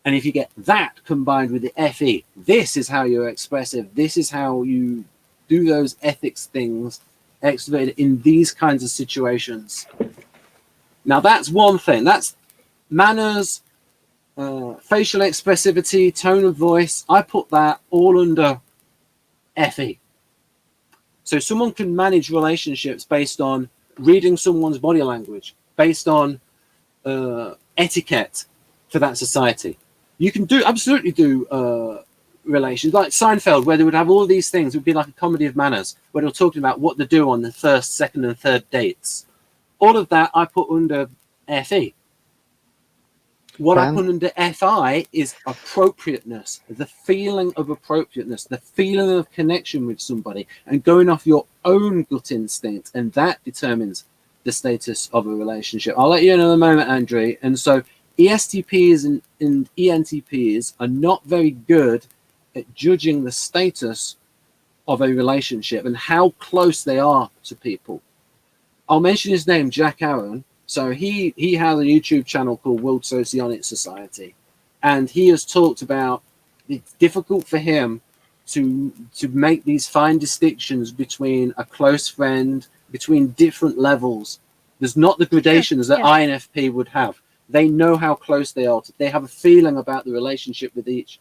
S1: And if you get that combined with the FE, this is how you're expressive. This is how you do those ethics things, extroverted in these kinds of situations. Now that's one thing. That's manners, facial expressivity, tone of voice. I put that all under FE. So someone can manage relationships based on reading someone's body language, based on etiquette for that society. You can absolutely do relations, like Seinfeld, where they would have all these things. It would be like a comedy of manners, where they're talking about what they do on the first, second, and third dates. All of that I put under FE. What I put under FI is appropriateness, the feeling of appropriateness, the feeling of connection with somebody, and going off your own gut instinct, and that determines the status of a relationship. I'll let you know in a moment, Andriy. And so ESTPs and ENTPs are not very good at judging the status of a relationship and how close they are to people. I'll mention his name, Jack Aaron. So he has a YouTube channel called World Socionics Society, and he has talked about it's difficult for him to make these fine distinctions between a close friend, between different levels. There's not the gradations that INFP would have. They know how close they are. They have a feeling about the relationship with each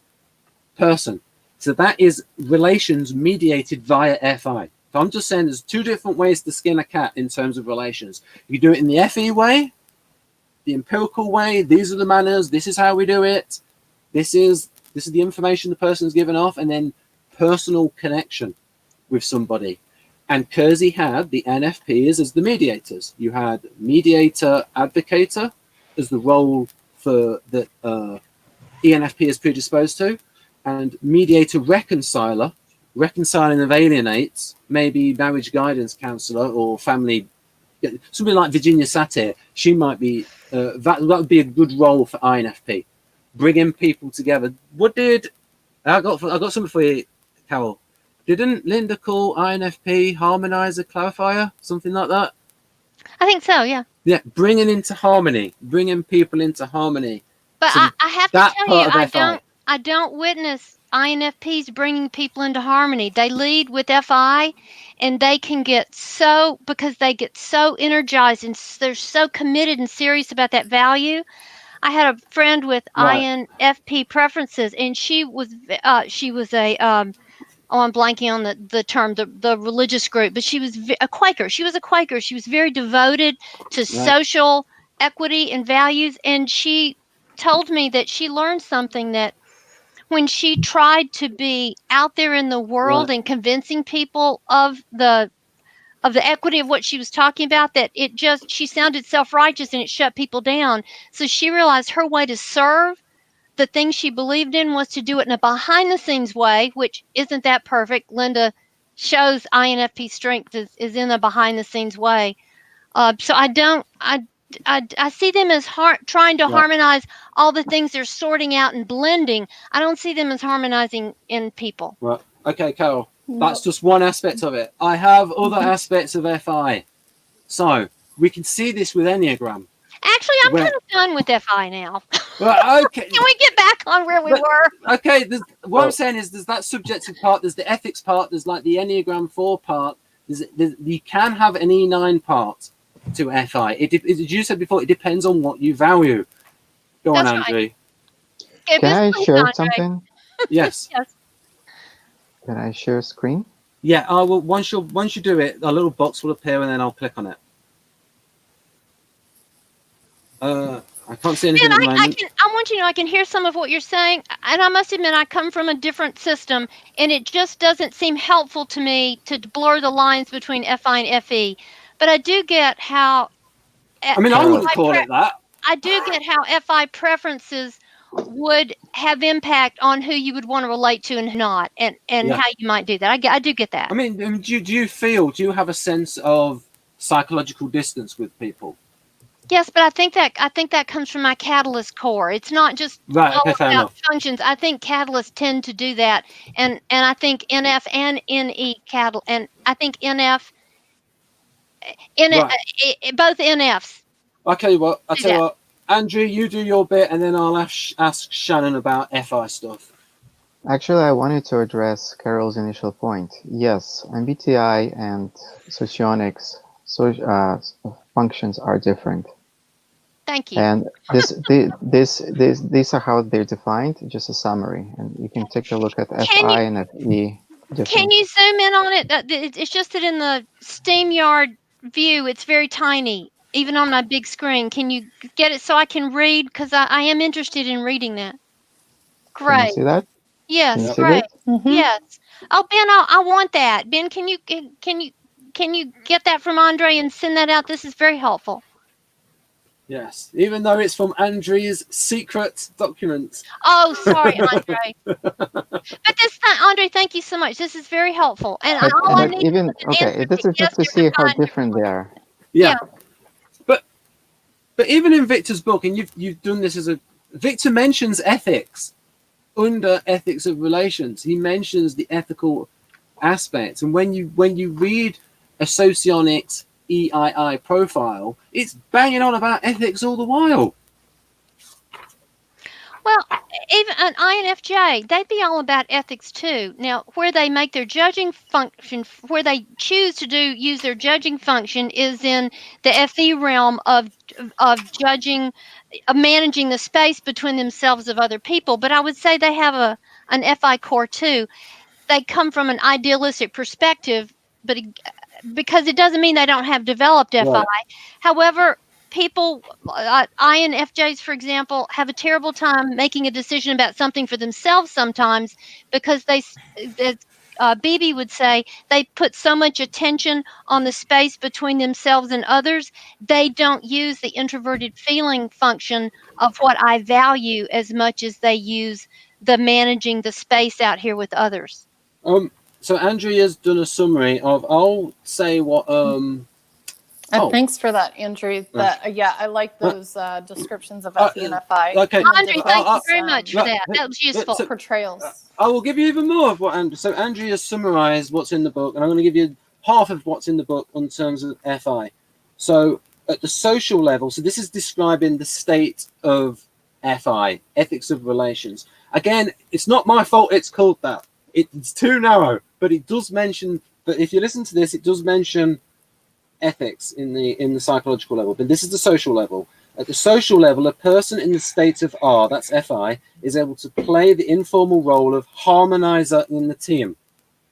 S1: person. So that is relations mediated via FI. So I'm just saying there's two different ways to skin a cat in terms of relations. You do it in the FE way, the empirical way. These are the manners. This is how we do it. This is the information the person's given off, and then personal connection with somebody. And Keirsey had the NFPs as the mediators. You had mediator advocator as the role for that ENFP is predisposed to, and mediator reconciler, reconciling of alienates, maybe marriage guidance counselor or family, something like Virginia Satir. She might be that would be a good role for INFP, bringing people together. What did I got something for you, Carol? Didn't Linda call INFP harmonizer clarifier, something like that?
S3: I think so, yeah.
S1: Yeah, bringing into harmony, bringing people into harmony.
S3: But
S1: So
S3: I have to tell you, I don't witness INFPs bringing people into harmony. They lead with FI, and they can get because they get so energized and they're so committed and serious about that value. I had a friend with INFP preferences, and she was a I'm blanking on the term, the religious group, but she was a Quaker. She was a Quaker. She was very devoted to social equity and values, and she told me that she learned something, that when she tried to be out there in the world and convincing people of the equity of what she was talking about, that she sounded self-righteous and it shut people down. So she realized her way to serve the thing she believed in was to do it in a behind the scenes way, which isn't that perfect. Linda shows INFP strength is in a behind the scenes way. So I see them as trying to harmonize all the things they're sorting out and blending. I don't see them as harmonizing in people.
S1: Right. Okay, Carol, that's just one aspect of it. I have other aspects of FI. So we can see this with Enneagram.
S3: Actually, I'm kind of done with FI now.
S1: Well, okay.
S3: Can we get back on where we were?
S1: Okay, what I'm saying is there's that subjective part, there's the ethics part, there's like the Enneagram 4 part, you can have an E9 part to FI. As you said before, it depends on what you value. Go on, Andrew.
S5: Can I share something?
S1: Yes.
S3: Yes.
S5: Can I share screen?
S1: Yeah, I will. Once you do it, a little box will appear and then I'll click on it. I can't see anything at the moment.
S3: I want you to know I can hear some of what you're saying, and I must admit I come from a different system, and it just doesn't seem helpful to me to blur the lines between FI and FE. But I do get how.
S1: I mean, I wouldn't call it that.
S3: I do get how FI preferences would have impact on who you would want to relate to and not, and how you might do that. I do get that.
S1: I mean, do you have a sense of psychological distance with people?
S3: Yes, but I think that comes from my catalyst core. It's not just all about functions. I think catalysts tend to do that, and I think NF and NE and I think NF, both NFs.
S1: I'll tell you what, Andrew, you do your bit, and then I'll ask Shannon about FI stuff.
S5: Actually, I wanted to address Carol's initial point. Yes, MBTI and SOCIONICS functions are different.
S3: Thank you.
S5: And these are how they're defined, just a summary. And you can take a look at FI and FE.
S3: Can you zoom in on it? It's just that in the SteamYard view, it's very tiny, even on my big screen. Can you get it so I can read? Because I am interested in reading that. Great.
S5: Can you see that?
S3: Yes, great. Yes. Oh, Ben, I want that. Ben, can you get that from Andrei and send that out? This is very helpful.
S1: Yes, even though it's from Andrey's secret document.
S3: Oh, sorry, Andrei. But Andrei, thank you so much. This is very helpful. And all I need
S5: this is just to see how different they are.
S1: Yeah. But even in Victor's book, and you've done this Victor mentions ethics under ethics of relations. He mentions the ethical aspects, and when you read a Socionics EII profile, it's banging on about ethics all the while.
S3: Well, even an INFJ, they'd be all about ethics too. Now, where they make their judging function, where they choose to use their judging function is in the FE realm of judging, of managing the space between themselves of other people. But I would say they have an FI core too. They come from an idealistic perspective, but because it doesn't mean they don't have developed FI. Right. However, people, INFJs, for example, have a terrible time making a decision about something for themselves sometimes because BB would say, they put so much attention on the space between themselves and others, they don't use the introverted feeling function of what I value as much as they use the managing the space out here with others.
S1: So Andrew has done a summary of, I'll say what...
S4: thanks for that, Andrew. I like those descriptions of FE and FI.
S1: Okay.
S3: Andrew, thank you very much for that. That was useful.
S4: Portrayals.
S1: I will give you even more of what Andrew... So Andrew has summarized what's in the book, and I'm going to give you half of what's in the book in terms of FI. So at the social level, so this is describing the state of FI, ethics of relations. Again, it's not my fault it's called that. It's too narrow, but it does mention... But if you listen to this, it does mention ethics in the psychological level, but this is the social level. At the social level, a person in the state of R, that's FI, is able to play the informal role of harmonizer in the team.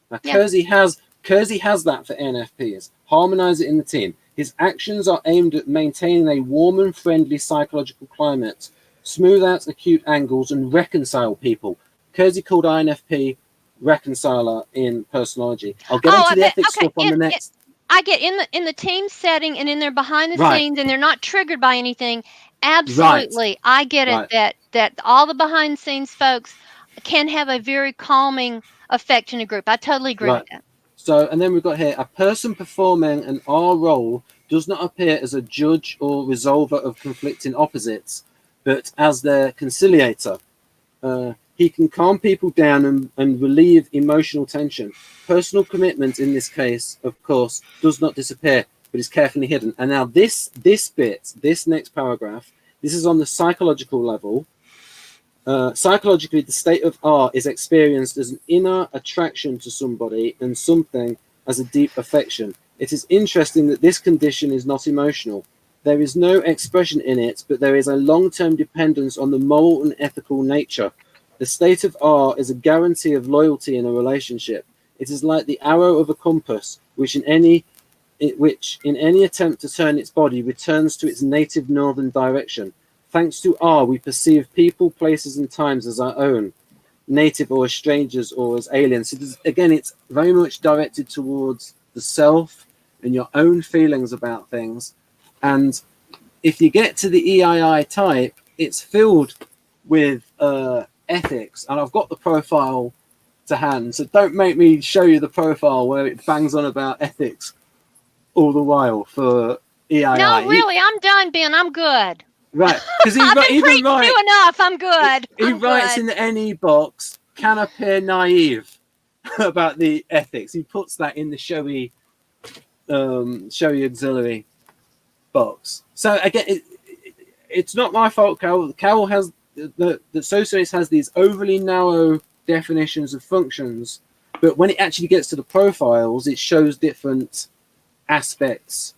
S1: Now, Keirsey has that for NFPs, harmonizer in the team. His actions are aimed at maintaining a warm and friendly psychological climate, smooth out acute angles, and reconcile people. Keirsey called INFP reconciler in personology. I'll get into the ethics stuff on the next.
S3: I get in the team setting and in their behind the scenes, and they're not triggered by anything. Absolutely, right. I get it that all the behind the scenes folks can have a very calming effect in a group. I totally agree with that.
S1: So, and then we've got here, a person performing an R role does not appear as a judge or resolver of conflicting opposites, but as their conciliator. He can calm people down and relieve emotional tension. Personal commitment in this case, of course, does not disappear, but is carefully hidden. And now this bit, this next paragraph, this is on the psychological level. Psychologically, the state of R is experienced as an inner attraction to somebody and something as a deep affection. It is interesting that this condition is not emotional. There is no expression in it, but there is a long-term dependence on the moral and ethical nature. The state of R is a guarantee of loyalty in a relationship. It is like the arrow of a compass, which in any attempt to turn its body returns to its native northern direction. Thanks to R, we perceive people, places, and times as our own, native or as strangers or as aliens. So again, it's very much directed towards the self and your own feelings about things. And if you get to the EII type, it's filled with ethics. And I've got the profile to hand, so don't make me show you the profile where it bangs on about ethics all the while for EII.
S3: No, really, I'm done, Ben. I'm good.
S1: Right, because
S3: I've been preached to enough. I'm good.
S1: He writes in the NE box, can appear naive about the ethics. He puts that in the showy auxiliary box. So again, it's not my fault. Carol has the SOCIONICS has these overly narrow definitions of functions, but when it actually gets to the profiles, it shows different aspects.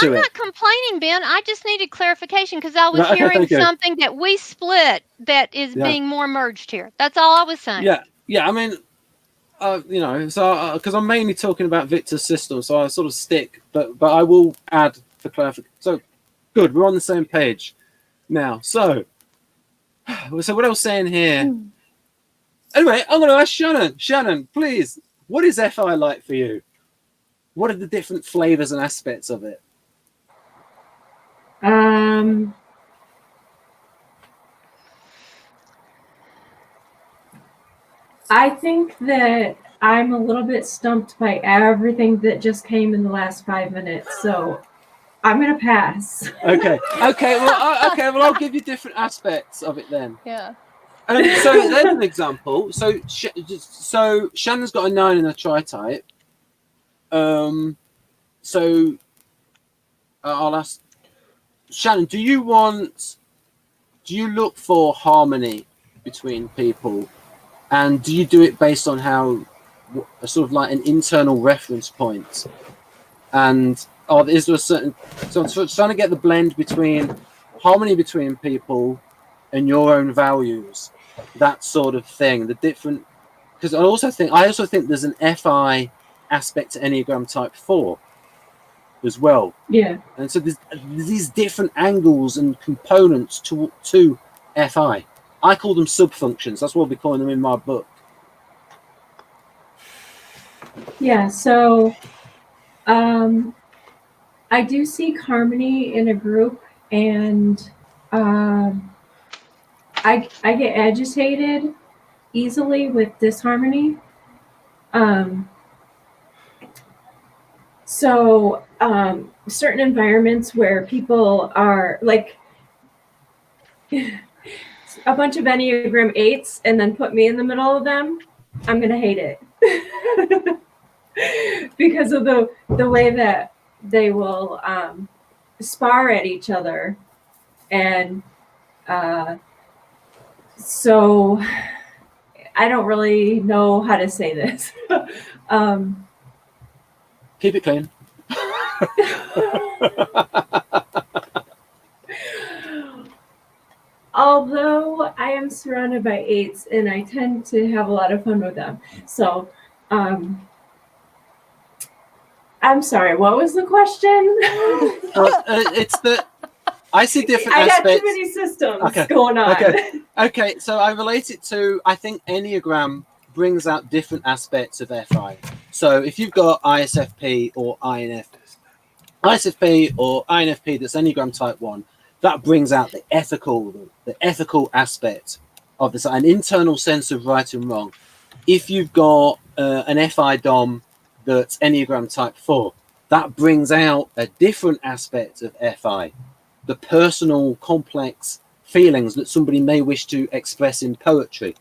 S3: I'm not complaining, Ben. I just needed clarification because I was hearing something that we split that is being more merged here. That's all I was saying.
S1: Yeah. I mean, you know, so because I'm mainly talking about Victor's system, so I sort of stick, but I will add for clarification. So good, we're on the same page now. So what I was saying here. Anyway, I'm going to ask Shannon. Shannon, please, what is FI like for you? What are the different flavors and aspects of it?
S6: I think that I'm a little bit stumped by everything that just came in the last 5 minutes, so I'm gonna pass.
S1: Okay. Well, I'll give you different aspects of it then.
S4: Yeah.
S1: So there's an example. So Shannon's got a 9 in a tri-type. So I'll ask Shannon, do you look for harmony between people, and do you do it based on how sort of like an internal reference point? And is there a certain, so I'm trying to get the blend between harmony between people and your own values, that sort of thing, the different, because I also think there's an FI aspect to Enneagram type 4 as well.
S6: Yeah.
S1: And so there's these different angles and components to FI. I call them sub-functions. That's what I'll be calling them in my book.
S6: Yeah, so I do seek harmony in a group, and I get agitated easily with disharmony. So certain environments where people are like a bunch of Enneagram 8s and then put me in the middle of them, I'm gonna hate it. Because of the way that they will spar at each other. And so I don't really know how to say this.
S1: Keep it clean.
S6: Although I am surrounded by 8s and I tend to have a lot of fun with them. So I'm sorry, what was the question?
S1: It's that I see different aspects.
S6: I got too many systems going on.
S1: Okay, so I relate it to, I think Enneagram brings out different aspects of FI. So if you've got ISFP or ISFP or INFP that's Enneagram type 1, that brings out the ethical aspect of this, an internal sense of right and wrong. If you've got an FI Dom that's Enneagram type 4, that brings out a different aspect of FI, the personal, complex feelings that somebody may wish to express in poetry.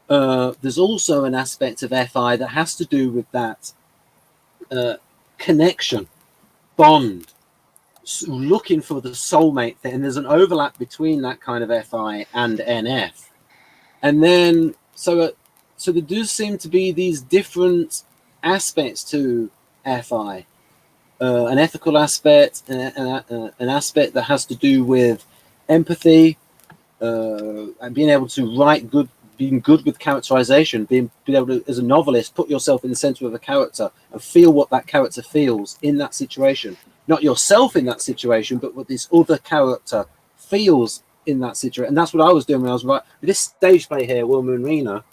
S1: There's also an aspect of FI that has to do with that connection, bond, looking for the soulmate thing. And there's an overlap between that kind of FI and NF. And then, so there do seem to be these different aspects to FI. An ethical aspect, an aspect that has to do with empathy, and being able to write good, being good with characterization, being able to, as a novelist, put yourself in the center of a character and feel what that character feels in that situation. Not yourself in that situation, but what this other character feels in that situation. And that's what I was doing when I was writing this stage play here, Wilma and Rena,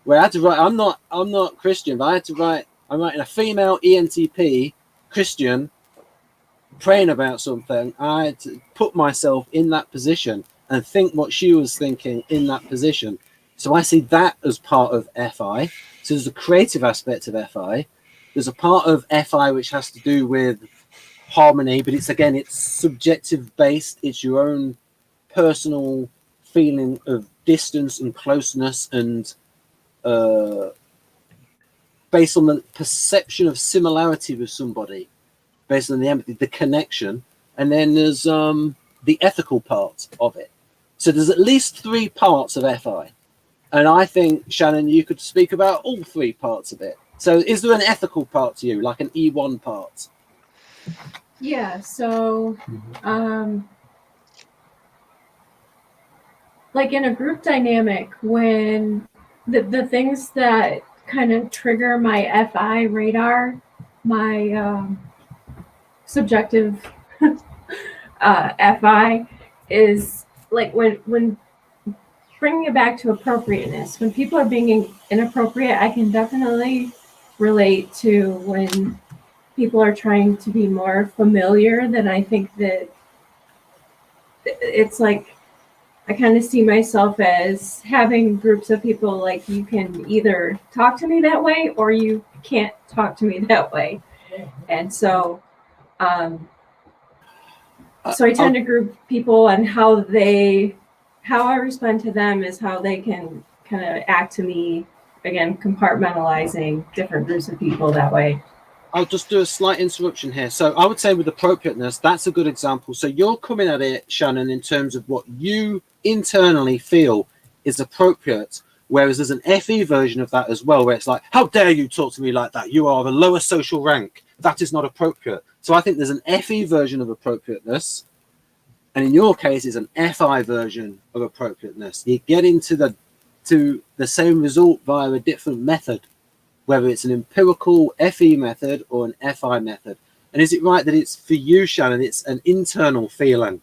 S1: where I had to write. I'm not Christian, but I had to write. I'm writing a female ENTP Christian praying about something. I had to put myself in that position and think what she was thinking in that position. So I see that as part of FI. So there's a creative aspect of FI. There's a part of FI which has to do with harmony, but it's subjective based. It's your own personal feeling of distance and closeness, and based on the perception of similarity with somebody, based on the empathy, the connection. And then there's the ethical part of it. So there's at least 3 parts of FI. And I think, Shannon, you could speak about all 3 parts of it. So is there an ethical part to you, like an E1 part?
S6: Yeah, so like in a group dynamic, when the things that kind of trigger my FI radar, my subjective FI is like when bringing it back to appropriateness. When people are being inappropriate, I can definitely relate to when people are trying to be more familiar. Then I think that it's like I kind of see myself as having groups of people, like you can either talk to me that way or you can't talk to me that way. And so I tend to group people and how I respond to them is how they can kind of act to me. Again, compartmentalizing different groups of people that way.
S1: I'll just do a slight interruption here. So I would say with appropriateness, that's a good example. So you're coming at it, Shannon, in terms of what you internally feel is appropriate, whereas there's an FE version of that as well, where it's like, how dare you talk to me like that? You are of a lower social rank. That is not appropriate. So I think there's an FE version of appropriateness. And in your case, it's an FI version of appropriateness. You get into the same result via a different method, whether it's an empirical FE method or an FI method. And is it right that it's for you, Shannon, it's an internal feeling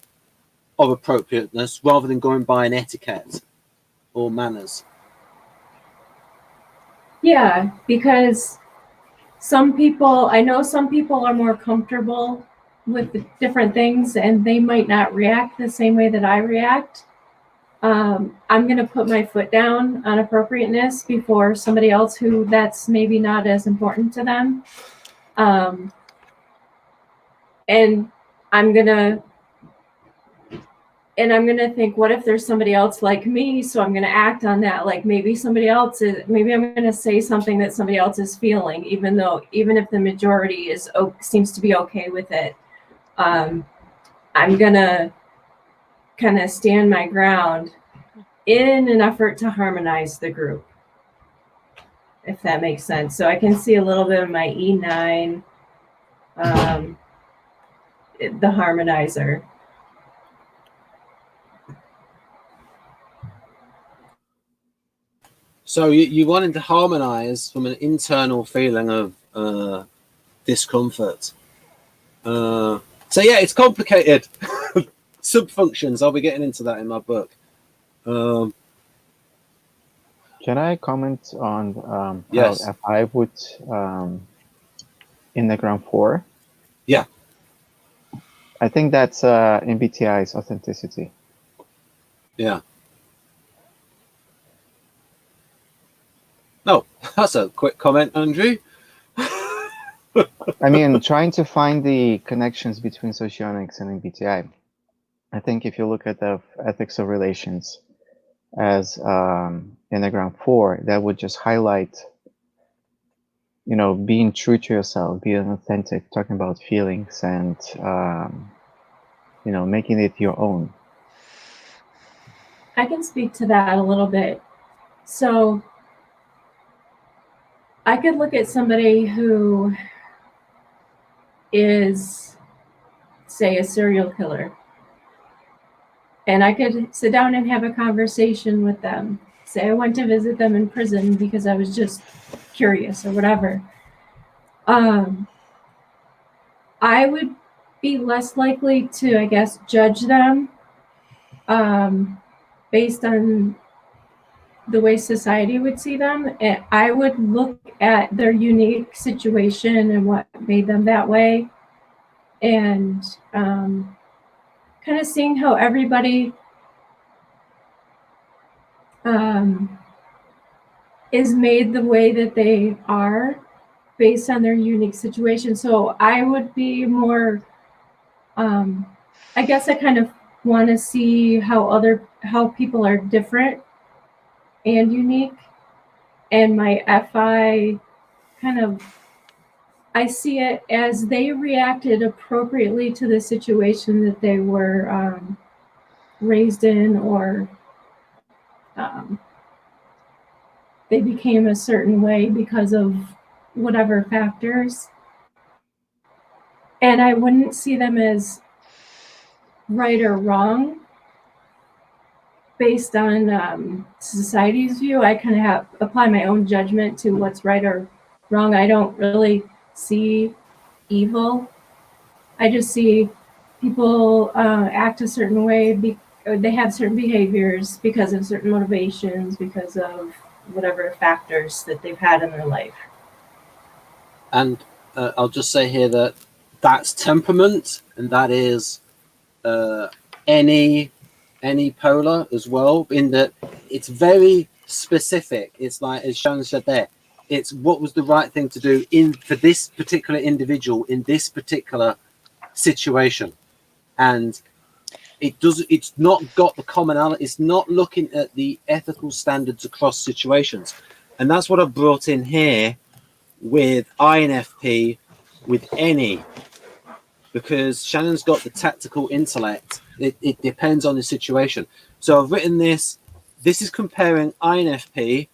S1: of appropriateness rather than going by an etiquette or manners?
S6: Yeah, because I know some people are more comfortable with the different things and they might not react the same way that I react. I'm going to put my foot down on appropriateness before somebody else who that's maybe not as important to them. And I'm going to think, what if there's somebody else like me? So I'm going to act on that. Like maybe I'm going to say something that somebody else is feeling, even if the majority seems to be okay with it. I'm going to kind of stand my ground in an effort to harmonize the group, if that makes sense. So I can see a little bit of my E9, the harmonizer.
S1: So you wanted to harmonize from an internal feeling of discomfort. So yeah, it's complicated. Subfunctions, I'll be getting into that in my book. Can
S5: I comment on
S1: yes.
S5: how FI would Enneagram 4?
S1: Yeah.
S5: I think that's MBTI's authenticity.
S1: Yeah. Oh, that's a quick comment, Andrew.
S5: I mean, trying to find the connections between socionics and MBTI. I think if you look at the ethics of relations as Enneagram 4, that would just highlight, you know, being true to yourself, being authentic, talking about feelings, and you know, making it your own.
S6: I can speak to that a little bit. So I could look at somebody who is, say, a serial killer, and I could sit down and have a conversation with them. Say I went to visit them in prison because I was just curious or whatever. I would be less likely to, I guess, judge them based on the way society would see them. I would look at their unique situation and what made them that way, and kind of seeing how everybody is made the way that they are based on their unique situation. So I would be more, I guess I kind of want to see how people are different and unique. And my FI kind of, I see it as they reacted appropriately to the situation that they were raised in, or they became a certain way because of whatever factors. And I wouldn't see them as right or wrong based on society's view. I kind of apply my own judgment to what's right or wrong. I don't really see evil. I just see people act a certain way. They have certain behaviors because of certain motivations, because of whatever factors that they've had in their life.
S1: And I'll just say here that that's temperament, and that is any polar as well, in that it's very specific. It's like, as Shannon said there, it's what was the right thing to do for this particular individual in this particular situation. And it's not got the commonality, it's not looking at the ethical standards across situations. And that's what I've brought in here with INFP, with any, because Shannon's got the tactical intellect. It depends on the situation. So I've written this is comparing INFP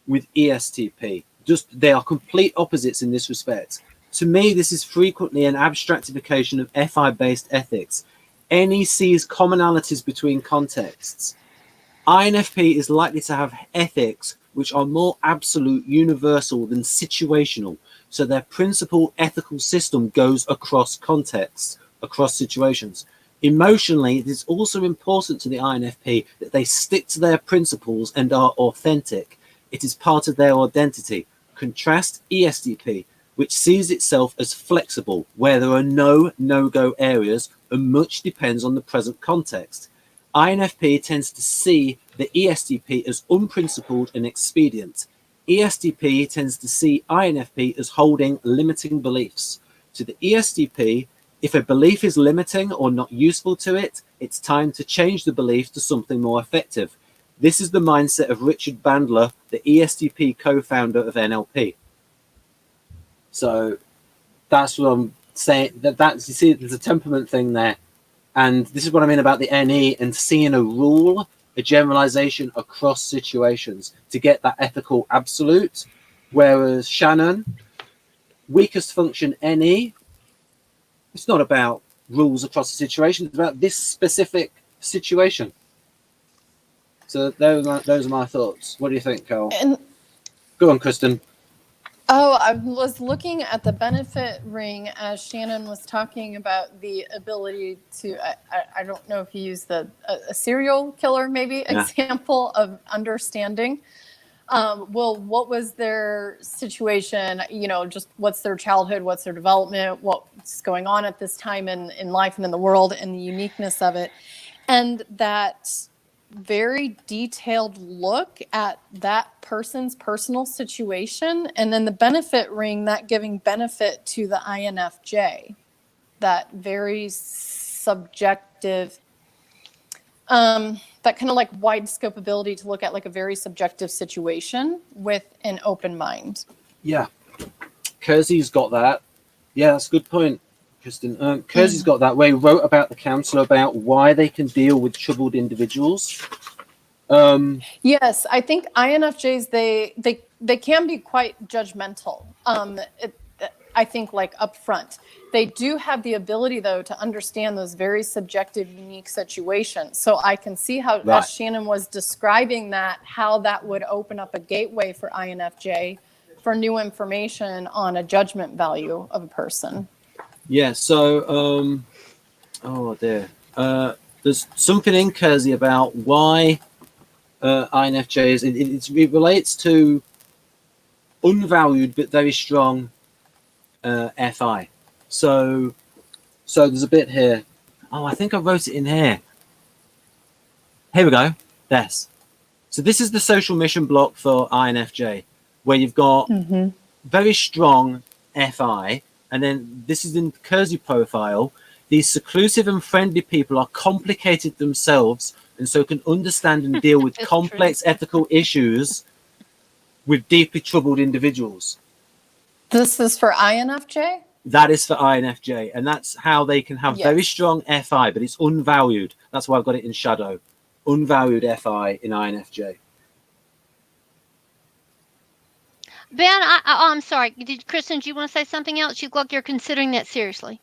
S1: with ESTP. Just, they are complete opposites in this respect. To me, this is frequently an abstractification of FI-based ethics. Any sees commonalities between contexts. INFP is likely to have ethics which are more absolute, universal than situational. So their principal ethical system goes across contexts, across situations. Emotionally, it is also important to the INFP that they stick to their principles and are authentic. It is part of their identity. Contrast ESTP, which sees itself as flexible, where there are no no-go areas and much depends on the present context. INFP tends to see the ESTP as unprincipled and expedient. ESTP tends to see INFP as holding limiting beliefs. To the ESTP, if a belief is limiting or not useful to it, it's time to change the belief to something more effective. This is the mindset of Richard Bandler, the ESTP co-founder of NLP. So that's what I'm saying. That's, you see, there's a temperament thing there. And this is what I mean about the NE and seeing a rule, a generalization across situations to get that ethical absolute. Whereas Shannon, weakest function NE, it's not about rules across the situation, it's about this specific situation. So those are my thoughts. What do you think, Carl? Go on, Kristen.
S4: Oh, I was looking at the benefit ring as Shannon was talking about the ability to, I don't know if you used a serial killer maybe example of understanding. Well, what was their situation? You know, just what's their childhood, what's their development, what's going on at this time in life and in the world, and the uniqueness of it. And that very detailed look at that person's personal situation, and then the benefit ring, that giving benefit to the INFJ, that very subjective that kind of like wide scope ability to look at like a very subjective situation with an open mind.
S1: Yeah. Keirsey's got that. Yeah, that's a good point, Kristen. Keirsey's got that, where he wrote about the council about why they can deal with troubled individuals.
S4: Yes, I think INFJs, they can be quite judgmental. I think like up front. They do have the ability, though, to understand those very subjective, unique situations. So I can see how, as Shannon was describing that, how that would open up a gateway for INFJ for new information on a judgment value of a person.
S1: Yeah, so, oh dear. There's something in Keirsey about why INFJs, it relates to unvalued but very strong FI. So there's a bit here. Oh, I think I wrote it in here. Here we go. Yes. So this is the social mission block for INFJ, where you've got very strong FI, and then this is in the Keirsey profile. These seclusive and friendly people are complicated themselves, and so can understand and deal with complex ethical issues with deeply troubled individuals.
S4: This is for INFJ?
S1: That is for INFJ, and that's how they can have very strong FI, but it's unvalued. That's why I've got it in shadow. Unvalued FI in INFJ.
S3: Ben, I'm sorry. Kristen, do you want to say something else? You look like you're considering that seriously.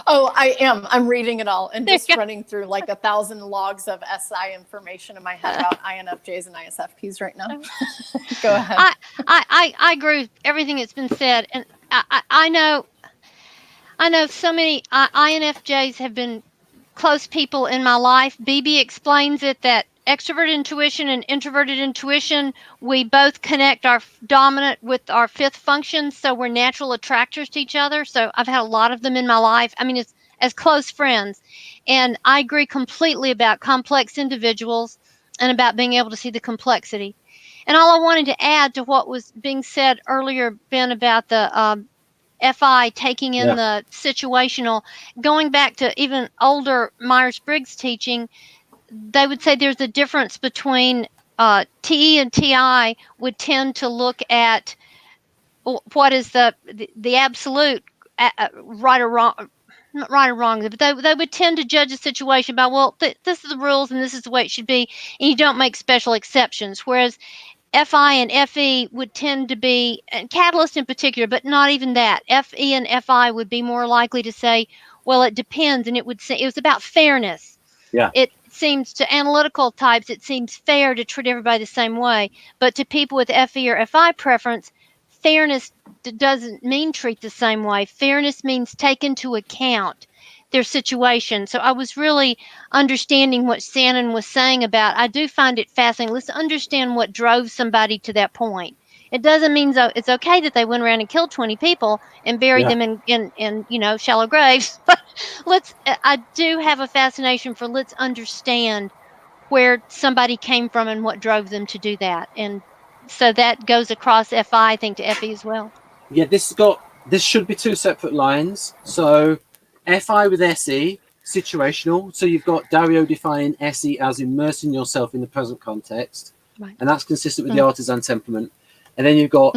S4: Oh, I am. I'm reading it all and just running through like 1,000 logs of SI information in my head about INFJs and ISFPs right now. Go ahead.
S3: I agree with everything that's been said, and I know so many INFJs have been close people in my life. BB explains it that extroverted intuition and introverted intuition, we both connect our dominant with our fifth function, so we're natural attractors to each other. So I've had a lot of them in my life. I mean, it's as close friends. And I agree completely about complex individuals and about being able to see the complexity. And all I wanted to add to what was being said earlier, Ben, about the FI taking in the situational, going back to even older Myers-Briggs teaching, they would say there's a difference between TE and TI would tend to look at what is the absolute right or wrong, not right or wrong, but they would tend to judge a situation by, well, this is the rules and this is the way it should be, and you don't make special exceptions. Whereas FI and FE would tend to be, and Catalyst in particular, but not even that. FE and FI would be more likely to say, well, it depends, and it was about fairness.
S1: Yeah.
S3: It seems to analytical types, it seems fair to treat everybody the same way, but to people with FE or FI preference, fairness doesn't mean treat the same way. Fairness means take into account their situation. So I was really understanding what Shannon was saying about, I do find it fascinating. Let's understand what drove somebody to that point. It doesn't mean it's okay that they went around and killed 20 people and buried them in shallow graves. But I do have a fascination for, let's understand where somebody came from and what drove them to do that. And so that goes across FI, I think, to FE as well.
S1: Yeah, this should be two separate lines. So FI with SE, situational. So you've got Dario defining SE as immersing yourself in the present context. Right. And that's consistent with the artisan temperament. And then you've got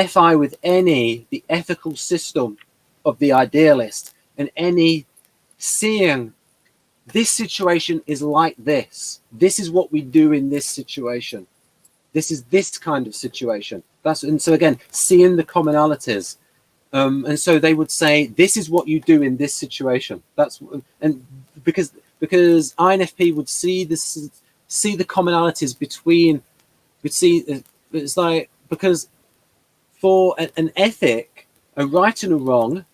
S1: FI with NE, the ethical system of the idealist. And NE seeing this situation is like this. This is what we do in this situation. This is this kind of situation. And so again, seeing the commonalities. And so they would say, this is what you do in this situation. And because INFP would see the commonalities between, it's like, because for an ethic, a right and a wrong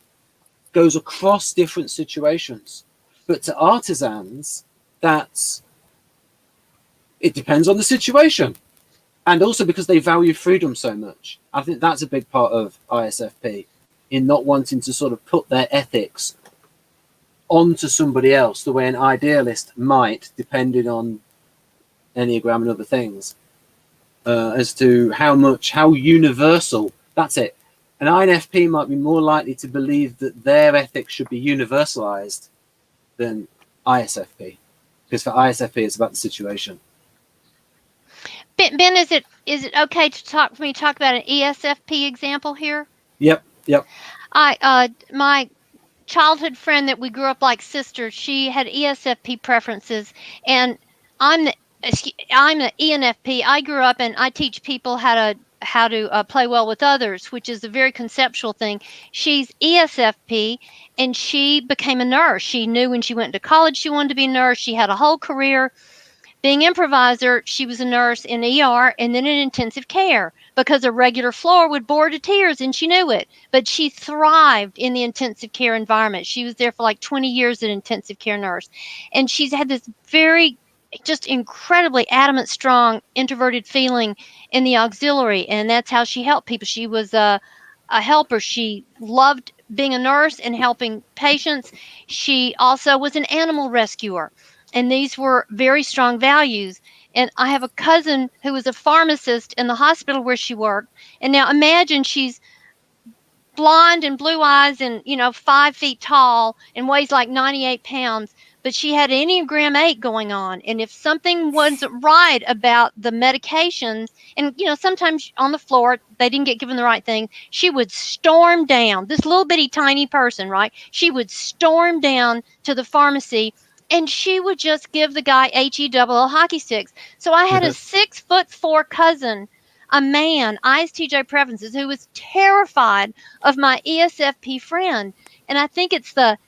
S1: goes across different situations. But to artisans, it depends on the situation. And also because they value freedom so much. I think that's a big part of ISFP, in not wanting to sort of put their ethics onto somebody else the way an idealist might, depending on Enneagram and other things, as to how universal, that's it. An INFP might be more likely to believe that their ethics should be universalized than ISFP. because for ISFP, it's about the situation.
S3: Ben, is it okay to talk about an ESFP example here?
S1: Yep.
S3: My childhood friend that we grew up like sisters, she had ESFP preferences, and I'm the ENFP. I grew up and I teach people how to play well with others, which is a very conceptual thing. She's ESFP, and she became a nurse. She knew when she went to college she wanted to be a nurse. She had a whole career. Being improviser, she was a nurse in ER and then in intensive care because a regular floor would bore her to tears, and she knew it. But she thrived in the intensive care environment. She was there for like 20 years as an intensive care nurse. And she's had this very, just incredibly adamant, strong, introverted feeling in the auxiliary. And that's how she helped people. She was a helper. She loved being a nurse and helping patients. She also was an animal rescuer. And these were very strong values. And I have a cousin who was a pharmacist in the hospital where she worked. And now imagine she's blonde and blue eyes and, 5 feet tall and weighs like 98 pounds. But she had Enneagram 8 going on. And if something wasn't right about the medications, and, sometimes on the floor, they didn't get given the right thing, she would storm down. This little bitty tiny person, right? She would storm down to the pharmacy, and she would just give the guy HE hockey sticks. So I had a 6'4" cousin, a man, ISTJ preferences, who was terrified of my ESFP friend. And I think it's the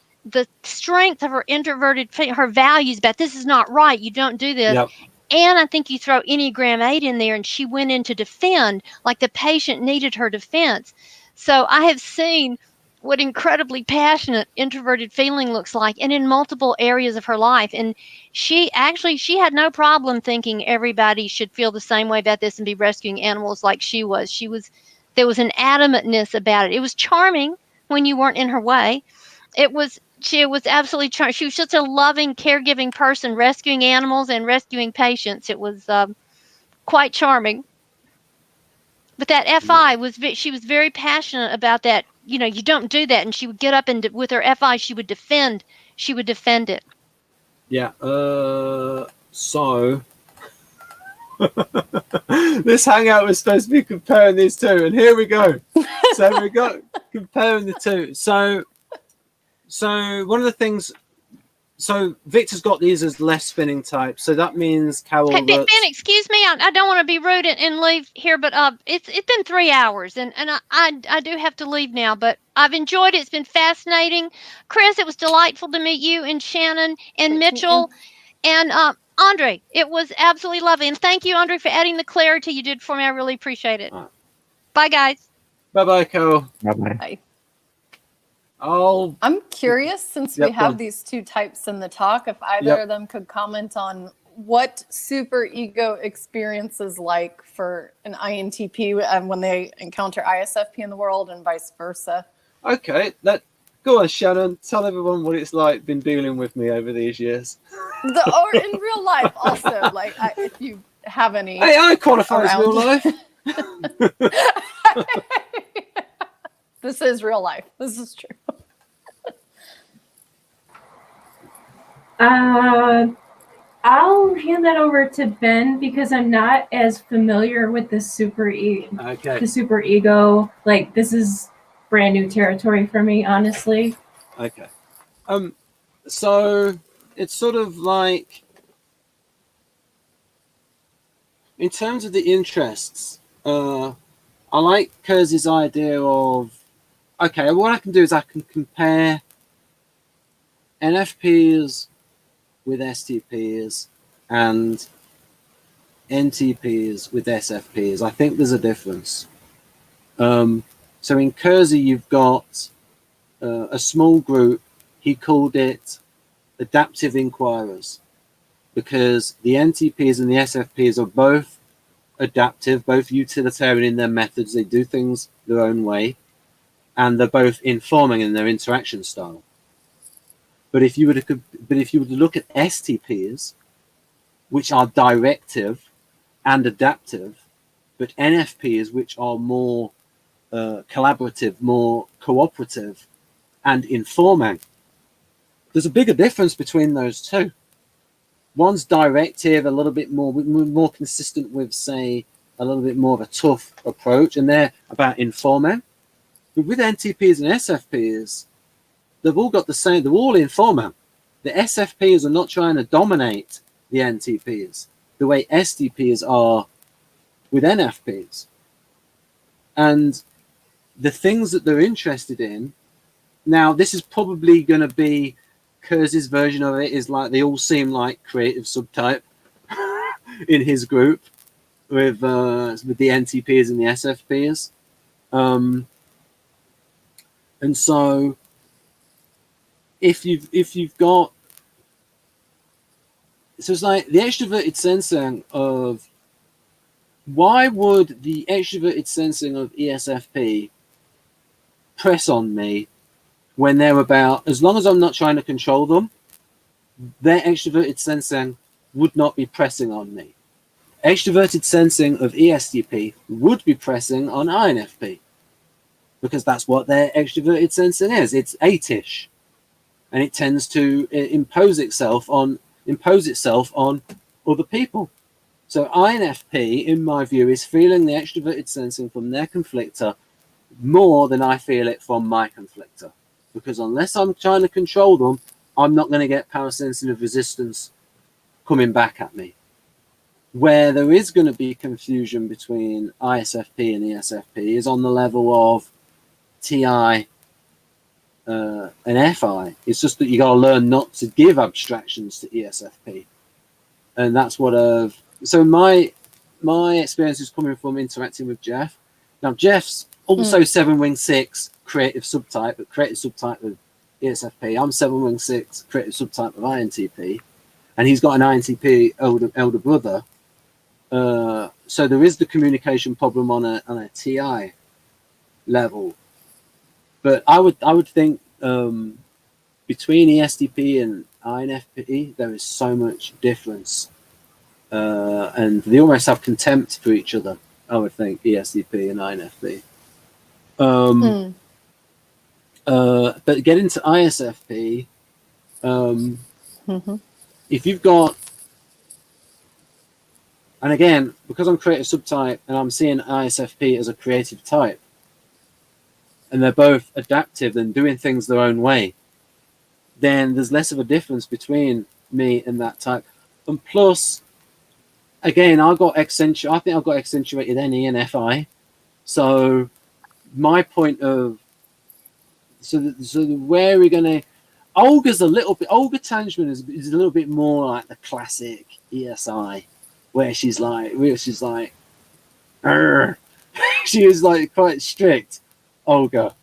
S3: strength of her introverted, her values about this is not right, you don't do this.
S1: Yep.
S3: And I think you throw Enneagram 8 in there, and she went in to defend, like the patient needed her defense. So I have seen what incredibly passionate introverted feeling looks like, and in multiple areas of her life. And she had no problem thinking everybody should feel the same way about this and be rescuing animals like she was. There was an adamantness about it. It was charming when you weren't in her way. She was absolutely charming. She was just a loving, caregiving person, rescuing animals and rescuing patients. It was quite charming. But that FI she was very passionate about that. You don't do that. And she would get up and with her FI, she would defend it.
S1: Yeah. So this hangout was supposed to be comparing these two, and here we go. So we got comparing the two. So one of the things. So Victor's got these as less spinning types. So that means Carol.
S3: Hey, Ben, excuse me. I don't want to be rude and leave here, but it's been 3 hours, and I do have to leave now. But I've enjoyed it. It's been fascinating. Chris, it was delightful to meet you, and Shannon and Mitchell, and Andriy. It was absolutely lovely, and thank you, Andriy, for adding the clarity you did for me. I really appreciate it. Bye, guys.
S1: Bye, Carol.
S4: Bye.
S1: Oh,
S4: I'm curious, since we have these two types in the talk, if either of them could comment on what superego experience is like for an INTP and when they encounter ISFP in the world and vice versa.
S1: Okay, go on, Shannon. Tell everyone what it's like been dealing with me over these years.
S4: Or in real life also, like if you have any.
S1: Hey, I qualify as real life.
S4: This is real life. This is true.
S6: I'll hand that over to Ben because I'm not as familiar with the superego. Like, this is brand new territory for me, honestly.
S1: Okay. So it's sort of like, in terms of the interests, I like Keirsey's idea of, okay, what I can do is I can compare NFPs with STPs and NTPs with SFPs. I think there's a difference. So in Keirsey, you've got a small group. He called it adaptive inquirers, because the NTPs and the SFPs are both adaptive, both utilitarian in their methods. They do things their own way, and they're both informing in their interaction style. But if you were to look at STPs, which are directive and adaptive, but NFPs, which are more collaborative, more cooperative, and informing, there's a bigger difference between those two. One's directive, a little bit more consistent with, say, a little bit more of a tough approach, and they're about informing. But with NTPs and SFPs, they've all got the same. They're all informing. The SFPs are not trying to dominate the NTPs the way SDPs are with NFPs. And the things that they're interested in, now this is probably going to be Keirsey's version of it, is like they all seem like creative subtype in his group with the NTPs and the SFPs. And so if you've got, so it's like the extroverted sensing of, why would the extroverted sensing of ESFP press on me when they're about, as long as I'm not trying to control them, their extroverted sensing would not be pressing on me. Extroverted sensing of ESTP would be pressing on INFP, because that's what their extroverted sensing is. It's 8-ish, and it tends to impose itself on other people. So INFP, in my view, is feeling the extroverted sensing from their conflictor more than I feel it from my conflictor. Because unless I'm trying to control them, I'm not going to get power-sensitive resistance coming back at me. Where there is going to be confusion between ISFP and ESFP is on the level of TI and FI. It's just that you got to learn not to give abstractions to ESFP. And that's what so my experience is coming from interacting with Jeff. Now Jeff's also 7 wing 6 creative subtype, but creative subtype with ESFP. I'm 7 wing 6 creative subtype of INTP, and he's got an INTP elder brother. So there is the communication problem on a TI level. But I would think between ESTP and INFP there is so much difference. And they almost have contempt for each other, I would think, ESTP and INFP. But getting to ISFP, if you've got, and again, because I'm creative subtype and I'm seeing ISFP as a creative type, and they're both adaptive and doing things their own way, then there's less of a difference between me and that type. And plus, again, I think I've got accentuated NE and FI. So my point of, so where we're going to, Olga Tangeman is a little bit more like the classic ESI, where she's like, she is like quite strict, Olga.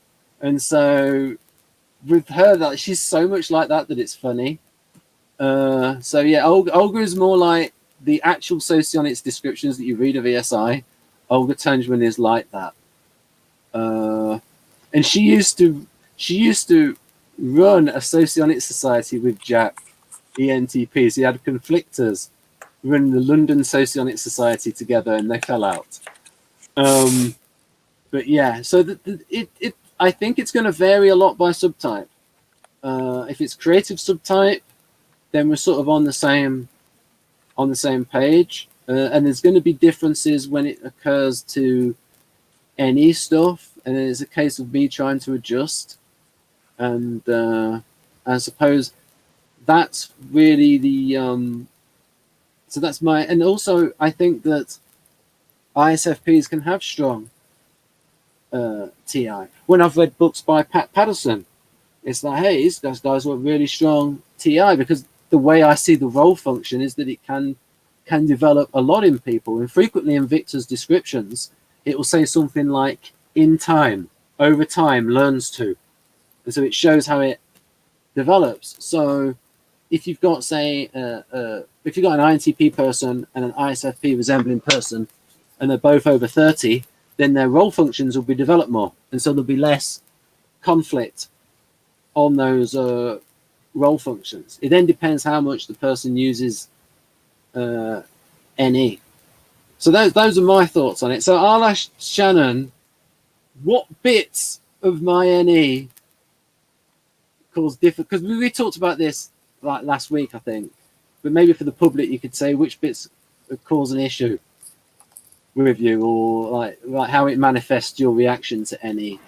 S1: And so with her, that she's so much like that it's funny. So yeah, Olga is more like the actual socionics descriptions that you read of ESI. Olga Tangeman is like that. And she used to run a socionics society with Jack, ENTP. So he had conflictors running the London Socionics Society together, and they fell out. But yeah, so I think it's going to vary a lot by subtype. If it's creative subtype, then we're sort of on the same page, and there's going to be differences when it occurs to NE stuff, and then it's a case of me trying to adjust. And I suppose that's really the so that's my, and also I think that ISFPs can have strong TI. When I've read books by Pat Patterson, it's like, hey, these guys were really strong TI, because the way I see the role function is that it can develop a lot in people. And frequently in Victor's descriptions, it will say something like, in time, over time, learns to. And so it shows how it develops. So if you've got, say, if you've got an INTP person and an ISFP resembling person, and they're both over 30, then their role functions will be developed more. And so there'll be less conflict on those role functions. It then depends how much the person uses NE. So those are my thoughts on it. So I'll ask Shannon, what bits of my NE cause different? Because we talked about this like last week, I think. but maybe for the public, you could say which bits cause an issue with you, or like how it manifests your reaction to any.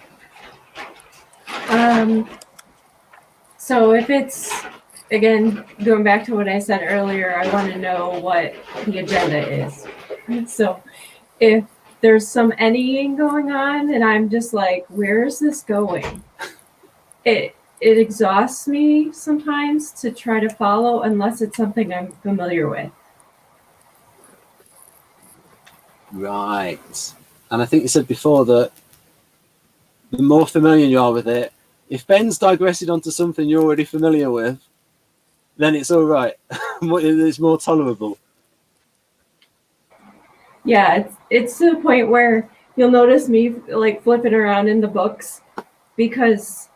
S6: So if it's, again, going back to what I said earlier, I want to know what the agenda is. So if there's some anying going on and I'm just like, where is this going? It exhausts me sometimes to try to follow unless it's something I'm familiar with.
S1: Right. And I think you said before that the more familiar you are with it, if Ben's digressing onto something you're already familiar with, then it's all right. It's more tolerable.
S6: Yeah, it's to the point where you'll notice me like flipping around in the books because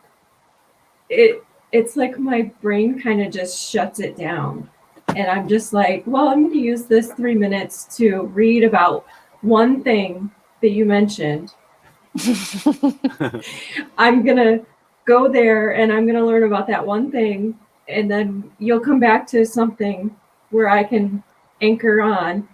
S6: it's like my brain kind of just shuts it down. And I'm just like, well, I'm going to use this 3 minutes to read about one thing that you mentioned. I'm going to go there and I'm going to learn about that one thing. And then you'll come back to something where I can anchor on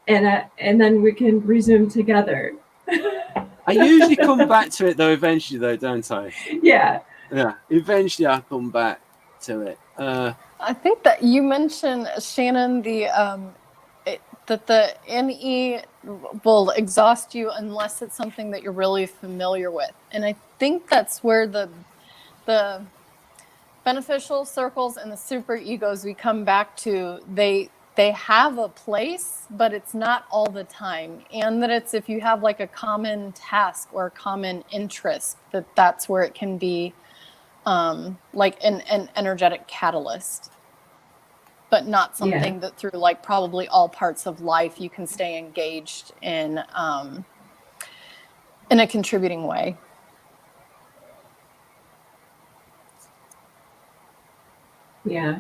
S6: and then we can resume together.
S1: I usually come back to it though, eventually though, don't I?
S6: Yeah.
S1: Yeah, eventually I come back to it.
S4: I think that you mentioned, Shannon, that the NE will exhaust you unless it's something that you're really familiar with. And I think that's where the beneficial circles and the super egos we come back to, they have a place, but it's not all the time. And that it's if you have like a common task or a common interest, that's where it can be like an energetic catalyst, but not something that through like probably all parts of life you can stay engaged in a contributing way.
S6: Yeah.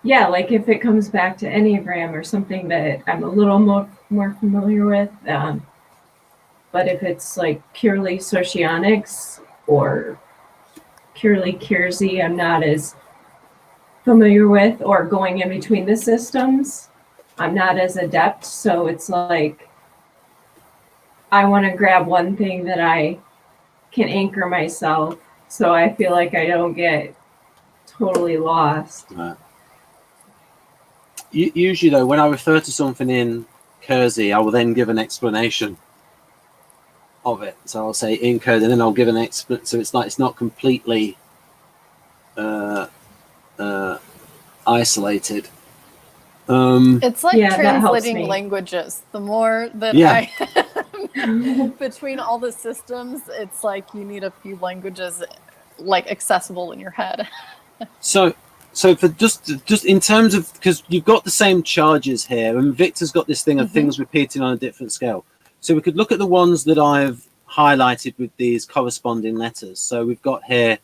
S6: Yeah, like if it comes back to Enneagram or something that I'm a little more familiar with, but if it's like purely Socionics or purely Keirsey, I'm not as familiar with, or going in between the systems, I'm not as adept. So it's like I want to grab one thing that I can anchor myself, so I feel like I don't get totally lost.
S1: Right. Usually though, when I refer to something in Keirsey, I will then give an explanation of it. So I'll say in Keirsey, and then I'll give an explanation. So it's like it's not completely isolated.
S4: It's like
S6: Yeah, that helps
S4: translating
S6: me.
S4: languages. The more that
S1: Yeah.
S4: between all the systems, it's like you need a few languages like accessible in your head.
S1: So for just in terms of, because you've got the same charges here, and Victor's got this thing of things repeating on a different scale. So we could look at the ones that I've highlighted with these corresponding letters. So we've got here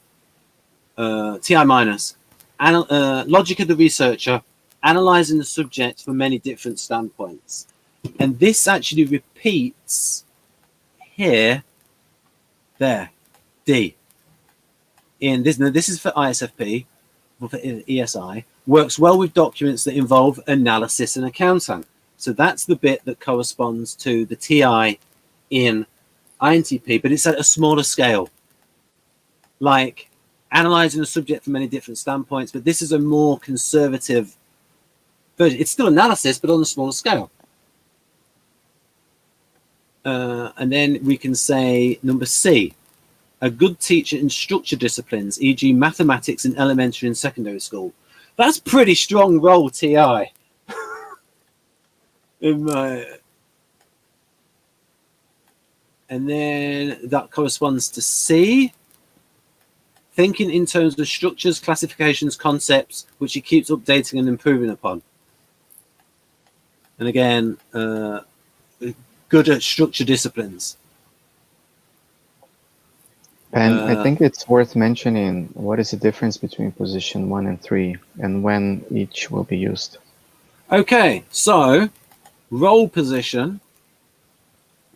S1: TI minus, logic of the researcher, analyzing the subject from many different standpoints. And this actually repeats here, there, D. In this, now this is for ISFP, or for ESI, works well with documents that involve analysis and accounting. So that's the bit that corresponds to the TI in INTP, but it's at a smaller scale. Like analyzing a subject from many different standpoints, but this is a more conservative version. It's still analysis, but on a smaller scale. And then we can say number C, a good teacher in structured disciplines, e.g. mathematics in elementary and secondary school. That's pretty strong role TI. And then that corresponds to C, thinking in terms of structures, classifications, concepts, which he keeps updating and improving upon. And again, good at structured disciplines.
S5: And I think it's worth mentioning what is the difference between position 1 and 3 and when each will be used.
S1: Okay, so role position.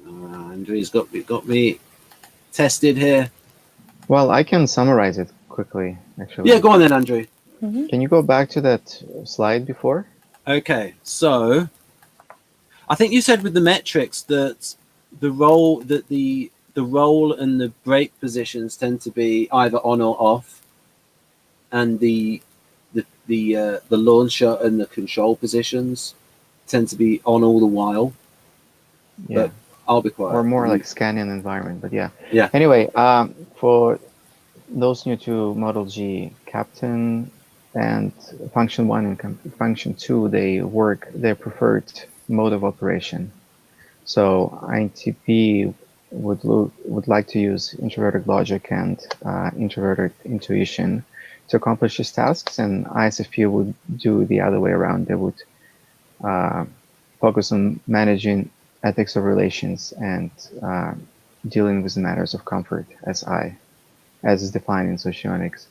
S1: Andrew's got me tested here.
S5: Well, I can summarize it quickly, actually.
S1: Yeah, go on then, Andrew.
S5: Can you go back to that slide before?
S1: Okay, so I think you said with the metrics that the role and the break positions tend to be either on or off, and the launcher and the control positions tend to be on all the while.
S5: Yeah.
S1: But I'll be quiet.
S5: Or more like scanning environment, but yeah.
S1: Yeah.
S5: Anyway, for those new to Model G, Captain and Function 1 and Function 2, they work their preferred mode of operation. So INTP would like to use introverted logic and introverted intuition to accomplish his tasks, and ISFP would do the other way around. They would focus on managing ethics of relations and dealing with the matters of comfort as is defined in Socionics.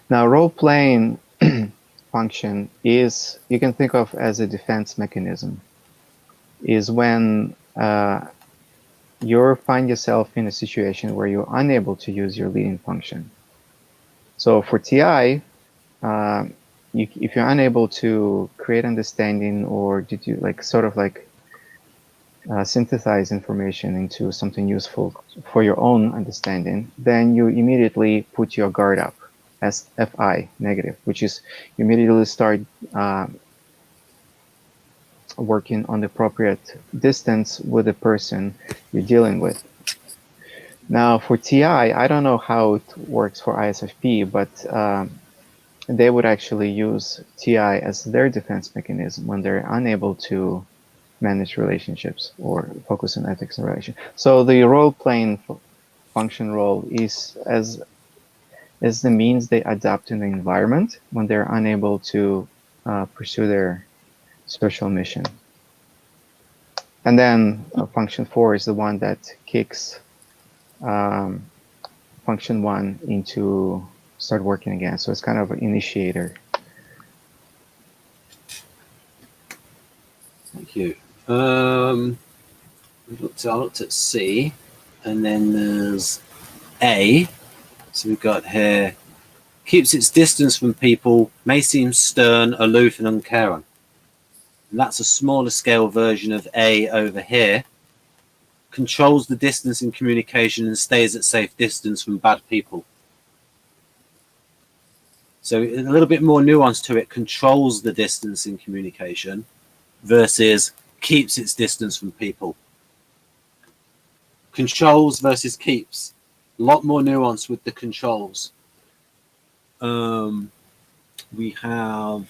S5: Now, role-playing function is, you can think of as a defense mechanism, is when you find yourself in a situation where you're unable to use your leading function. So for TI, if you're unable to create understanding or did you synthesize information into something useful for your own understanding, then you immediately put your guard up as FI negative, which is you immediately start working on the appropriate distance with the person you're dealing with. Now for TI, I don't know how it works for ISFP, but they would actually use TI as their defense mechanism when they're unable to manage relationships or focus on ethics and relation. So the role-playing function role is as the means they adapt in the environment when they're unable to pursue their social mission. And then function 4 is the one that kicks function 1 into start working again. So it's kind of an initiator.
S1: Thank you. I looked at C, and then there's A. So we've got here, keeps its distance from people, may seem stern, aloof, and uncaring. And that's a smaller scale version of A over here. Controls the distance in communication and stays at safe distance from bad people. So a little bit more nuance to it, controls the distance in communication versus keeps its distance from people. Controls versus keeps. A lot more nuance with the controls. We have...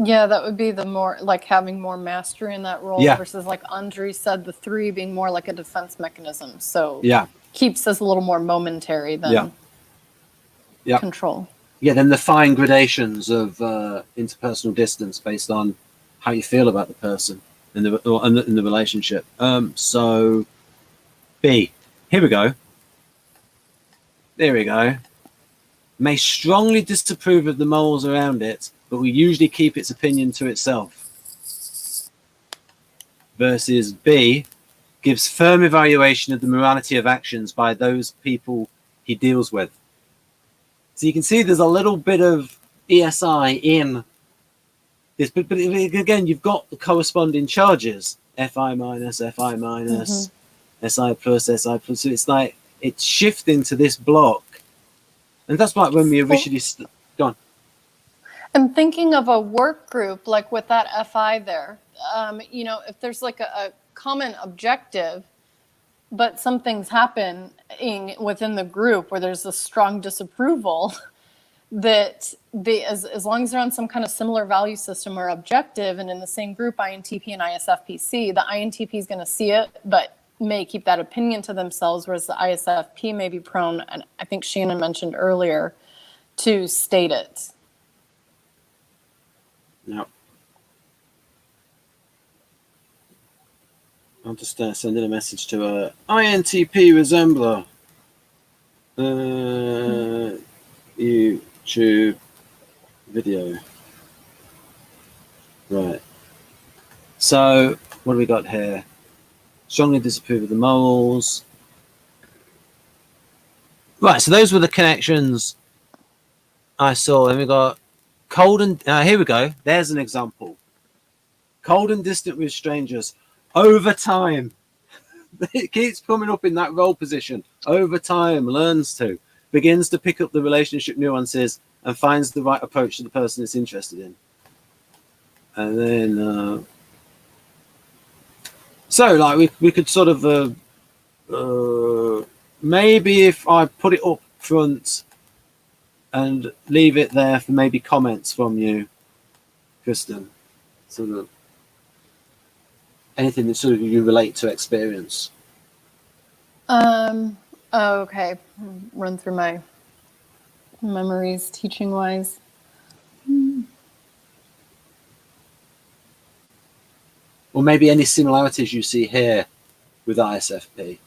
S4: Yeah, that would be the more like having more mastery in that role versus like Andriy said, the 3 being more like a defense mechanism. So keeps us a little more momentary than control.
S1: Yeah, then the fine gradations of interpersonal distance based on how you feel about the person in the relationship. So B, here we go. There we go. May strongly disapprove of the moles around it, but we usually keep its opinion to itself. Versus B, gives firm evaluation of the morality of actions by those people he deals with. So you can see there's a little bit of ESI in this, but again, you've got the corresponding charges, FI minus, FI minus, SI plus, SI plus. So it's like it's shifting to this block. And that's why when we originally gone.
S4: I'm thinking of a work group like with that FI there. You know, if there's like a common objective, but something's happening within the group where there's a strong disapproval, that as long as they're on some kind of similar value system or objective, and in the same group, INTP and ISFPC, the INTP is going to see it, but may keep that opinion to themselves, whereas the ISFP may be prone, and I think Shannon mentioned earlier, to state it.
S1: Yeah. I'll just send in a message to a INTP resembler. YouTube video. Right. So what do we got here? Strongly disapprove of the moles. Right, so those were the connections I saw. Then we got Cold and here we go. There's an example. Cold and distant with strangers. Over time, it keeps coming up in that role position. Over time, learns to, begins to pick up the relationship nuances and finds the right approach to the person it's interested in. And then, so like we could sort of maybe if I put it up front and leave it there for maybe comments from you, Kristen, sort of anything that sort of you relate to experience.
S4: Oh, okay. Run through my memories teaching wise.
S1: Or maybe any similarities you see here with ISFP.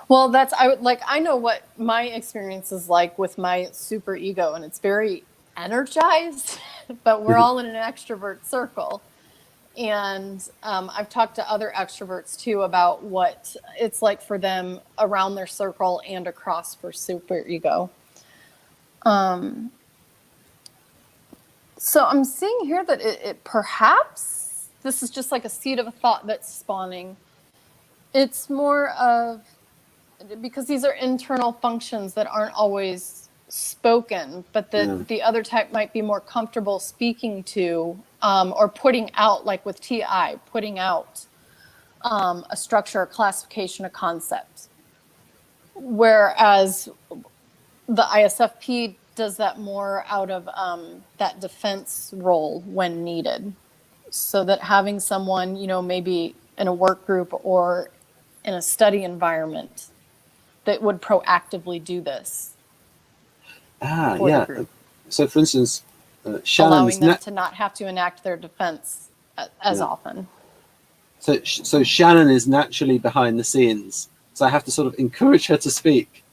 S4: Well, I know what my experience is like with my super ego, and it's very energized, but we're all in an extrovert circle. And I've talked to other extroverts too about what it's like for them around their circle and across for super ego. So I'm seeing here that it perhaps, this is just like a seed of a thought that's spawning. It's more of, because these are internal functions that aren't always spoken, but that the other type might be more comfortable speaking to or putting out, like with TI, putting out a structure, a classification, a concept. Whereas the ISFP does that more out of that defense role when needed. So that having someone, maybe in a work group or in a study environment that would proactively do this.
S1: Yeah. So for instance, Shannon
S4: allowing them to not have to enact their defense as often.
S1: So Shannon is naturally behind the scenes. So I have to sort of encourage her to speak.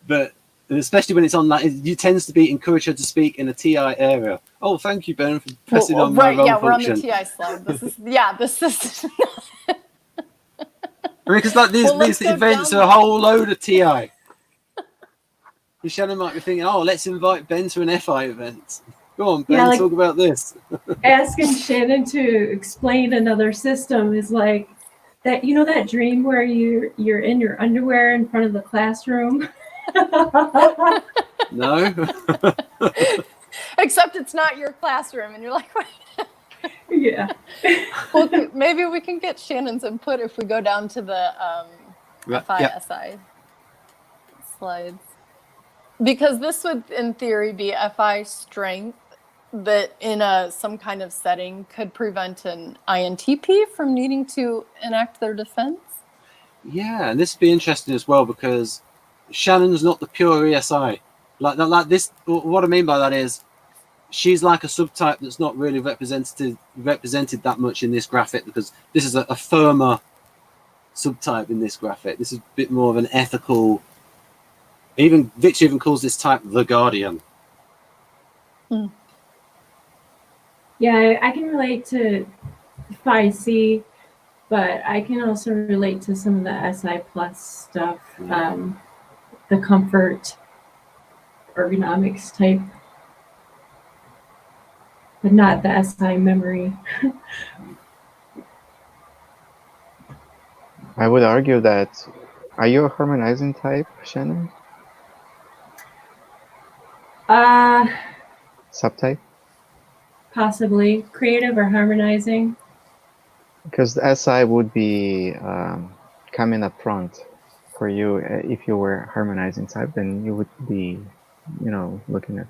S1: But especially when it's on that, it tends to be encourage her to speak in a TI area. Oh, thank you, Ben, for pressing on my role function.
S4: We're on the TI slide. This is.
S1: I mean, because like these events are a whole load of TI. And Shannon might be thinking, oh, let's invite Ben to an FI event. Go on, Ben, talk about this.
S6: Asking Shannon to explain another system is like that. That dream where you're in your underwear in front of the classroom.
S1: No.
S4: Except it's not your classroom, and you're like, what?
S6: Yeah.
S4: Well, maybe we can get Shannon's input if we go down to the FI-SI slides. Because this would, in theory, be FI strength that in some kind of setting could prevent an INTP from needing to enact their defense.
S1: Yeah, and this would be interesting as well because Shannon's not the pure ESI. Like this, what I mean by that is she's like a subtype that's not really represented that much in this graphic because this is a firmer subtype in this graphic. This is a bit more of an ethical. Even Victor even calls this type the guardian.
S6: Yeah, I can relate to Phi-C, but I can also relate to some of the SI plus stuff, the comfort, ergonomics type, but not the SI memory.
S5: I would argue that, are you a harmonizing type, Shannon? Subtype?
S6: Possibly. Creative or harmonizing.
S5: Because the SI would be coming up front for you. If you were harmonizing type, then you would be, looking at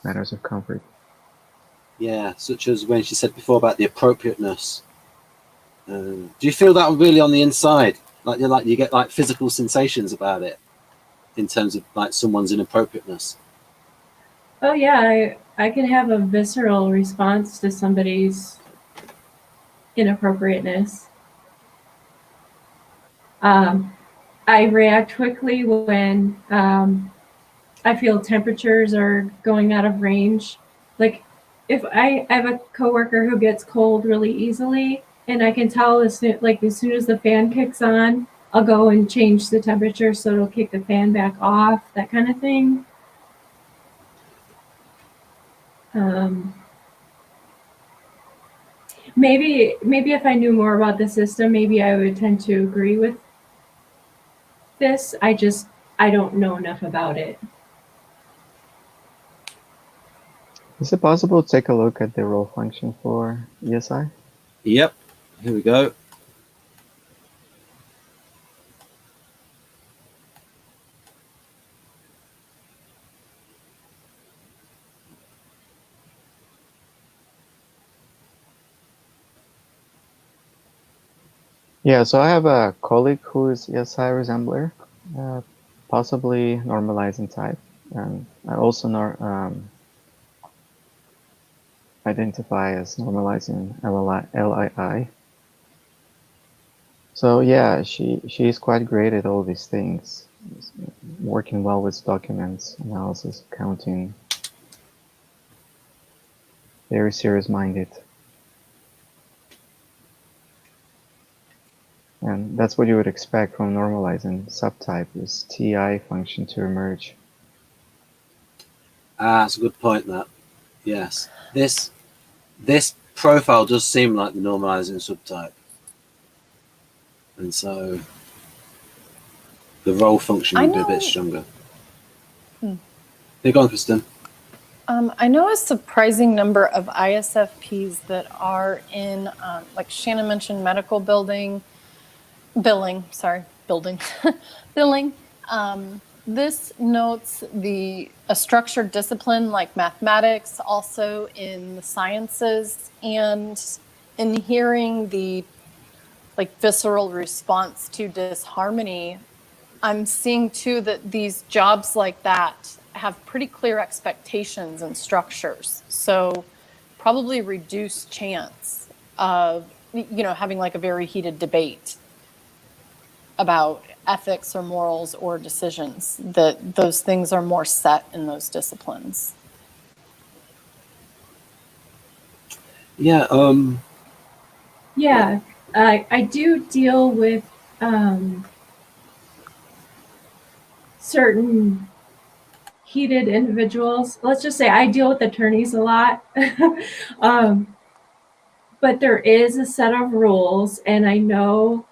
S5: matters of comfort.
S1: Yeah, such as when she said before about the appropriateness. Do you feel that really on the inside? Like you get like physical sensations about it in terms of like someone's inappropriateness?
S6: Oh yeah, I can have a visceral response to somebody's inappropriateness. I react quickly when I feel temperatures are going out of range. Like if I have a coworker who gets cold really easily, and I can tell as soon as the fan kicks on, I'll go and change the temperature so it'll kick the fan back off, that kind of thing. Maybe if I knew more about the system, maybe I would tend to agree with this. I don't know enough about it.
S5: Is it possible to take a look at the role function for ESI?
S1: Yep. Here we go.
S5: Yeah, so I have a colleague who is ESI resembler, possibly normalizing type. And I also identify as normalizing LII. So yeah, she's quite great at all these things, working well with documents, analysis, counting, very serious-minded. And that's what you would expect from normalizing subtype, is TI function to emerge.
S1: That's a good point, that. Yes. This profile does seem like the normalizing subtype. And so the role function would be a bit stronger. You're going, Kristen.
S4: I know a surprising number of ISFPs that are in, like Shannon mentioned, medical billing. This notes a structured discipline like mathematics, also in the sciences, and in hearing the visceral response to disharmony, I'm seeing too that these jobs like that have pretty clear expectations and structures. So probably reduced chance of, having a very heated debate about ethics or morals or decisions, that those things are more set in those disciplines.
S1: Yeah.
S6: Yeah, I do deal with certain heated individuals. Let's just say I deal with attorneys a lot. But there is a set of rules, and I know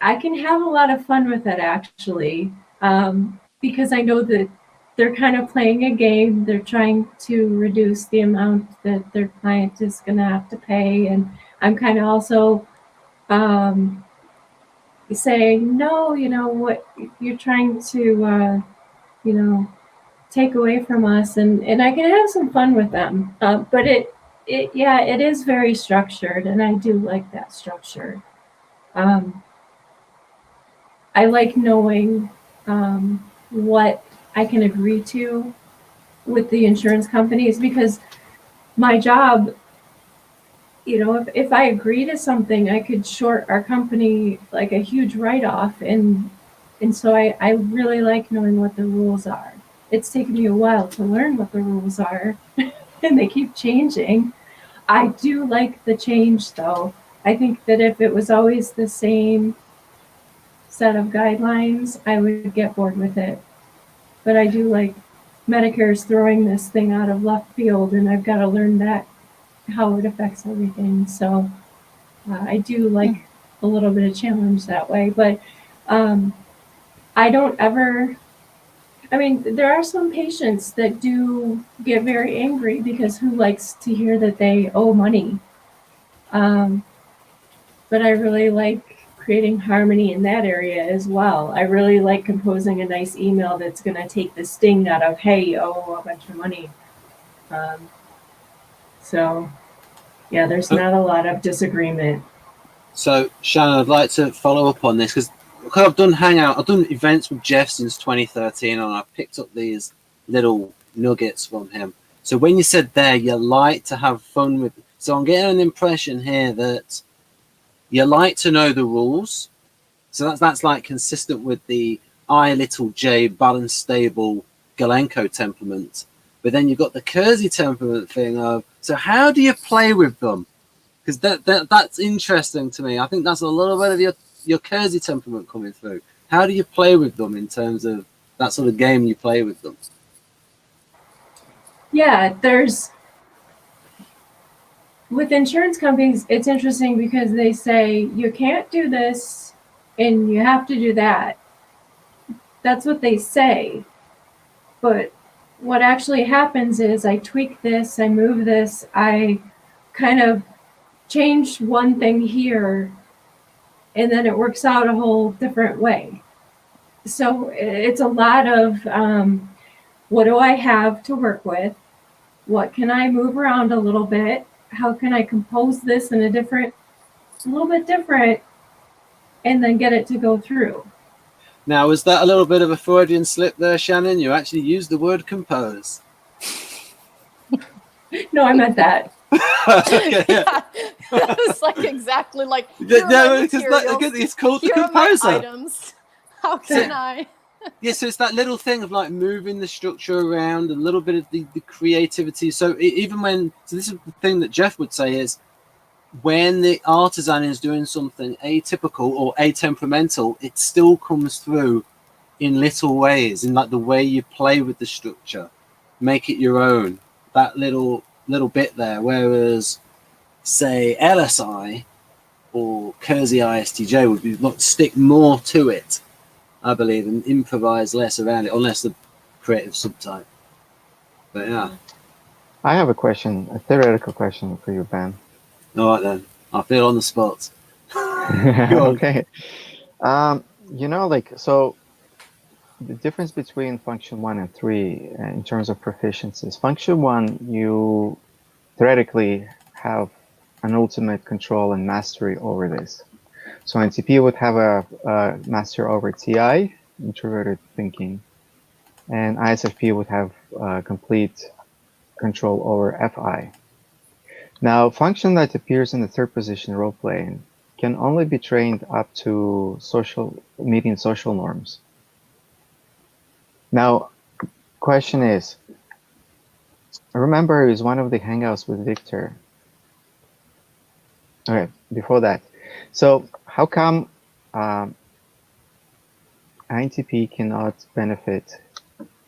S6: I can have a lot of fun with it, actually, because I know that they're kind of playing a game. They're trying to reduce the amount that their client is going to have to pay. And I'm kind of also saying, no, what you're trying to, take away from us. And I can have some fun with them. But it is very structured, and I do like that structure. I like knowing what I can agree to with the insurance companies, because my job, if I agree to something, I could short our company like a huge write-off, and so I really like knowing what the rules are. It's taken me a while to learn what the rules are, and they keep changing. I do like the change, though. I think that if it was always the same set of guidelines, I would get bored with it. But I do like Medicare's throwing this thing out of left field, and I've got to learn how it affects everything. So I do like a little bit of challenge that way. But I don't ever... there are some patients that do get very angry, because who likes to hear that they owe money? But I really like creating harmony in that area as well. I really like composing a nice email that's going to take the sting out of, hey, you owe a bunch of money. So, yeah, there's not a lot of disagreement.
S1: So, Shannon, I'd like to follow up on this, because I've done events with Jeff since 2013, and I've picked up these little nuggets from him. So when you said there, you like to have fun with, so I'm getting an impression here that you like to know the rules. So that's like consistent with the I(j) balanced stable Galenko temperament. But then you've got the Keirsey temperament thing of, so how do you play with them? Because that's interesting to me. I think that's a little bit of your Keirsey temperament coming through? How do you play with them in terms of that sort of game you play with them?
S6: Yeah, with insurance companies, it's interesting because they say you can't do this and you have to do that. That's what they say. But what actually happens is I tweak this, I move this, I kind of change one thing here, and then it works out a whole different way. So it's a lot of what do I have to work with? What can I move around a little bit? How can I compose this in a little bit different, and then get it to go through?
S1: Now, was that a little bit of a Freudian slip there, Shannon? You actually used the word compose.
S6: No, I meant that.
S1: Okay, yeah.
S4: It's like exactly like
S1: No, it's called the
S4: here are my
S1: composer.
S4: items. How can I?
S1: Yeah, so it's that little thing of like moving the structure around, a little bit of the creativity. So even when, so this is the thing that Jeff would say is, when the artisan is doing something atypical or atemperamental, it still comes through in little ways, in like the way you play with the structure, make it your own, that little bit there. Whereas, say, LSI or Keirsey-ISTJ would be stick more to it, I believe, and improvise less around it, unless the creative subtype. But yeah.
S5: I have a question, a theoretical question for you, Ben.
S1: All right then, I feel on the spot.
S5: Okay. You know, like, so the difference between function 1 and 3 in terms of proficiencies. Function 1, you theoretically have an ultimate control and mastery over this. So INTP would have a mastery over TI, introverted thinking, and ISFP would have complete control over FI. Now, function that appears in the third position role playing can only be trained up to meeting social norms. Now, question is, remember, it was one of the hangouts with Victor. Okay, before that. So how come INTP cannot benefit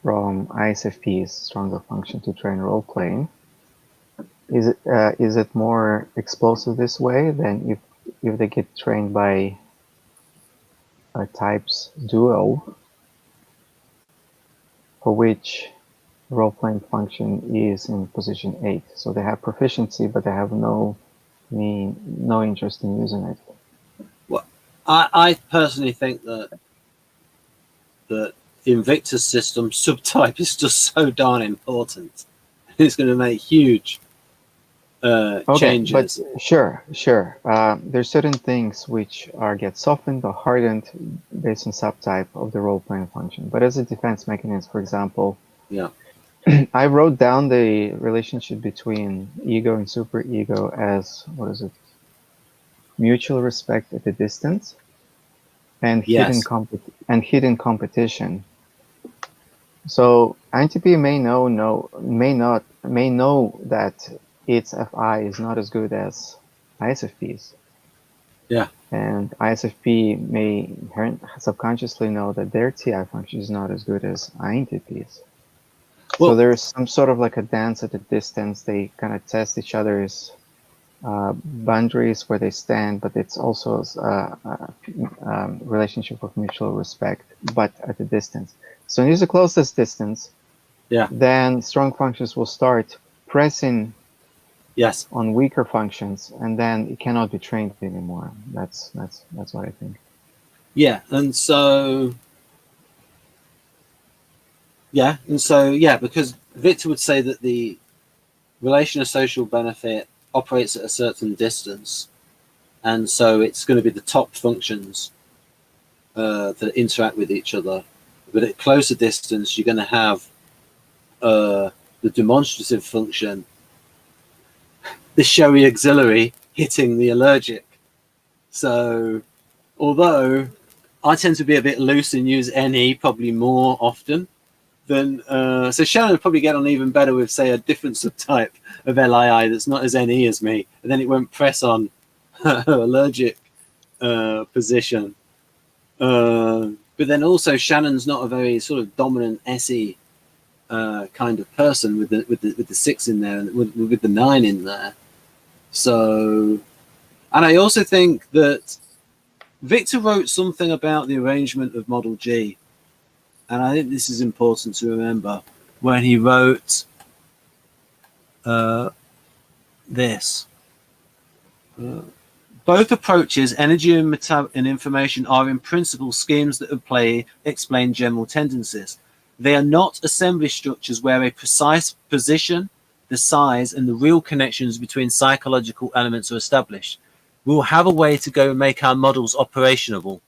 S5: from ISFP's stronger function to train role playing? Is it more explosive this way than if they get trained by a types duo, for which role-playing function is in position 8? So they have proficiency, but they have no interest in using it.
S1: Well, I personally think that in Victor's system, subtype is just so darn important. It's going to make huge changes.
S5: But sure. There's certain things which get softened or hardened based on subtype of the role-playing function. But as a defense mechanism, for example,
S1: yeah,
S5: I wrote down the relationship between ego and superego as, what is it? Mutual respect at a distance and
S1: yes,
S5: hidden competition. So INTP may know that its FI is not as good as ISFP's.
S1: yeah,
S5: And ISFP may subconsciously know that their TI function is not as good as INTP's.
S1: Well,
S5: so there's some sort of like a dance at a distance. They kind of test each other's boundaries where they stand, but it's also a relationship of mutual respect, but at a distance. So when you use the closest distance,
S1: yeah,
S5: then strong functions will start pressing
S1: yes,
S5: on weaker functions, and then it cannot be trained anymore. That's what I think.
S1: yeah, and so because Victor would say that the relation of social benefit operates at a certain distance, and so it's going to be the top functions that interact with each other. But at closer distance, you're going to have the demonstrative function, the showy auxiliary, hitting the allergic. So although I tend to be a bit loose and use NE probably more often than so Shannon would probably get on even better with, say, a different subtype of LII that's not as NE as me, and then it won't press on her allergic position. But then also Shannon's not a very sort of dominant SE kind of person with the 6 in there and with the 9 in there. So, and I also think that Victor wrote something about the arrangement of Model G, and I think this is important to remember when he wrote this. Both approaches, energy and information, are in principle schemes that at play explain general tendencies. They are not assembly structures where a precise position, the size, and the real connections between psychological elements are established. We'll have a way to go and make our models operational.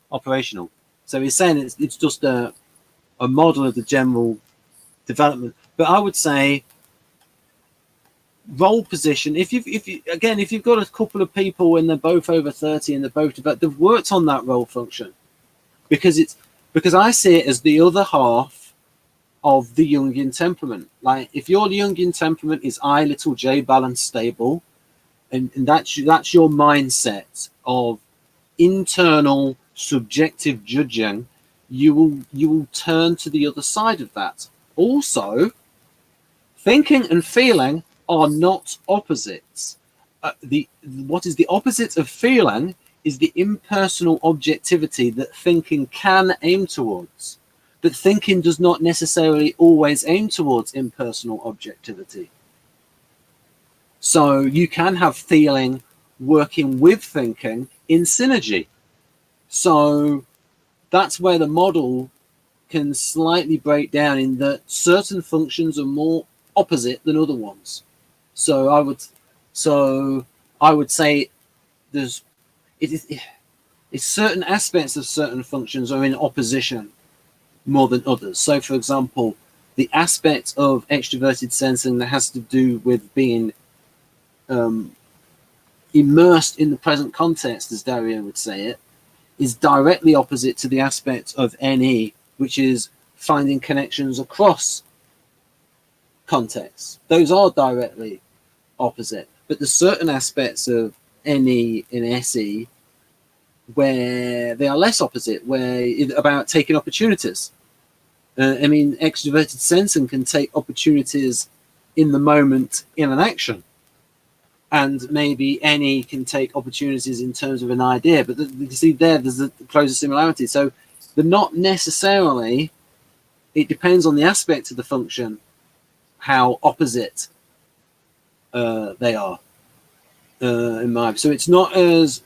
S1: So he's saying it's just a model of the general development. But I would say role position, if you've got a couple of people and they're both over 30 and they've worked on that role function, because I see it as the other half of the Jungian temperament. Like if your Jungian temperament is I little j balanced stable, and that's your mindset of internal subjective judging, you will turn to the other side of that. Also, thinking and feeling are not opposites. What is the opposite of feeling is the impersonal objectivity that thinking can aim towards. But thinking does not necessarily always aim towards impersonal objectivity. So you can have feeling working with thinking in synergy. So that's where the model can slightly break down in that certain functions are more opposite than other ones. So I would say it's certain aspects of certain functions are in opposition more than others. So, for example, the aspect of extroverted sensing that has to do with being immersed in the present context, as Dario would say it, is directly opposite to the aspect of NE, which is finding connections across contexts. Those are directly opposite. But there's certain aspects of NE and SE where they are less opposite, where it's about taking opportunities. I mean, extroverted sensing can take opportunities in the moment in an action. And maybe NE can take opportunities in terms of an idea. But you see there's a closer similarity. So they're not necessarily, it depends on the aspect of the function, how opposite they are. In my, so it's not as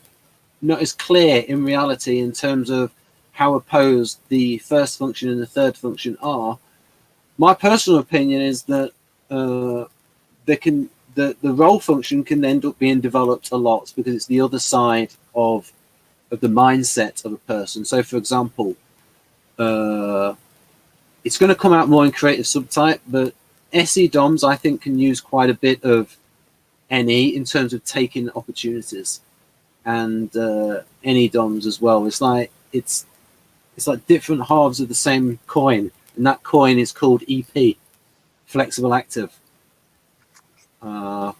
S1: clear in reality in terms of how opposed the first function and the third function are. My personal opinion is that the role function can end up being developed a lot because it's the other side of the mindset of a person. So, for example, it's going to come out more in creative subtype, but SE DOMs I think can use quite a bit of NE in terms of taking opportunities, and NE DOMs as well. It's like different halves of the same coin, and that coin is called EP, flexible active. But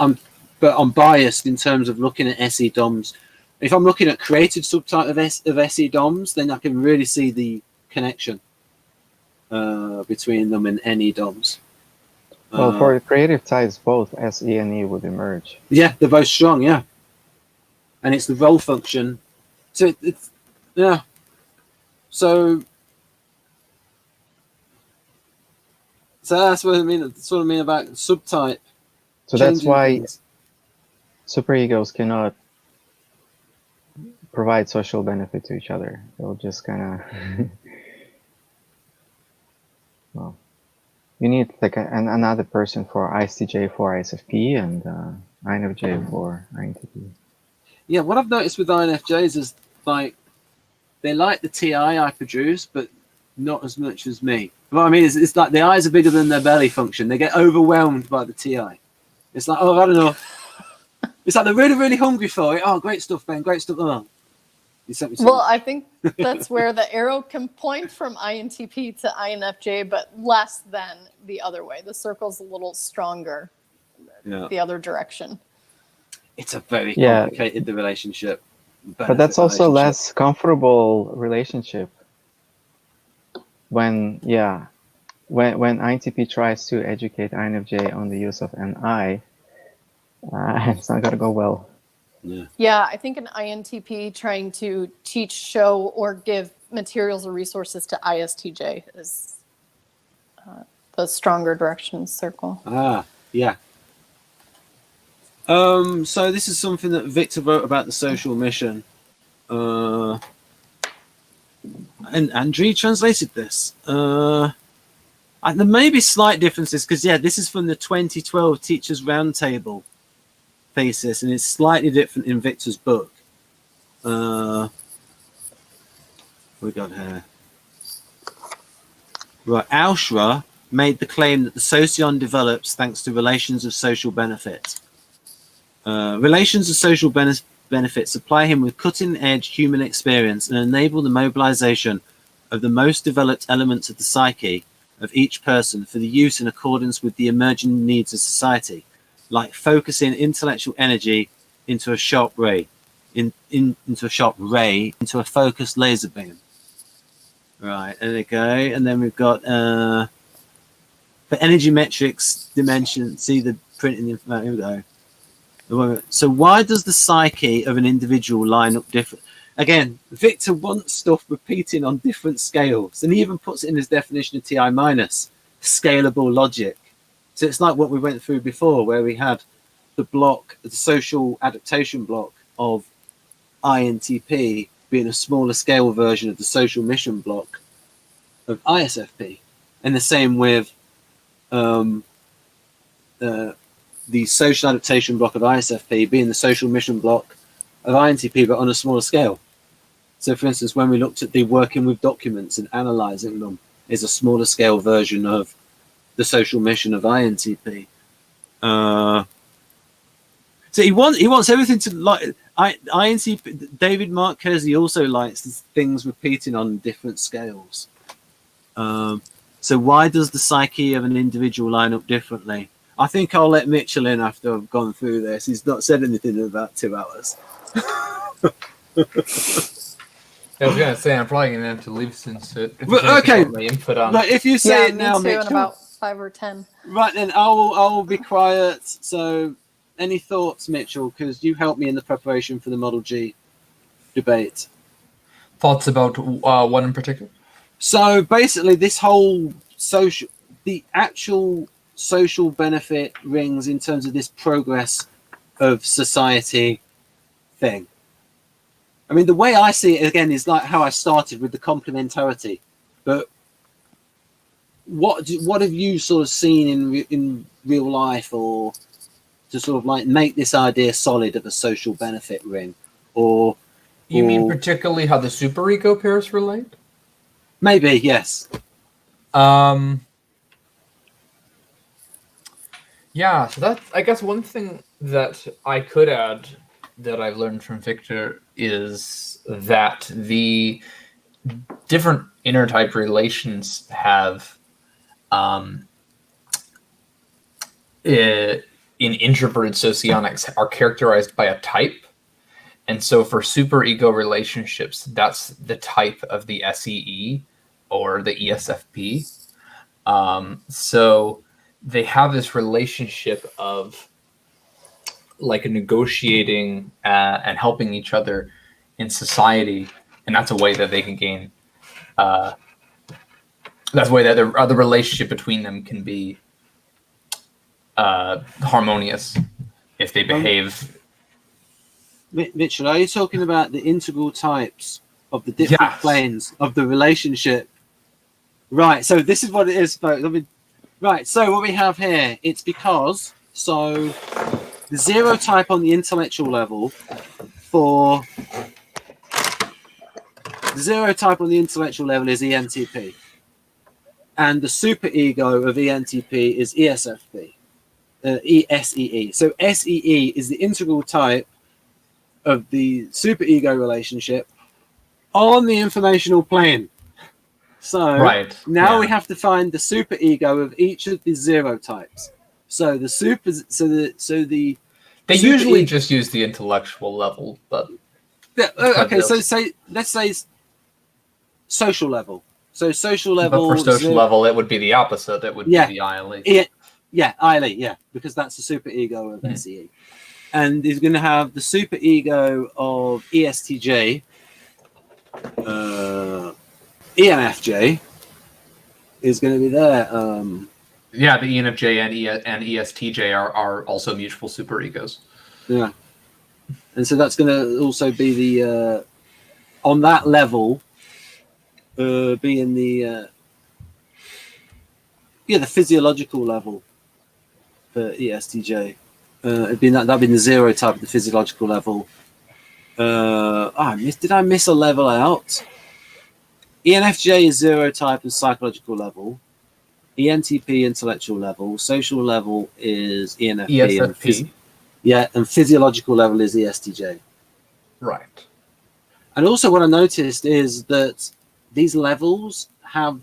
S1: I'm biased in terms of looking at SE DOMs. If I'm looking at creative subtype of SE DOMs, then I can really see the connection between them and NE DOMs.
S5: Well, for creative types, both SE and E would emerge.
S1: Yeah, they're both strong, yeah. And it's the role function. So it's yeah. So that's what I mean. That's what I mean about subtype.
S5: So that's why
S1: things.
S5: superegos cannot provide social benefit to each other. They'll just kind of well, you need like another person for ISTJ for ISFP and INFJ for INTP.
S1: Yeah, what I've noticed with INFJs is like they like the TI I produce, but not as much as me. What I mean is, it's like the eyes are bigger than their belly function. They get overwhelmed by the TI. It's like, oh, I don't know. It's like they're really, really hungry for it. Oh, great stuff, Ben. Great stuff. Oh, you sent me something.
S4: Well, I think that's where the arrow can point from INTP to INFJ, but less than the other way. The circle's a little stronger the other direction.
S1: It's a very complicated the relationship.
S5: But that's also less comfortable relationship. When INTP tries to educate INFJ on the use of an I, it's not gonna go well.
S4: Yeah, I think an INTP trying to teach, show, or give materials or resources to ISTJ is the stronger direction circle.
S1: Yeah. So this is something that Victor wrote about the social mission. And Andriy translated this. And there may be slight differences because, this is from the 2012 Teachers Roundtable thesis, and it's slightly different in Victor's book. We got here. Right, Auschra made the claim that the socio develops thanks to relations of social benefit. Relations of social benefit supply him with cutting-edge human experience and enable the mobilization of the most developed elements of the psyche of each person for the use in accordance with the emerging needs of society, like focusing intellectual energy into a sharp ray, into a focused laser beam. Right, there we go. And then we've got for energy metrics dimension, see the print in the information. Here we go. So why does the psyche of an individual line up different? Again, Victor wants stuff repeating on different scales, and he even puts it in his definition of TI minus, scalable logic. So it's like what we went through before, where we had the block, the social adaptation block of INTP being a smaller scale version of the social mission block of ISFP. And the same with the social adaptation block of ISFP being the social mission block of INTP, but on a smaller scale. So, for instance, when we looked at the working with documents and analyzing them, is a smaller scale version of the social mission of INTP. So he wants everything to like INTP. David Mark Keirsey also likes things repeating on different scales. So why does the psyche of an individual line up differently? I think I'll let Mitchell in after I've gone through this. He's not said anything in about 2 hours.
S2: I was gonna say I'm probably gonna have to leave since it.
S1: Okay.
S2: My input on.
S1: Like, if you say it
S4: me
S1: now,
S4: too,
S1: Mitchell.
S4: in about 5 or 10.
S1: Right then, I will be quiet. So, any thoughts, Mitchell? Because you helped me in the preparation for the Model G debate.
S2: Thoughts about one in particular?
S1: So basically, this whole the actual social benefit rings in terms of this progress of society thing. I mean, the way I see it again is like how I started with the complementarity. But what have you sort of seen in real life, or to sort of like make this idea solid of a social benefit ring? Or
S2: you mean particularly how the superego pairs relate?
S1: Maybe, yes.
S2: Yeah, so that's, I guess, one thing that I could add that I've learned from Victor is that the different intertype relations have in introverted socionics are characterized by a type. And so for superego relationships, that's the type of the SEE or the ESFP. So they have this relationship of like a negotiating and helping each other in society. And that's a way that they can gain, that's a way that the relationship between them can be harmonious if they behave.
S1: Mitchell, are you talking about the integral types of the different planes of the relationship? Right, so this is what it is, folks. Right, so what we have here, it's because, so the zero type on the intellectual level for the zero type on the intellectual level is ENTP. And the superego of ENTP is ESFP, SEE. So SEE is the integral type of the superego relationship on the informational plane. So now we have to find the superego of each of the zero types. So the
S2: they usually just use the intellectual level, but
S1: Yeah, okay, so let's say social level. So social level.
S2: But for social level, it would be the opposite. It would be the ILE.
S1: Yeah, ILE, because that's the superego of SEE. And he's going to have the superego of ESTJ, ENFJ is going to be there.
S2: Yeah, the ENFJ and ESTJ are also mutual superegos.
S1: Yeah. And so that's going to also be the, on that level, be in the, the physiological level for ESTJ. That'd be the 0 type of the physiological level. Did I miss a level out? ENFJ is 0 type and psychological level. ENTP intellectual level. Social level is ENFP.
S2: ESFP.
S1: And physiological level is ESTJ.
S2: Right.
S1: And also what I noticed is that these levels have,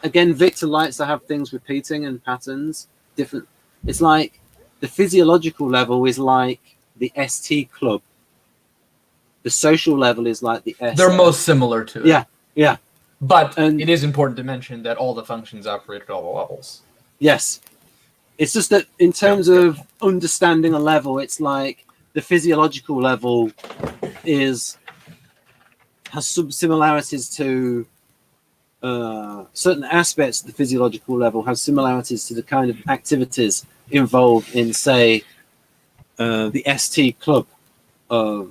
S1: again, Victor likes to have things repeating and patterns. Different. It's like the physiological level is like the ST club. The social level is like the S.
S2: They're most similar to it.
S1: Yeah.
S2: But it is important to mention that all the functions operate at all the levels.
S1: Yes. It's just that in terms of understanding a level, it's like the physiological level has some similarities to certain aspects of the physiological level, have similarities to the kind of activities involved in, say, the ST club of,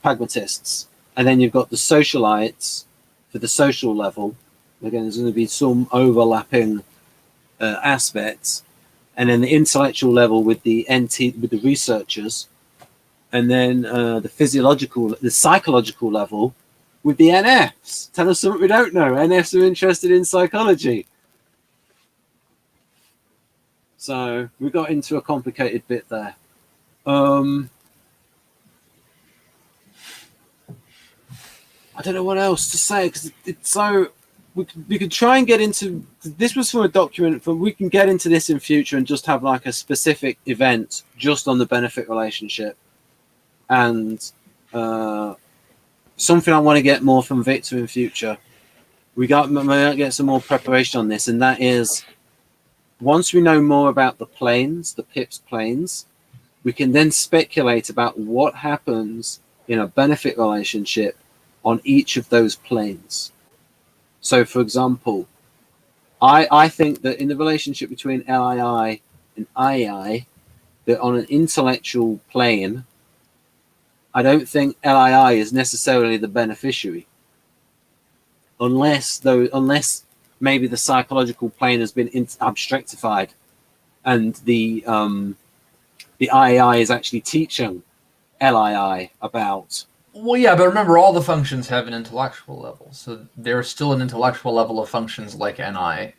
S1: pragmatists. And then you've got the socialites for the social level. Again, there's going to be some overlapping aspects. And then the intellectual level with the with the researchers. And then the psychological level with the NFs. Tell us something we don't know. NFs are interested in psychology. So we got into a complicated bit there. I don't know what else to say because it's so. We could try and get into. This was from a document. We can get into this in future and just have like a specific event just on the benefit relationship, and something I want to get more from Victor in future. We might get some more preparation on this, and that is once we know more about the planes, the PIPS planes, we can then speculate about what happens in a benefit relationship on each of those planes. So, for example, I think that in the relationship between LII and IEI, that on an intellectual plane, I don't think LII is necessarily the beneficiary, unless maybe the psychological plane has been abstractified, and the IEI is actually teaching LII about.
S2: Well, yeah, but remember, all the functions have an intellectual level, so there's still an intellectual level of functions like NI,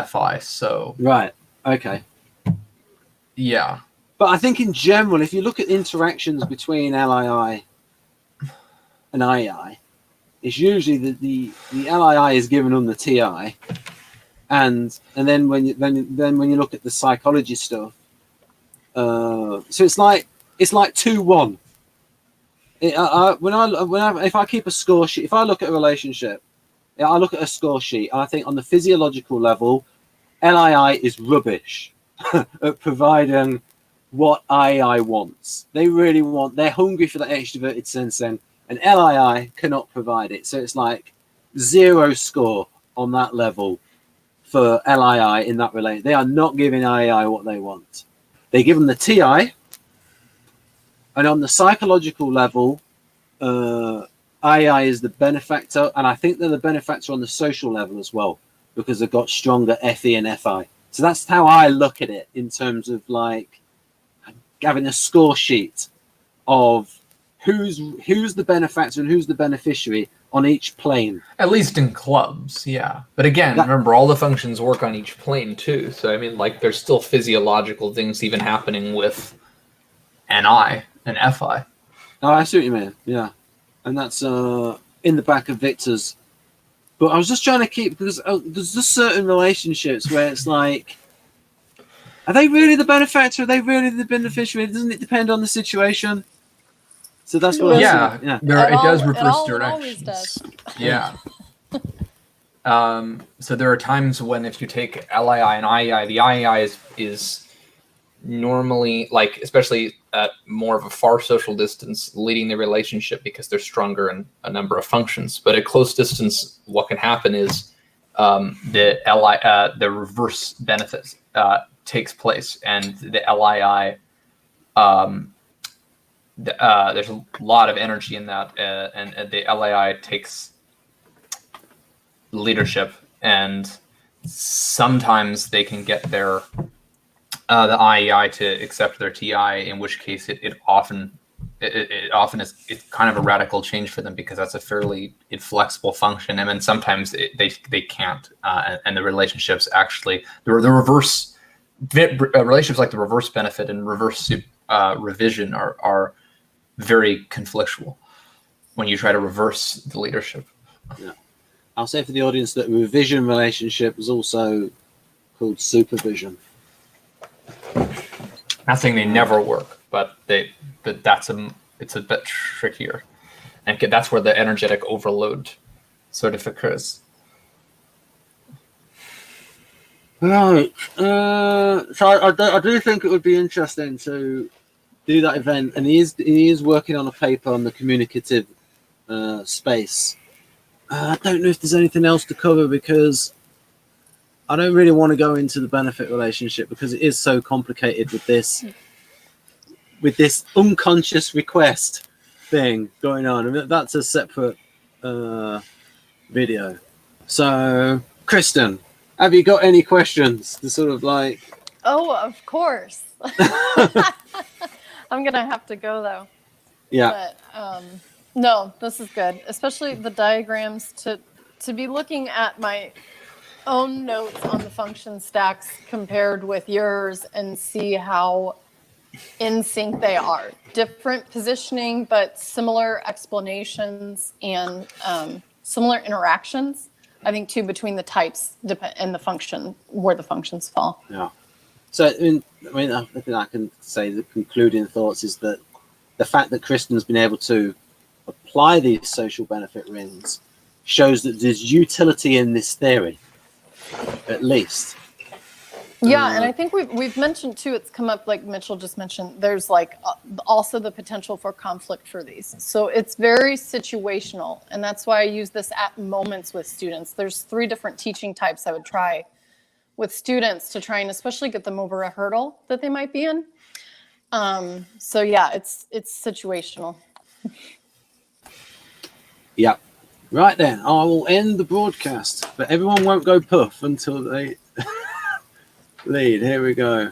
S2: FI. So
S1: right, okay,
S2: yeah.
S1: But I think in general, if you look at interactions between LII and IEI, it's usually that the LII is given on the TI, and then when you look at the psychology stuff, so it's like 2-1. If I keep a score sheet, if I look at a relationship, I look at a score sheet, and I think on the physiological level, LII is rubbish at providing what IEI wants. They're hungry for that extroverted sensing, and LII cannot provide it. So it's like 0 score on that level for LII in that relation. They are not giving IEI what they want. They give them the TI, and on the psychological level, IEI is the benefactor, and I think they're the benefactor on the social level as well, because they've got stronger FE and FI. So that's how I look at it in terms of like having a score sheet of who's the benefactor and who's the beneficiary on each plane. At
S2: least in clubs, yeah. But again, remember, all the functions work on each plane too. So I mean, like, there's still physiological things even happening with NI and FI.
S1: Oh, I see what you mean. Yeah, and that's in the back of Victor's. But I was just trying to keep, because there's just certain relationships where it's like, are they really the benefactor? Are they really the beneficiary? Doesn't it depend on the situation? So that's what
S2: Yeah,
S1: yeah.
S2: it does
S4: It
S2: reverse
S4: always
S2: directions.
S4: does.
S2: Yeah. So there are times when if you take LII and IEI, the IEI is normally, like, especially at more of a far social distance, leading the relationship because they're stronger in a number of functions. But at close distance, what can happen is the reverse benefit takes place, and the LII, there's a lot of energy in that, and the LII takes leadership, and sometimes they can get their the IEI to accept their TI, in which case it often is, it's kind of a radical change for them because that's a fairly inflexible function, and then sometimes they can't, and the relationships actually the reverse relationships like the reverse benefit and reverse revision are very conflictual when you try to reverse the leadership.
S1: Yeah. I'll say for the audience that revision relationship is also called supervision.
S2: Not saying they never work, but it's a bit trickier, and that's where the energetic overload sort of occurs.
S1: Right. So I do think it would be interesting to do that event, and he is working on a paper on the communicative space. I don't know if there's anything else to cover because I don't really want to go into the benefit relationship because it is so complicated with this unconscious request thing going on. I mean, that's a separate video. So, Kristen, have you got any questions to sort of like?
S4: Oh, of course. I'm gonna have to go though.
S1: Yeah.
S4: But no, this is good, especially the diagrams to be looking at my own notes on the function stacks compared with yours and see how in sync they are. Different positioning, but similar explanations and similar interactions. I think too between the types and the function where the functions fall.
S1: Yeah. So I think I can say the concluding thoughts is that the fact that Kristen's been able to apply these social benefit rings shows that there's utility in this theory, at least.
S4: Yeah, and I think we've mentioned too, it's come up like Mitchell just mentioned, there's like also the potential for conflict for these. So it's very situational, and that's why I use this at moments with students. There's 3 different teaching types I would try with students to try and especially get them over a hurdle that they might be in. So yeah, it's situational.
S1: Yeah. Right then, I will end the broadcast, but everyone won't go puff until they lead. Here we go.